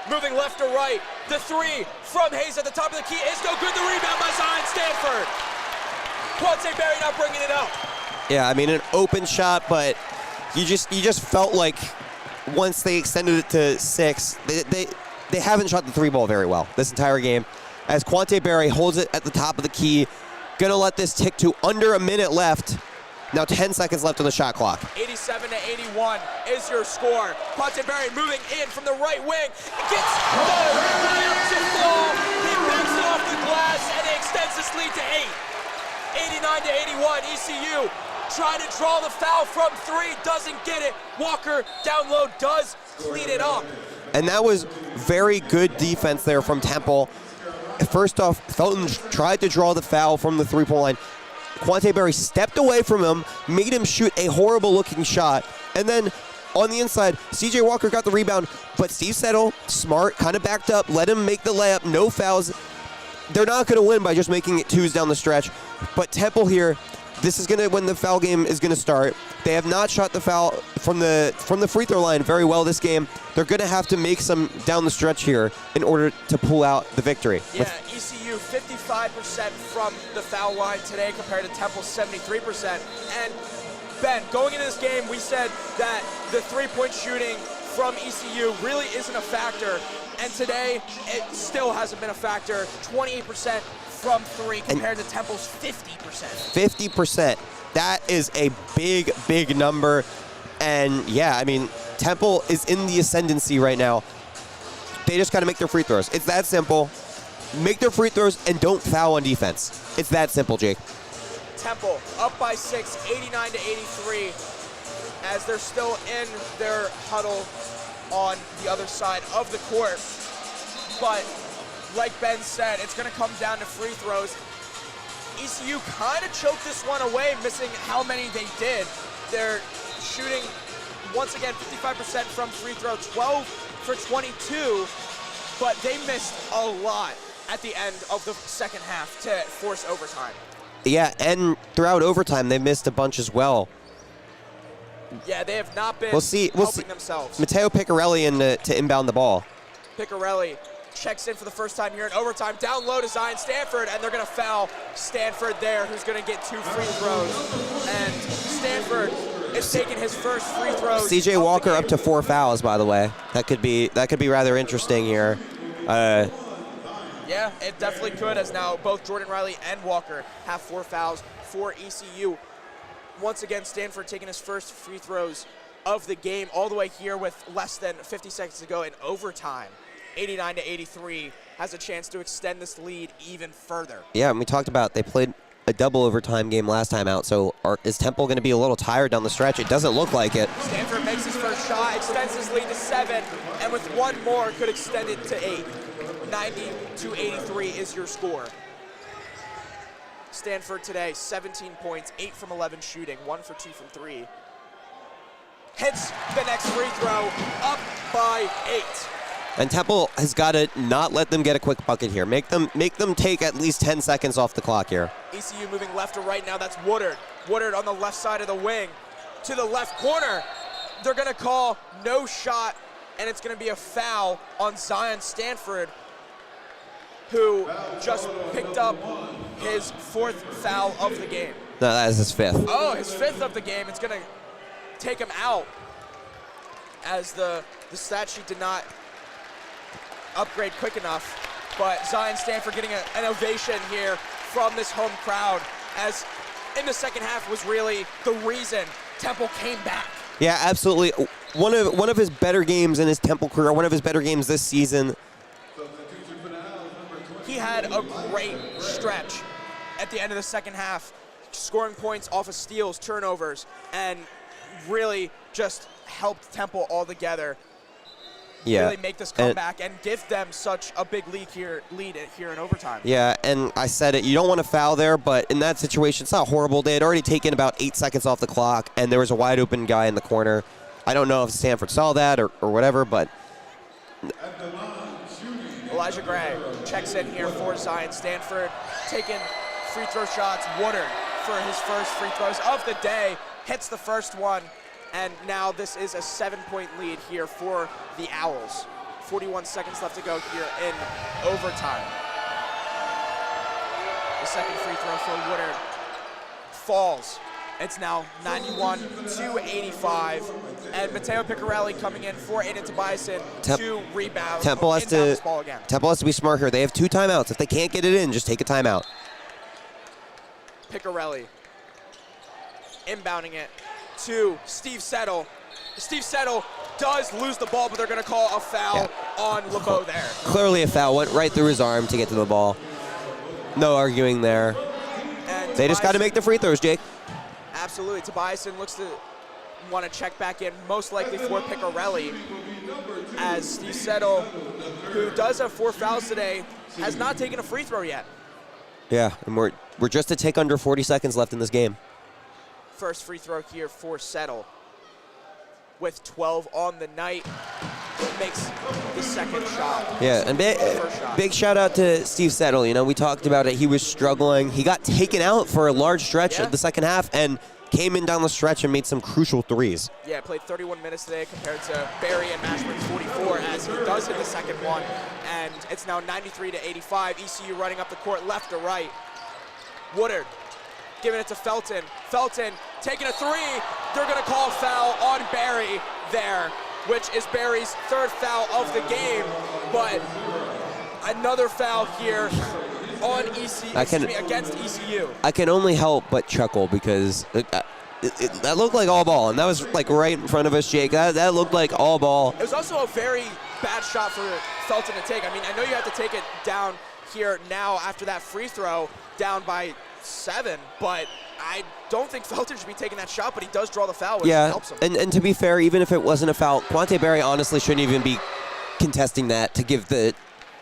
Moving left to right. The 3 from Hayes at the top of the key is no good. The rebound by Zion Stanford. Quante Berry now bringing it up. Yeah, I mean, an open shot, but you just felt like once they extended it to 6, they haven't shot the 3-ball very well this entire game. As Quante Berry holds it at the top of the key, gonna let this tick to under a minute left. Now 10 seconds left on the shot clock. 87-81 is your score. Quante Berry moving in from the right wing. Gets the layup to fall. He picks it off the glass and it extends this lead to 8. 89-81, ECU trying to draw the foul from 3, doesn't get it. Walker down low does clean it up. And that was very good defense there from Temple. First off, Felton tried to draw the foul from the 3-point line. Quante Berry stepped away from him, made him shoot a horrible-looking shot, and then on the inside, CJ Walker got the rebound, but Steve Settle, smart, kind of backed up, let him make the layup, no fouls. They're not going to win by just making it 2s down the stretch, but Temple here, this is going to when the foul game is going to start. They have not shot the foul from the free throw line very well this game. They're going to have to make some down the stretch here in order to pull out the victory. Yeah, ECU 55% from the foul line today compared to Temple's 73%. And Ben, going into this game, we said that the 3-point shooting from ECU really isn't a factor. And today, it still hasn't been a factor. 28% from 3 compared to Temple's 50%. 50%. That is a big, big number. And yeah, I mean, Temple is in the ascendancy right now. They just got to make their free throws. It's that simple. Make their free throws and don't foul on defense. It's that simple, Jake. Temple up by 6, 89-83, as they're still in their huddle on the other side of the court. But like Ben said, it's going to come down to free throws. ECU kind of choked this one away, missing how many they did. They're shooting, once again, 55% from free throw, 12 for 22, but they missed a lot at the end of the second half to force overtime. Yeah, and throughout overtime, they missed a bunch as well. Yeah, they have not been helping themselves. Matteo Piccarelli in to inbound the ball. Piccarelli checks in for the first time here in overtime. Down low to Zion Stanford, and they're going to foul Stanford there, who's going to get 2 free throws. And Stanford is taking his first free throws. CJ Walker up to 4 fouls, by the way. That could be rather interesting here. Yeah, it definitely could, as now both Jordan Riley and Walker have 4 fouls for ECU. Once again, Stanford taking his first free throws of the game, all the way here with less than 50 seconds to go in overtime. 89-83, has a chance to extend this lead even further. Yeah, and we talked about they played a double overtime game last time out, so is Temple going to be a little tired down the stretch? It doesn't look like it. Stanford makes his first shot, extends his lead to 7, and with one more could extend it to 8. 90-83 is your score. Stanford today, 17 points, 8 from 11 shooting, 1 for 2 from 3. Hits the next free throw, up by 8. And Temple has got to not let them get a quick bucket here. Make them take at least 10 seconds off the clock here. ECU moving left to right now. That's Woodard. Woodard on the left side of the wing to the left corner. They're going to call no shot, and it's going to be a foul on Zion Stanford, who just picked up his 4th foul of the game. No, that is his 5th. Oh, his 5th of the game. It's going to take him out, as the stat sheet did not upgrade quick enough. But Zion Stanford getting an ovation here from this home crowd, as in the second half was really the reason Temple came back. Yeah, absolutely. One of his better games in his Temple career, one of his better games this season. He had a great stretch at the end of the second half, scoring points off of steals, turnovers, and really just helped Temple all together. Yeah. Really make this comeback and give them such a big lead here in overtime. Yeah, and I said it, you don't want to foul there, but in that situation, it's not horrible. They had already taken about 8 seconds off the clock, and there was a wide open guy in the corner. I don't know if Stanford saw that or whatever, but... Elijah Gray checks in here for Zion Stanford, taking free throw shots. Woodard for his first free throws of the day, hits the first one, and now this is a 7-point lead here for the Owls. 41 seconds left to go here in overtime. The second free throw for Woodard falls. It's now 91-85, and Matteo Piccarelli coming in for Aiden Tobiason to rebound. Temple has to be smart here. They have 2 timeouts. If they can't get it in, just take a timeout. Piccarelli inbounding it to Steve Settle. Steve Settle does lose the ball, but they're going to call a foul on LeBeau there. Clearly a foul. Went right through his arm to get to the ball. No arguing there. And they just got to make the free throws, Jake. Absolutely. Tobiason looks to want to check back in, most likely for Piccarelli, as Steve Settle, who does have 4 fouls today, has not taken a free throw yet. Yeah, and we're just a tick under 40 seconds left in this game. First free throw here for Settle, with 12 on the night, makes the second shot. Yeah, and big shout out to Steve Settle. You know, we talked about it. He was struggling. He got taken out for a large stretch of the second half and came in down the stretch and made some crucial threes. Yeah, played 31 minutes today compared to Barry and Mashburn's 44, as he does hit the second one. And it's now 93-85. ECU running up the court left to right. Woodard giving it to Felton. Felton taking a 3. They're going to call foul on Barry there, which is Barry's 3rd foul of the game. But another foul here on against ECU. I can only help but chuckle because that looked like all ball, and that was like right in front of us, Jake. That looked like all ball. It was also a very bad shot for Felton to take. I mean, I know you have to take it down here now after that free throw, down by 7, but I don't think Felton should be taking that shot, but he does draw the foul, which Yeah, helps him. and to be fair, even if it wasn't a foul, Quante Berry honestly shouldn't even be contesting that to give the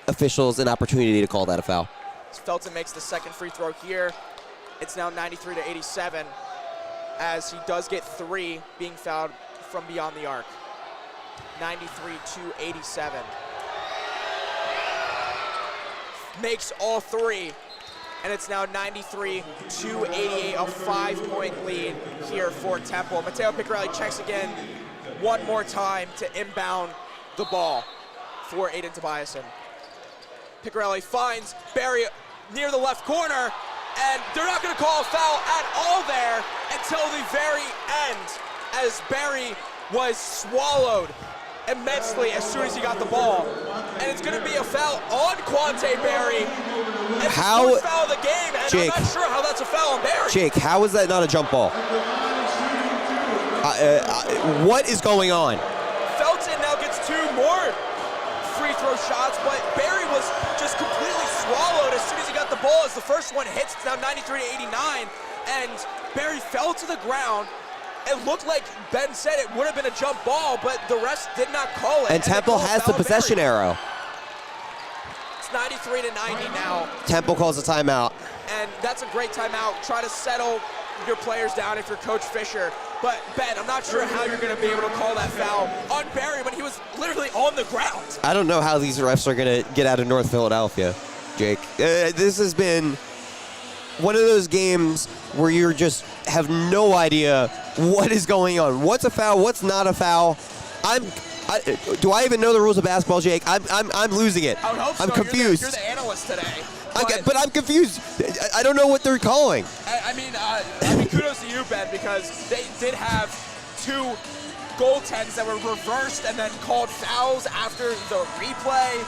officials an opportunity to call that a foul. Felton makes the second free throw here. It's now 93 to 87, as he does get 3 being fouled from beyond the arc. 93 to 87. Makes all 3, and it's now 93 to 88, a 5-point lead here for Temple. Matteo Piccarelli checks again one more time to inbound the ball for Aiden Tobiasen. Piccarelli finds Barry near the left corner, and they're not going to call a foul at all there until the very end, as Barry was swallowed immensely as soon as he got the ball. And it's going to be a foul on Quante Berry. And how, the first foul of the game, and Jake, I'm not sure how that's a foul on Barry. Jake, how is that not a jump ball? What is going on? Felton now gets 2 more free throw shots, but Barry was just completely swallowed as soon as he got the ball. As the first one hits, it's now 93 to 89, and Barry fell to the ground. It looked like Ben said it would have been a jump ball, but the refs did not call it. And Temple has the possession arrow. It's 93 to 90 now. Temple calls a timeout. And that's a great timeout. Try to settle your players down if you're Coach Fisher. But Ben, I'm not sure how you're going to be able to call that foul on Barry when he was literally on the ground. I don't know how these refs are going to get out of North Philadelphia, Jake. This has been one of those games where you just have no idea what is going on. What's a foul? What's not a foul? Do I even know the rules of basketball, Jake? I'm losing it. I would hope so. I'm confused. You're the analyst today. But I'm confused. I don't know what they're calling. I mean, kudos to you, Ben, because they did have 2 goaltends that were reversed and then called fouls after the replay.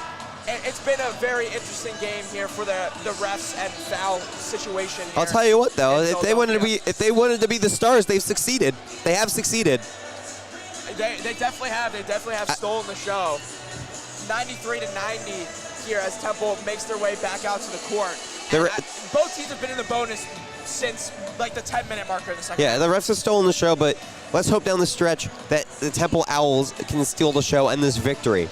It's been a very interesting game here for the refs and foul situation here. I'll tell you what, though, if they wanted to be the Stars, they've succeeded. They have succeeded. They definitely have. They definitely have stolen the show. 93 to 90 here as Temple makes their way back out to the court. Both teams have been in the bonus since like the 10-minute marker in the second. Yeah, the refs have stolen the show, but let's hope down the stretch that the Temple Owls can steal the show and this victory.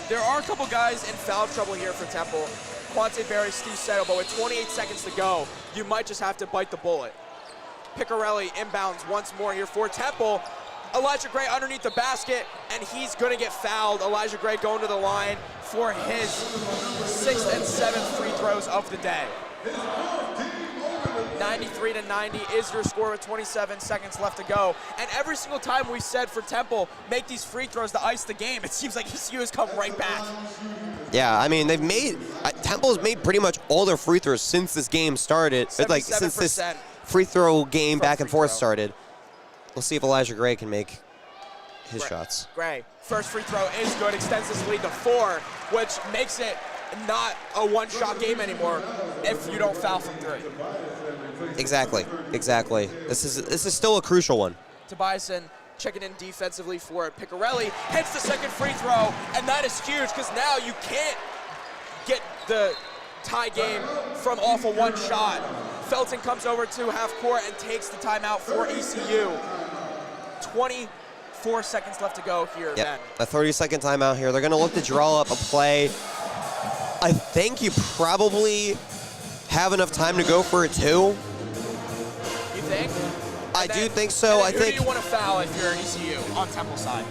There are a couple guys in foul trouble here for Temple. Quante Berry, Steve Settle, but with 28 seconds to go, you might just have to bite the bullet. Piccarelli inbounds once more here for Temple. Elijah Gray underneath the basket, and he's going to get fouled. Elijah Gray going to the line for his 6th and 7th free throws of the day. 93 to 90 is your score with 27 seconds left to go. And every single time we said for Temple, make these free throws to ice the game, it seems like ECU has come right back. Yeah, I mean, Temple's made pretty much all their free throws since this game started. Like, since this free throw game back and forth started. We'll see if Elijah Gray can make his shots. Gray, first free throw is good, extends this lead to 4, which makes it not a one-shot game anymore if you don't foul from 3. Exactly. This is still a crucial one. Tobiasen checking in defensively for Piccarelli, hits the second free throw, and that is huge because now you can't get the tie game from off a one shot. Felton comes over to half court and takes the timeout for ECU. 24 seconds left to go here, Ben. A 30-second timeout here. They're going to look to draw up a play. I think you probably have enough time to go for a 2. You think? I do think so. I think. Who do you want to foul if you're ECU on Temple side?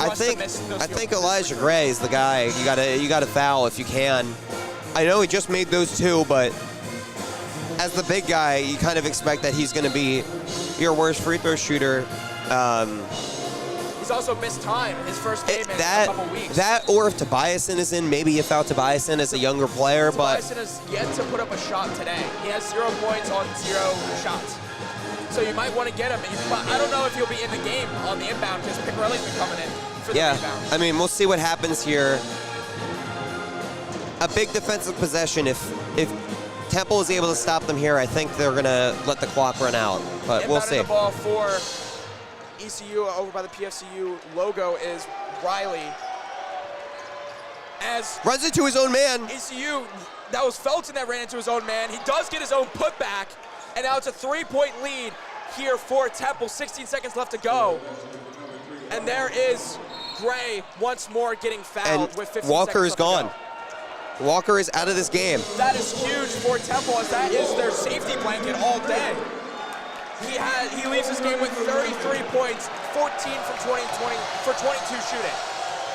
I think Elijah Gray is the guy. You got to foul if you can. I know he just made those 2, but as the big guy, you kind of expect that he's going to be your worst free throw shooter. He's also missed time his first game in a couple weeks. That, or if Tobiasen is in, maybe you foul Tobiasen as a younger player. Tobiasen has yet to put up a shot today. He has 0 points on 0 shots. So you might want to get him. But I don't know if he'll be in the game on the inbound because Piccarelli's been coming in for the rebound. I mean, we'll see what happens here. A big defensive possession. If Temple is able to stop them here, I think they're going to let the clock run out. But we'll see. The ball for ECU over by the PFCU logo is Riley. as runs into his own man. ECU, that was Felton that ran into his own man. He does get his own putback, and now it's a 3-point lead here for Temple. 16 seconds left to go. And there is Gray once more getting fouled And with 15 Walker seconds is left to gone. Walker is out of this game. That is huge for Temple, as that is their safety blanket all day. He leaves this game with 33 points, 14 from 20 for 22 shooting.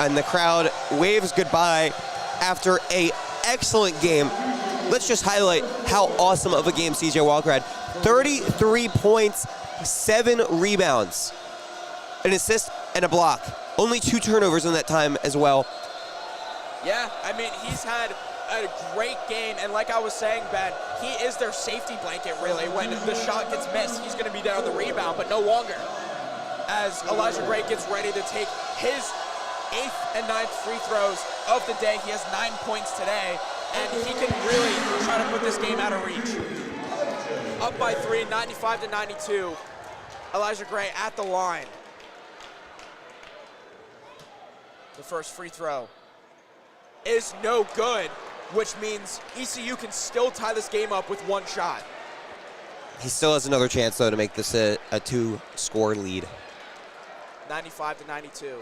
And the crowd waves goodbye after a excellent game. Let's just highlight how awesome of a game CJ Walker had. 33 points, 7 rebounds, an assist and a block. Only 2 turnovers in that time as well. Yeah, I mean, he's had a great game, and like I was saying, Ben, he is their safety blanket, really. When the shot gets missed, he's going to be there on the rebound, but no longer. As Elijah Gray gets ready to take his 8th and 9th free throws of the day. He has 9 points today, and he can really try to put this game out of reach. Up by 3, 95-92. Elijah Gray at the line. The first free throw is no good, which means ECU can still tie this game up with 1 shot. He still has another chance, though, to make this a 2-score lead. 95-92.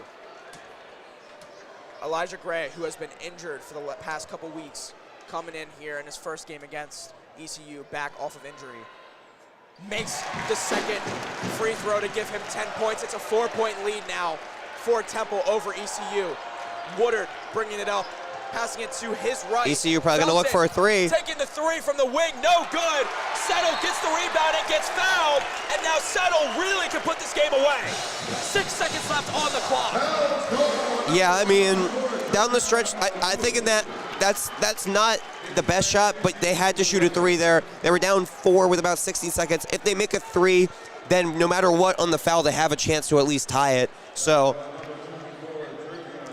Elijah Gray, who has been injured for the past couple weeks, coming in here in his first game against ECU, back off of injury. Makes the second free throw to give him 10 points. It's a 4-point lead now for Temple over ECU. Woodard bringing it up, passing it to his right. ECU probably going to look for a 3. Taking the 3 from the wing, no good. Settle gets the rebound and gets fouled, and now Settle really can put this game away. 6 seconds left on the clock. Yeah, I mean, down the stretch, I think in that's not the best shot, but they had to shoot a 3 there. They were down 4 with about 16 seconds. If they make a 3, then no matter what on the foul, they have a chance to at least tie it. So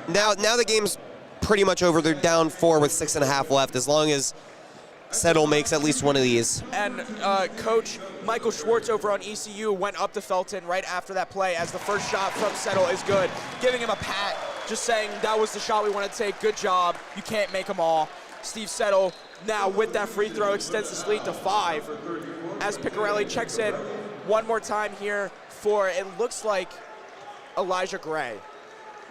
now the game's pretty much over. They're down 4 with 6.5 left, as long as Settle makes at least one of these. And Coach Michael Schwartz over on ECU went up to Felton right after that play, as the first shot from Settle is good, giving him a pat, just saying that was the shot we wanted to take. Good job. You can't make them all. Steve Settle now with that free throw extends this lead to 5, as Piccarelli checks in one more time here for, it looks like, Elijah Gray.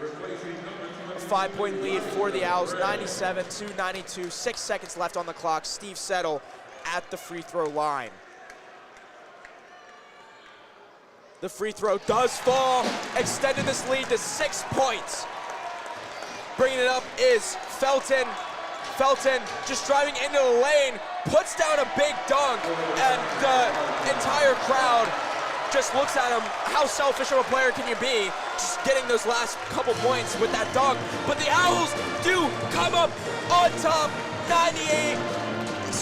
A 5-point lead for the Owls, 97-92, 6 seconds left on the clock. Steve Settle at the free throw line. The free throw does fall, extending this lead to 6 points. Bringing it up is Felton. Felton just driving into the lane, puts down a big dunk, and the entire crowd just looks at him. How selfish of a player can you be, just getting those last couple points with that dunk? But the Owls do come up on top.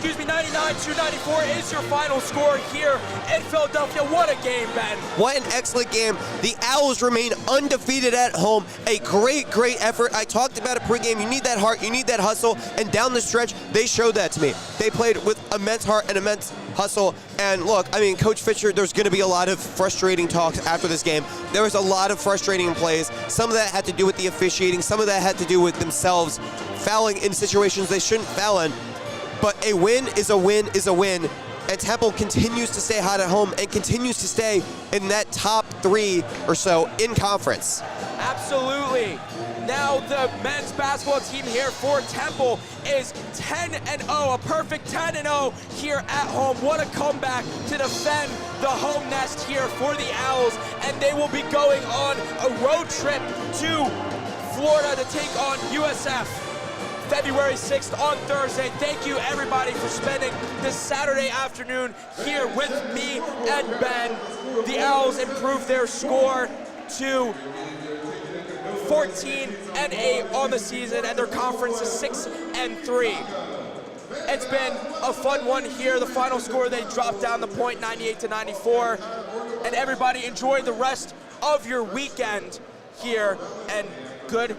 99-94 is your final score here in Philadelphia. What a game, Ben. What an excellent game. The Owls remain undefeated at home. A great effort. I talked about it pregame. You need that heart, you need that hustle, and down the stretch, they showed that to me. They played with immense heart and immense hustle. And look, I mean, Coach Fisher, there's going to be a lot of frustrating talks after this game. There was a lot of frustrating plays. Some of that had to do with the officiating. Some of that had to do with themselves fouling in situations they shouldn't foul in. But a win is a win is a win. And Temple continues to stay hot at home and continues to stay in that top 3 or so in conference. Absolutely. Now the men's basketball team here for Temple is 10-0, a perfect 10-0 here at home. What a comeback to defend the home nest here for the Owls. And they will be going on a road trip to Florida to take on USF. February 6th on Thursday. Thank you everybody for spending this Saturday afternoon here with me and Ben. The Owls improved their score to 14-8 on the season, and their conference is 6-3. It's been a fun one here. The final score, they dropped down the point, 98-94. And everybody enjoy the rest of your weekend here, and good